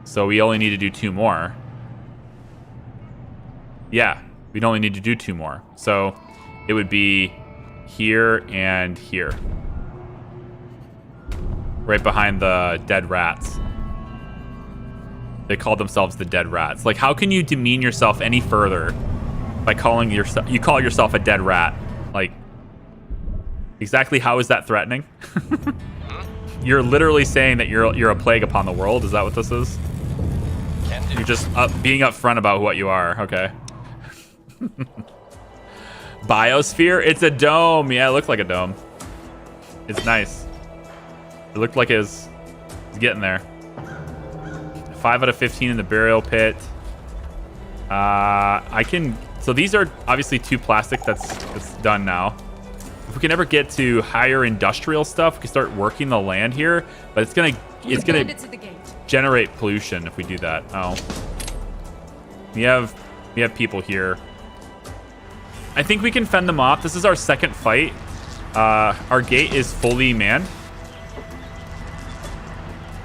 so we only need to do 2 more. Yeah, we'd only need to do 2 more. So it would be here and here. Right behind the dead rats. They called themselves the dead rats. Like, how can you demean yourself any further by calling yourself... You call yourself a dead rat. Like, exactly how is that threatening? You're literally saying that you're a plague upon the world. Is that what this is? Can do. You're just being upfront about what you are. Okay. Biosphere? It's a dome. Yeah, it looks like a dome. It's nice. It looked like it's getting there. 5 out of 15 in the burial pit. So these are obviously 2 plastic that's done now. If we can ever get to higher industrial stuff, we can start working the land here. But it's gonna Bandits at the gate. generate pollution if we do that. Oh, we have people here. I think we can fend them off. This is our second fight. Our gate is fully manned.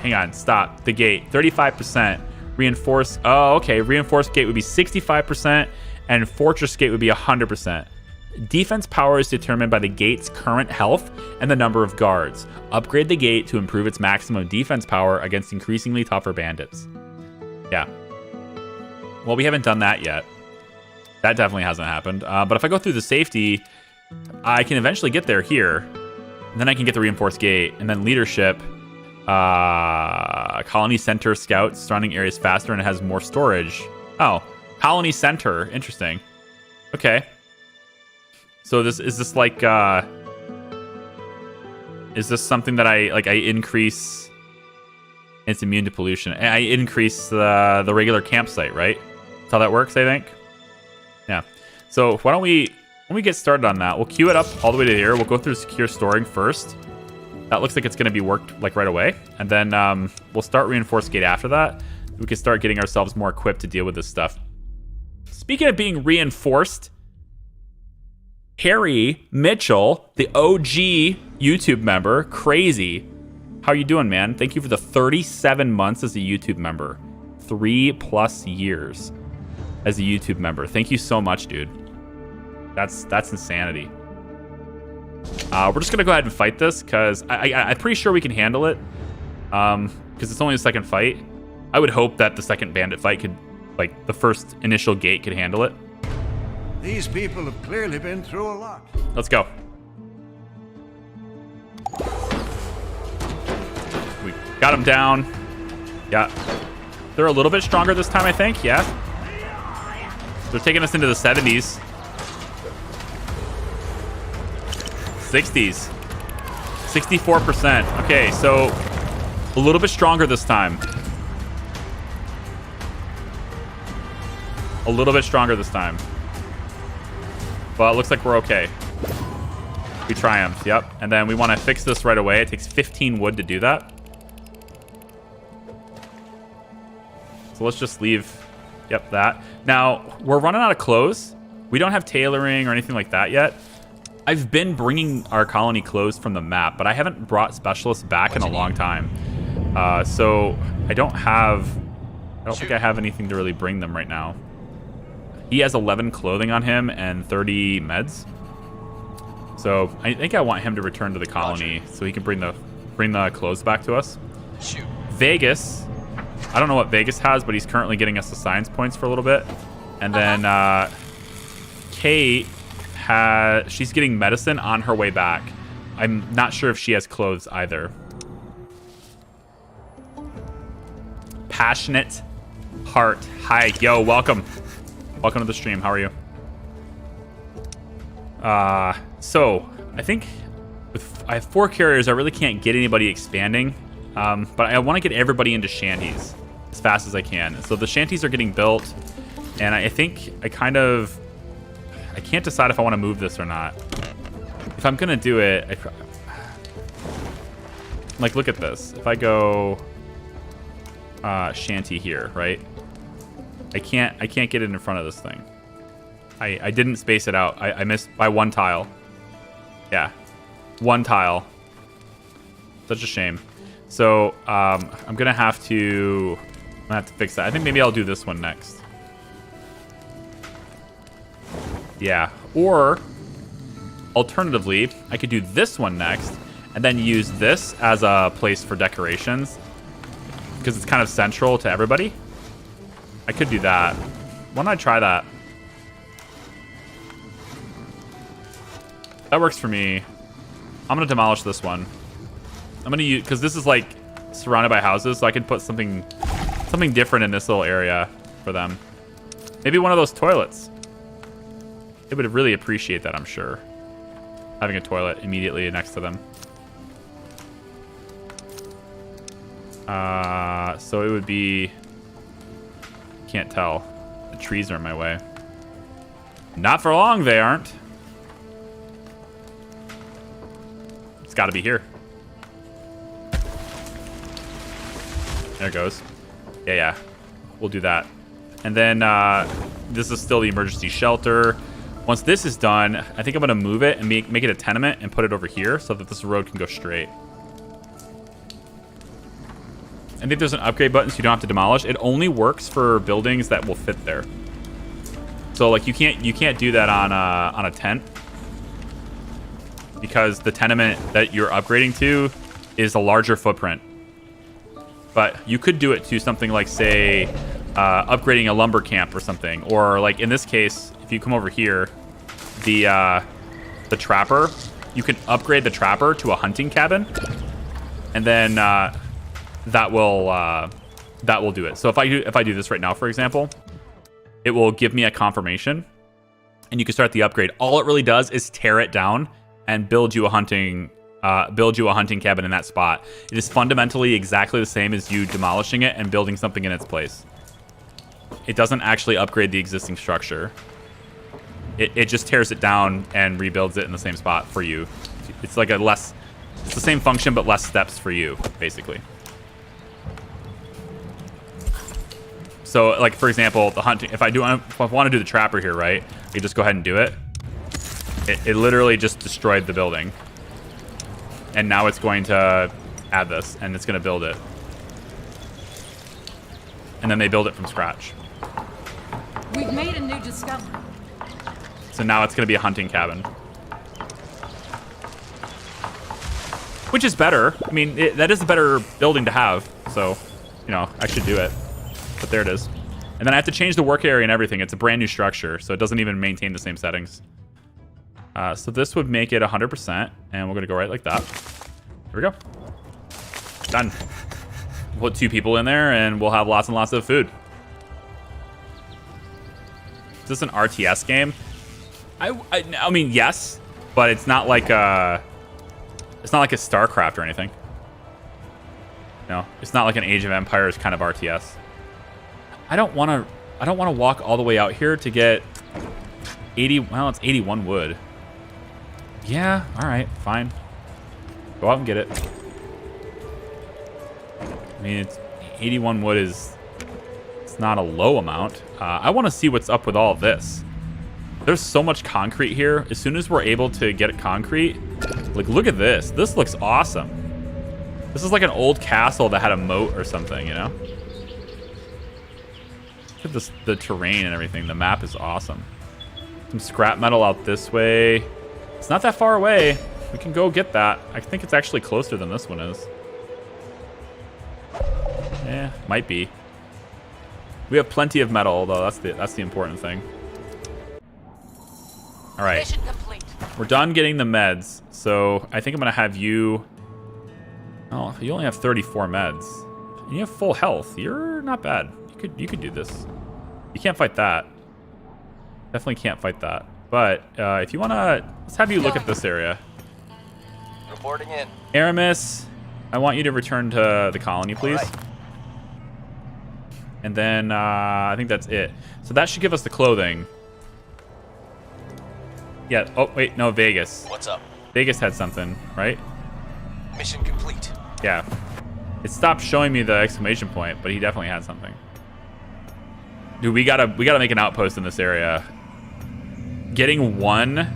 Hang on, stop. The gate, 35%. Reinforced. Oh, okay. Reinforced gate would be 65%, and fortress gate would be 100%. Defense power is determined by the gate's current health and the number of guards. Upgrade the gate to improve its maximum defense power against increasingly tougher bandits. Yeah. Well, we haven't done that yet. That definitely hasn't happened. But if I go through the safety, I can eventually get there here. And then I can get the reinforced gate, and then leadership. Colony center scouts surrounding areas faster and it has more storage. Oh, colony center. Interesting. Okay. So is this like is this something that I increase? It's immune to pollution. I increase the regular campsite, right? That's how that works, I think. Yeah. So why don't we, when we get started on that, we'll queue it up all the way to here. We'll go through secure storing first. That looks like it's going to be worked like right away. And then we'll start reinforced gate after that. We can start getting ourselves more equipped to deal with this stuff. Speaking of being reinforced, Harry Mitchell, the OG YouTube member, crazy. How you doing, man? Thank you for the 37 months as a YouTube member. 3+ years as a YouTube member. Thank you so much, dude. That's insanity. We're just gonna go ahead and fight this because I'm pretty sure we can handle it. Because it's only the second fight. I would hope that the second bandit fight could, like, the first initial gate could handle it. These people have clearly been through a lot. Let's go. We got them down. Yeah. They're a little bit stronger this time, I think. Yeah. They're taking us into the 70s. 60s. 64%. Okay, so a little bit stronger this time. A little bit stronger this time. But it looks like we're okay. We triumphed, yep. And then we want to fix this right away. It takes 15 wood to do that. So let's just leave, yep, that. Now, we're running out of clothes. We don't have tailoring or anything like that yet. I've been bringing our colony clothes from the map, but I haven't brought specialists back in a long time. So I don't think I have anything to really bring them right now. He has 11 clothing on him and 30 meds. So I think I want him to return to the colony so he can bring the clothes back to us. Shoot. Vegas, I don't know what Vegas has, but he's currently getting us the science points for a little bit. And then Kate she's getting medicine on her way back. I'm not sure if she has clothes either. Passionate Heart. Hi, yo, welcome. Welcome to the stream. How are you? So I think I have 4 carriers. I really can't get anybody expanding, but I want to get everybody into shanties as fast as I can. So the shanties are getting built, and I think I can't decide if I want to move this or not. If I'm gonna do it, like, look at this. If I go shanty here, right? I can't get it in front of this thing. I didn't space it out. I missed by 1 tile. Yeah, 1 tile. Such a shame. So I'm gonna have to fix that. I think maybe I'll do this one next. Yeah, or alternatively, I could do this one next and then use this as a place for decorations because it's kind of central to everybody. I could do that. Why don't I try that? That works for me. I'm gonna demolish this one. I'm gonna use, because this is like surrounded by houses, so I can put something different in this little area for them. Maybe one of those toilets. They would really appreciate that, I'm sure. Having a toilet immediately next to them. So it would be... Can't tell. The trees are in my way. Not for long, they aren't. It's got to be here. There it goes. Yeah. We'll do that. And then this is still the emergency shelter. Once this is done, I think I'm going to move it and make it a tenement and put it over here so that this road can go straight. I think there's an upgrade button so you don't have to demolish. It only works for buildings that will fit there. So like you can't do that on a tent because the tenement that you're upgrading to is a larger footprint. But you could do it to something like, say, upgrading a lumber camp or something, or like in this case, if you come over here, the trapper, you can upgrade the trapper to a hunting cabin, and then that will do it. So if I do this right now, for example, it will give me a confirmation, and you can start the upgrade. All it really does is tear it down and build you a hunting cabin in that spot. It is fundamentally exactly the same as you demolishing it and building something in its place. It doesn't actually upgrade the existing structure. It just tears it down and rebuilds it in the same spot for you. It's like it's the same function but less steps for you, basically. So, like, for example, the hunting, if I want to do the trapper here, right, you just go ahead and do it. It literally just destroyed the building. And now it's going to add this, and it's going to build it. And then they build it from scratch. We've made a new discovery. So now it's going to be a hunting cabin. Which is better. I mean, that is a better building to have. So, you know, I should do it. But there it is. And then I have to change the work area and everything. It's a brand new structure, so it doesn't even maintain the same settings. So this would make it 100%, and we're going to go right like that. Here we go. Done. Put 2 people in there, and we'll have lots and lots of food. Is this an RTS game? I mean, yes, but it's not like It's not like a StarCraft or anything. No, it's not like an Age of Empires kind of RTS. I don't want to walk all the way out here to get 80. Well, it's 81 wood. Yeah, all right, fine. Go out and get it. I mean, it's 81 wood is... It's not a low amount. I want to see what's up with all of this. There's so much concrete here. As soon as we're able to get concrete... Like, look at this. This looks awesome. This is like an old castle that had a moat or something, you know? Look at this, the terrain and everything. The map is awesome. Some scrap metal out this way. It's not that far away. We can go get that. I think it's actually closer than this one is. Yeah, might be. We have plenty of metal, though. That's the important thing. All right. Mission complete. We're done getting the meds, so I think I'm gonna have you. Oh, you only have 34 meds. You have full health. You're not bad. You could do this. You can't fight that. Definitely can't fight that. But if you wanna, let's have you look at this area. Reporting in. Aramis, I want you to return to the colony, please. All right. And then I think that's it. So that should give us the clothing. Yeah. Oh wait, no, Vegas. What's up? Vegas had something, right? Mission complete. Yeah. It stopped showing me the exclamation point, but he definitely had something. Dude, we gotta make an outpost in this area. Getting one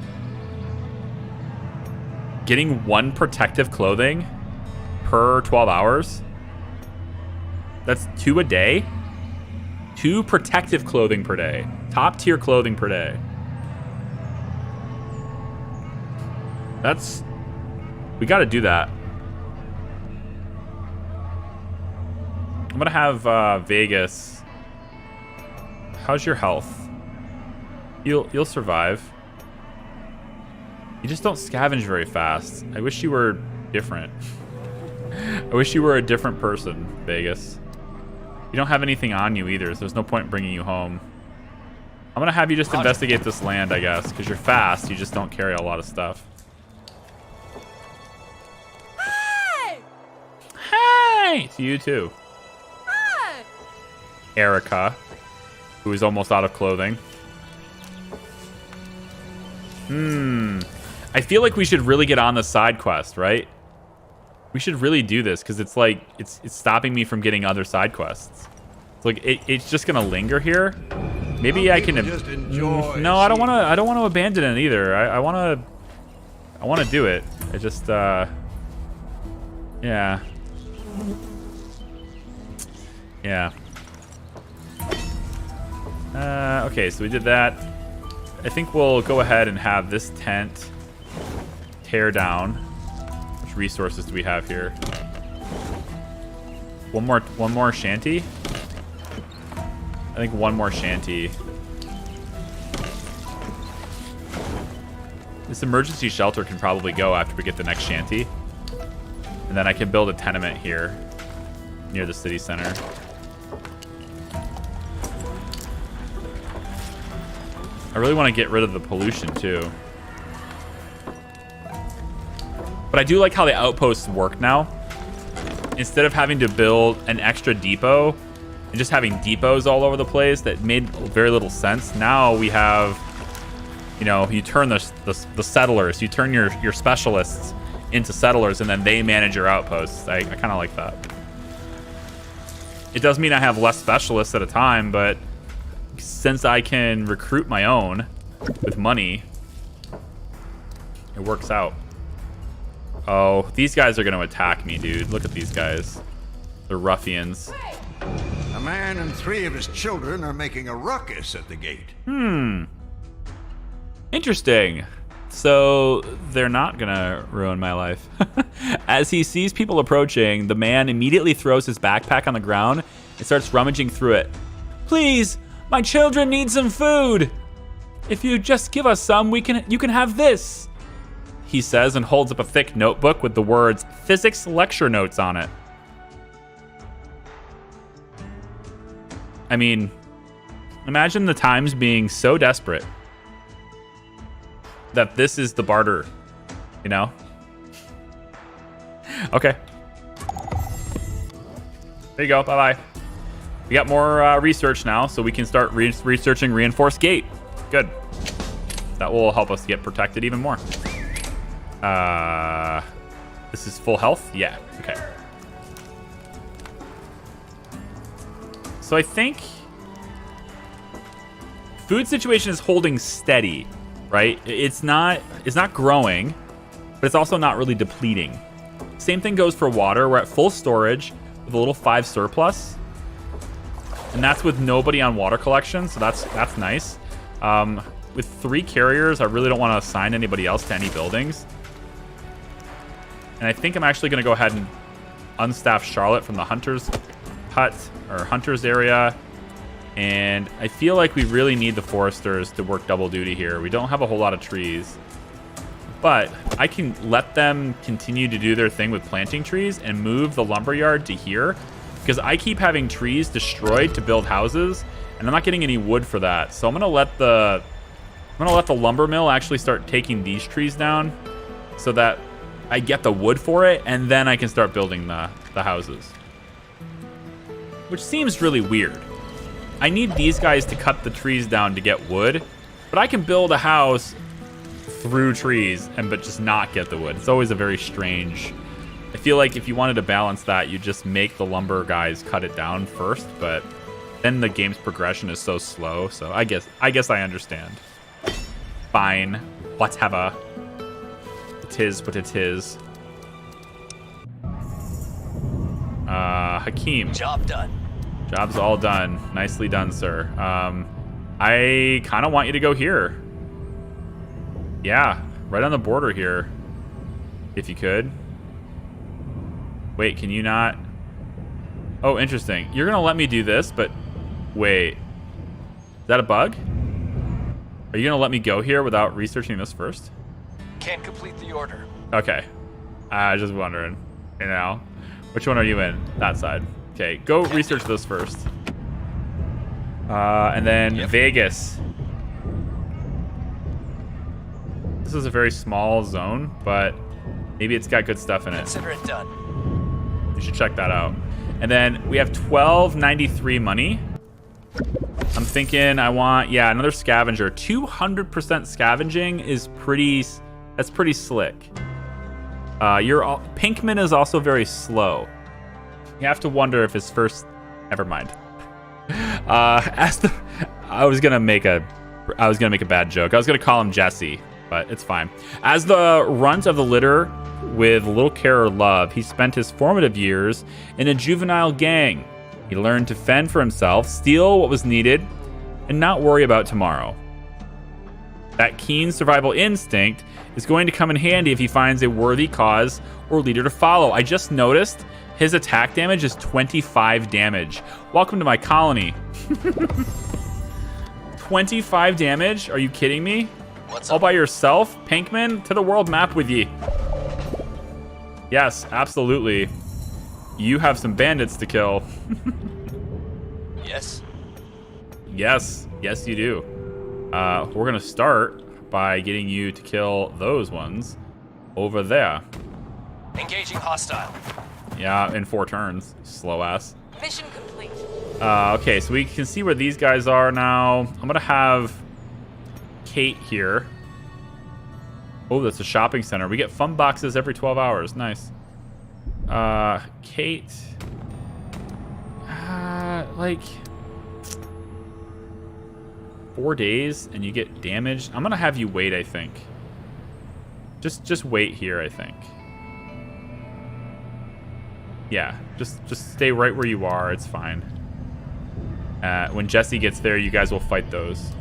protective clothing per 12 hours. That's 2 a day. 2 protective clothing per day. Top tier clothing per day. We gotta do that. I'm gonna have Vegas. How's your health? You'll survive. You just don't scavenge very fast. I wish you were different. I wish you were a different person, Vegas. You don't have anything on you either, so there's no point in bringing you home. I'm gonna have you just investigate this land, I guess, because you're fast. You just don't carry a lot of stuff. Hey! Hey! It's you too. Hi! Erica, who is almost out of clothing. I feel like we should really get on the side quest, right? We should really do this because it's like it's stopping me from getting other side quests. It's like it's just gonna linger here. Maybe I can just enjoy. No, I don't want to abandon it either. I want to do it. I just yeah. Okay, so we did that. I think we'll go ahead and have this tent tear down. Which resources do we have here? One more shanty? I think one more shanty. This emergency shelter can probably go after we get the next shanty. And then I can build a tenement here near the city center. I really want to get rid of the pollution too. But I do like how the outposts work now. Instead of having to build an extra depot and just having depots all over the place that made very little sense, now we have, you know, you turn the settlers, you turn your specialists into settlers, and then they manage your outposts. I kind of like that. It does mean I have less specialists at a time, but since I can recruit my own with money, it works out. Oh, these guys are going to attack me, dude. Look at these guys. They're ruffians. A man and 3 of his children are making a ruckus at the gate. Interesting. So they're not going to ruin my life. As he sees people approaching, the man immediately throws his backpack on the ground and starts rummaging through it. Please, my children need some food. If you just give us some, you can have this, he says, and holds up a thick notebook with the words physics lecture notes on it. I mean, imagine the times being so desperate that this is the barter, you know? Okay. There you go. Bye-bye. We got more research now, so we can start researching reinforced gate. Good. That will help us get protected even more. This is full health? Yeah. Okay. So I think food situation is holding steady, right? It's not growing, but it's also not really depleting. Same thing goes for water. We're at full storage with a little 5 surplus. And that's with nobody on water collection, so that's nice. With 3 carriers, I really don't want to assign anybody else to any buildings. And I think I'm actually going to go ahead and unstaff Charlotte from the hunter's hut or hunter's area. And I feel like we really need the foresters to work double duty here. We don't have a whole lot of trees, but I can let them continue to do their thing with planting trees and move the lumberyard to here, because I keep having trees destroyed to build houses, and I'm not getting any wood for that. So I'm gonna let the lumber mill actually start taking these trees down, so that I get the wood for it, and then I can start building the houses. Which seems really weird. I need these guys to cut the trees down to get wood, but I can build a house through trees but just not get the wood. It's always a very strange. I feel like if you wanted to balance that, you just make the lumber guys cut it down first, but then the game's progression is so slow. So I guess I understand. Fine, whatever. It is what it is. Hakeem. Job done. Job's all done. Nicely done, sir. I kind of want you to go here. Yeah, right on the border here. If you could. Wait, can you not? Oh, interesting. You're going to let me do this, but wait. Is that a bug? Are you going to let me go here without researching this first? Can't complete the order. Okay. I was just wondering. You know, which one are you in? That side. Okay, go research this first. And then Vegas. This is a very small zone, but maybe it's got good stuff in it. Consider it done. You should check that out. And then we have 1293 money. I'm thinking I want, yeah, another scavenger. 200% scavenging is that's pretty slick. Pinkman is also very slow. You have to wonder if his first. Never mind. I was gonna make a bad joke. I was gonna call him Jesse, but it's fine. As the runt of the litter, with little care or love, he spent his formative years in a juvenile gang. He learned to fend for himself, steal what was needed, and not worry about tomorrow. That keen survival instinct is going to come in handy if he finds a worthy cause or leader to follow. I just noticed his attack damage is 25 damage. Welcome to my colony. 25 damage? Are you kidding me? What's All up? by yourself? Pinkman, to the world map with ye. Yes, absolutely. You have some bandits to kill. Yes. Yes, you do. We're gonna start by getting you to kill those ones over there. Engaging hostile. Yeah, in 4 turns. Slow ass. Mission complete. Okay, so we can see where these guys are now. I'm gonna have Kate here. Oh, that's a shopping center. We get fun boxes every 12 hours. Nice. Kate. Like 4 days and you get damaged. I'm gonna have you wait, I think. Just wait here, I think. Yeah, just stay right where you are. It's fine. When Jesse gets there, you guys will fight those.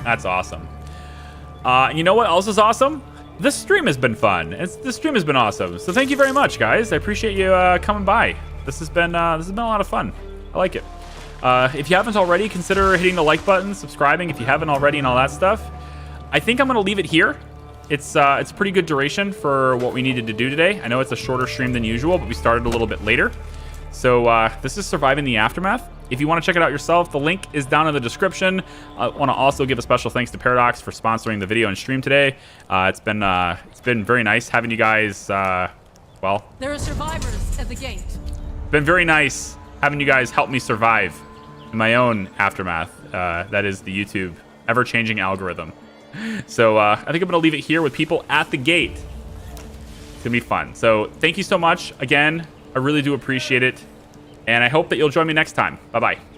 That's awesome. You know what else is awesome? This stream has been fun. This stream has been awesome. So thank you very much, guys. I appreciate you coming by. This has been a lot of fun. I like it. If you haven't already, consider hitting the like button, subscribing if you haven't already, and all that stuff. I think I'm gonna leave it here. It's pretty good duration for what we needed to do today. I know it's a shorter stream than usual, but we started a little bit later. So this is Surviving the Aftermath. If you want to check it out yourself, the link is down in the description. I want to also give a special thanks to Paradox for sponsoring the video and stream today. It's been very nice having you guys. Well, There are survivors at the gate. been very nice having you guys help me survive in my own aftermath. That is the YouTube ever-changing algorithm. So I think I'm going to leave it here with people at the gate. It's going to be fun. So thank you so much. Again, I really do appreciate it. And I hope that you'll join me next time. Bye-bye.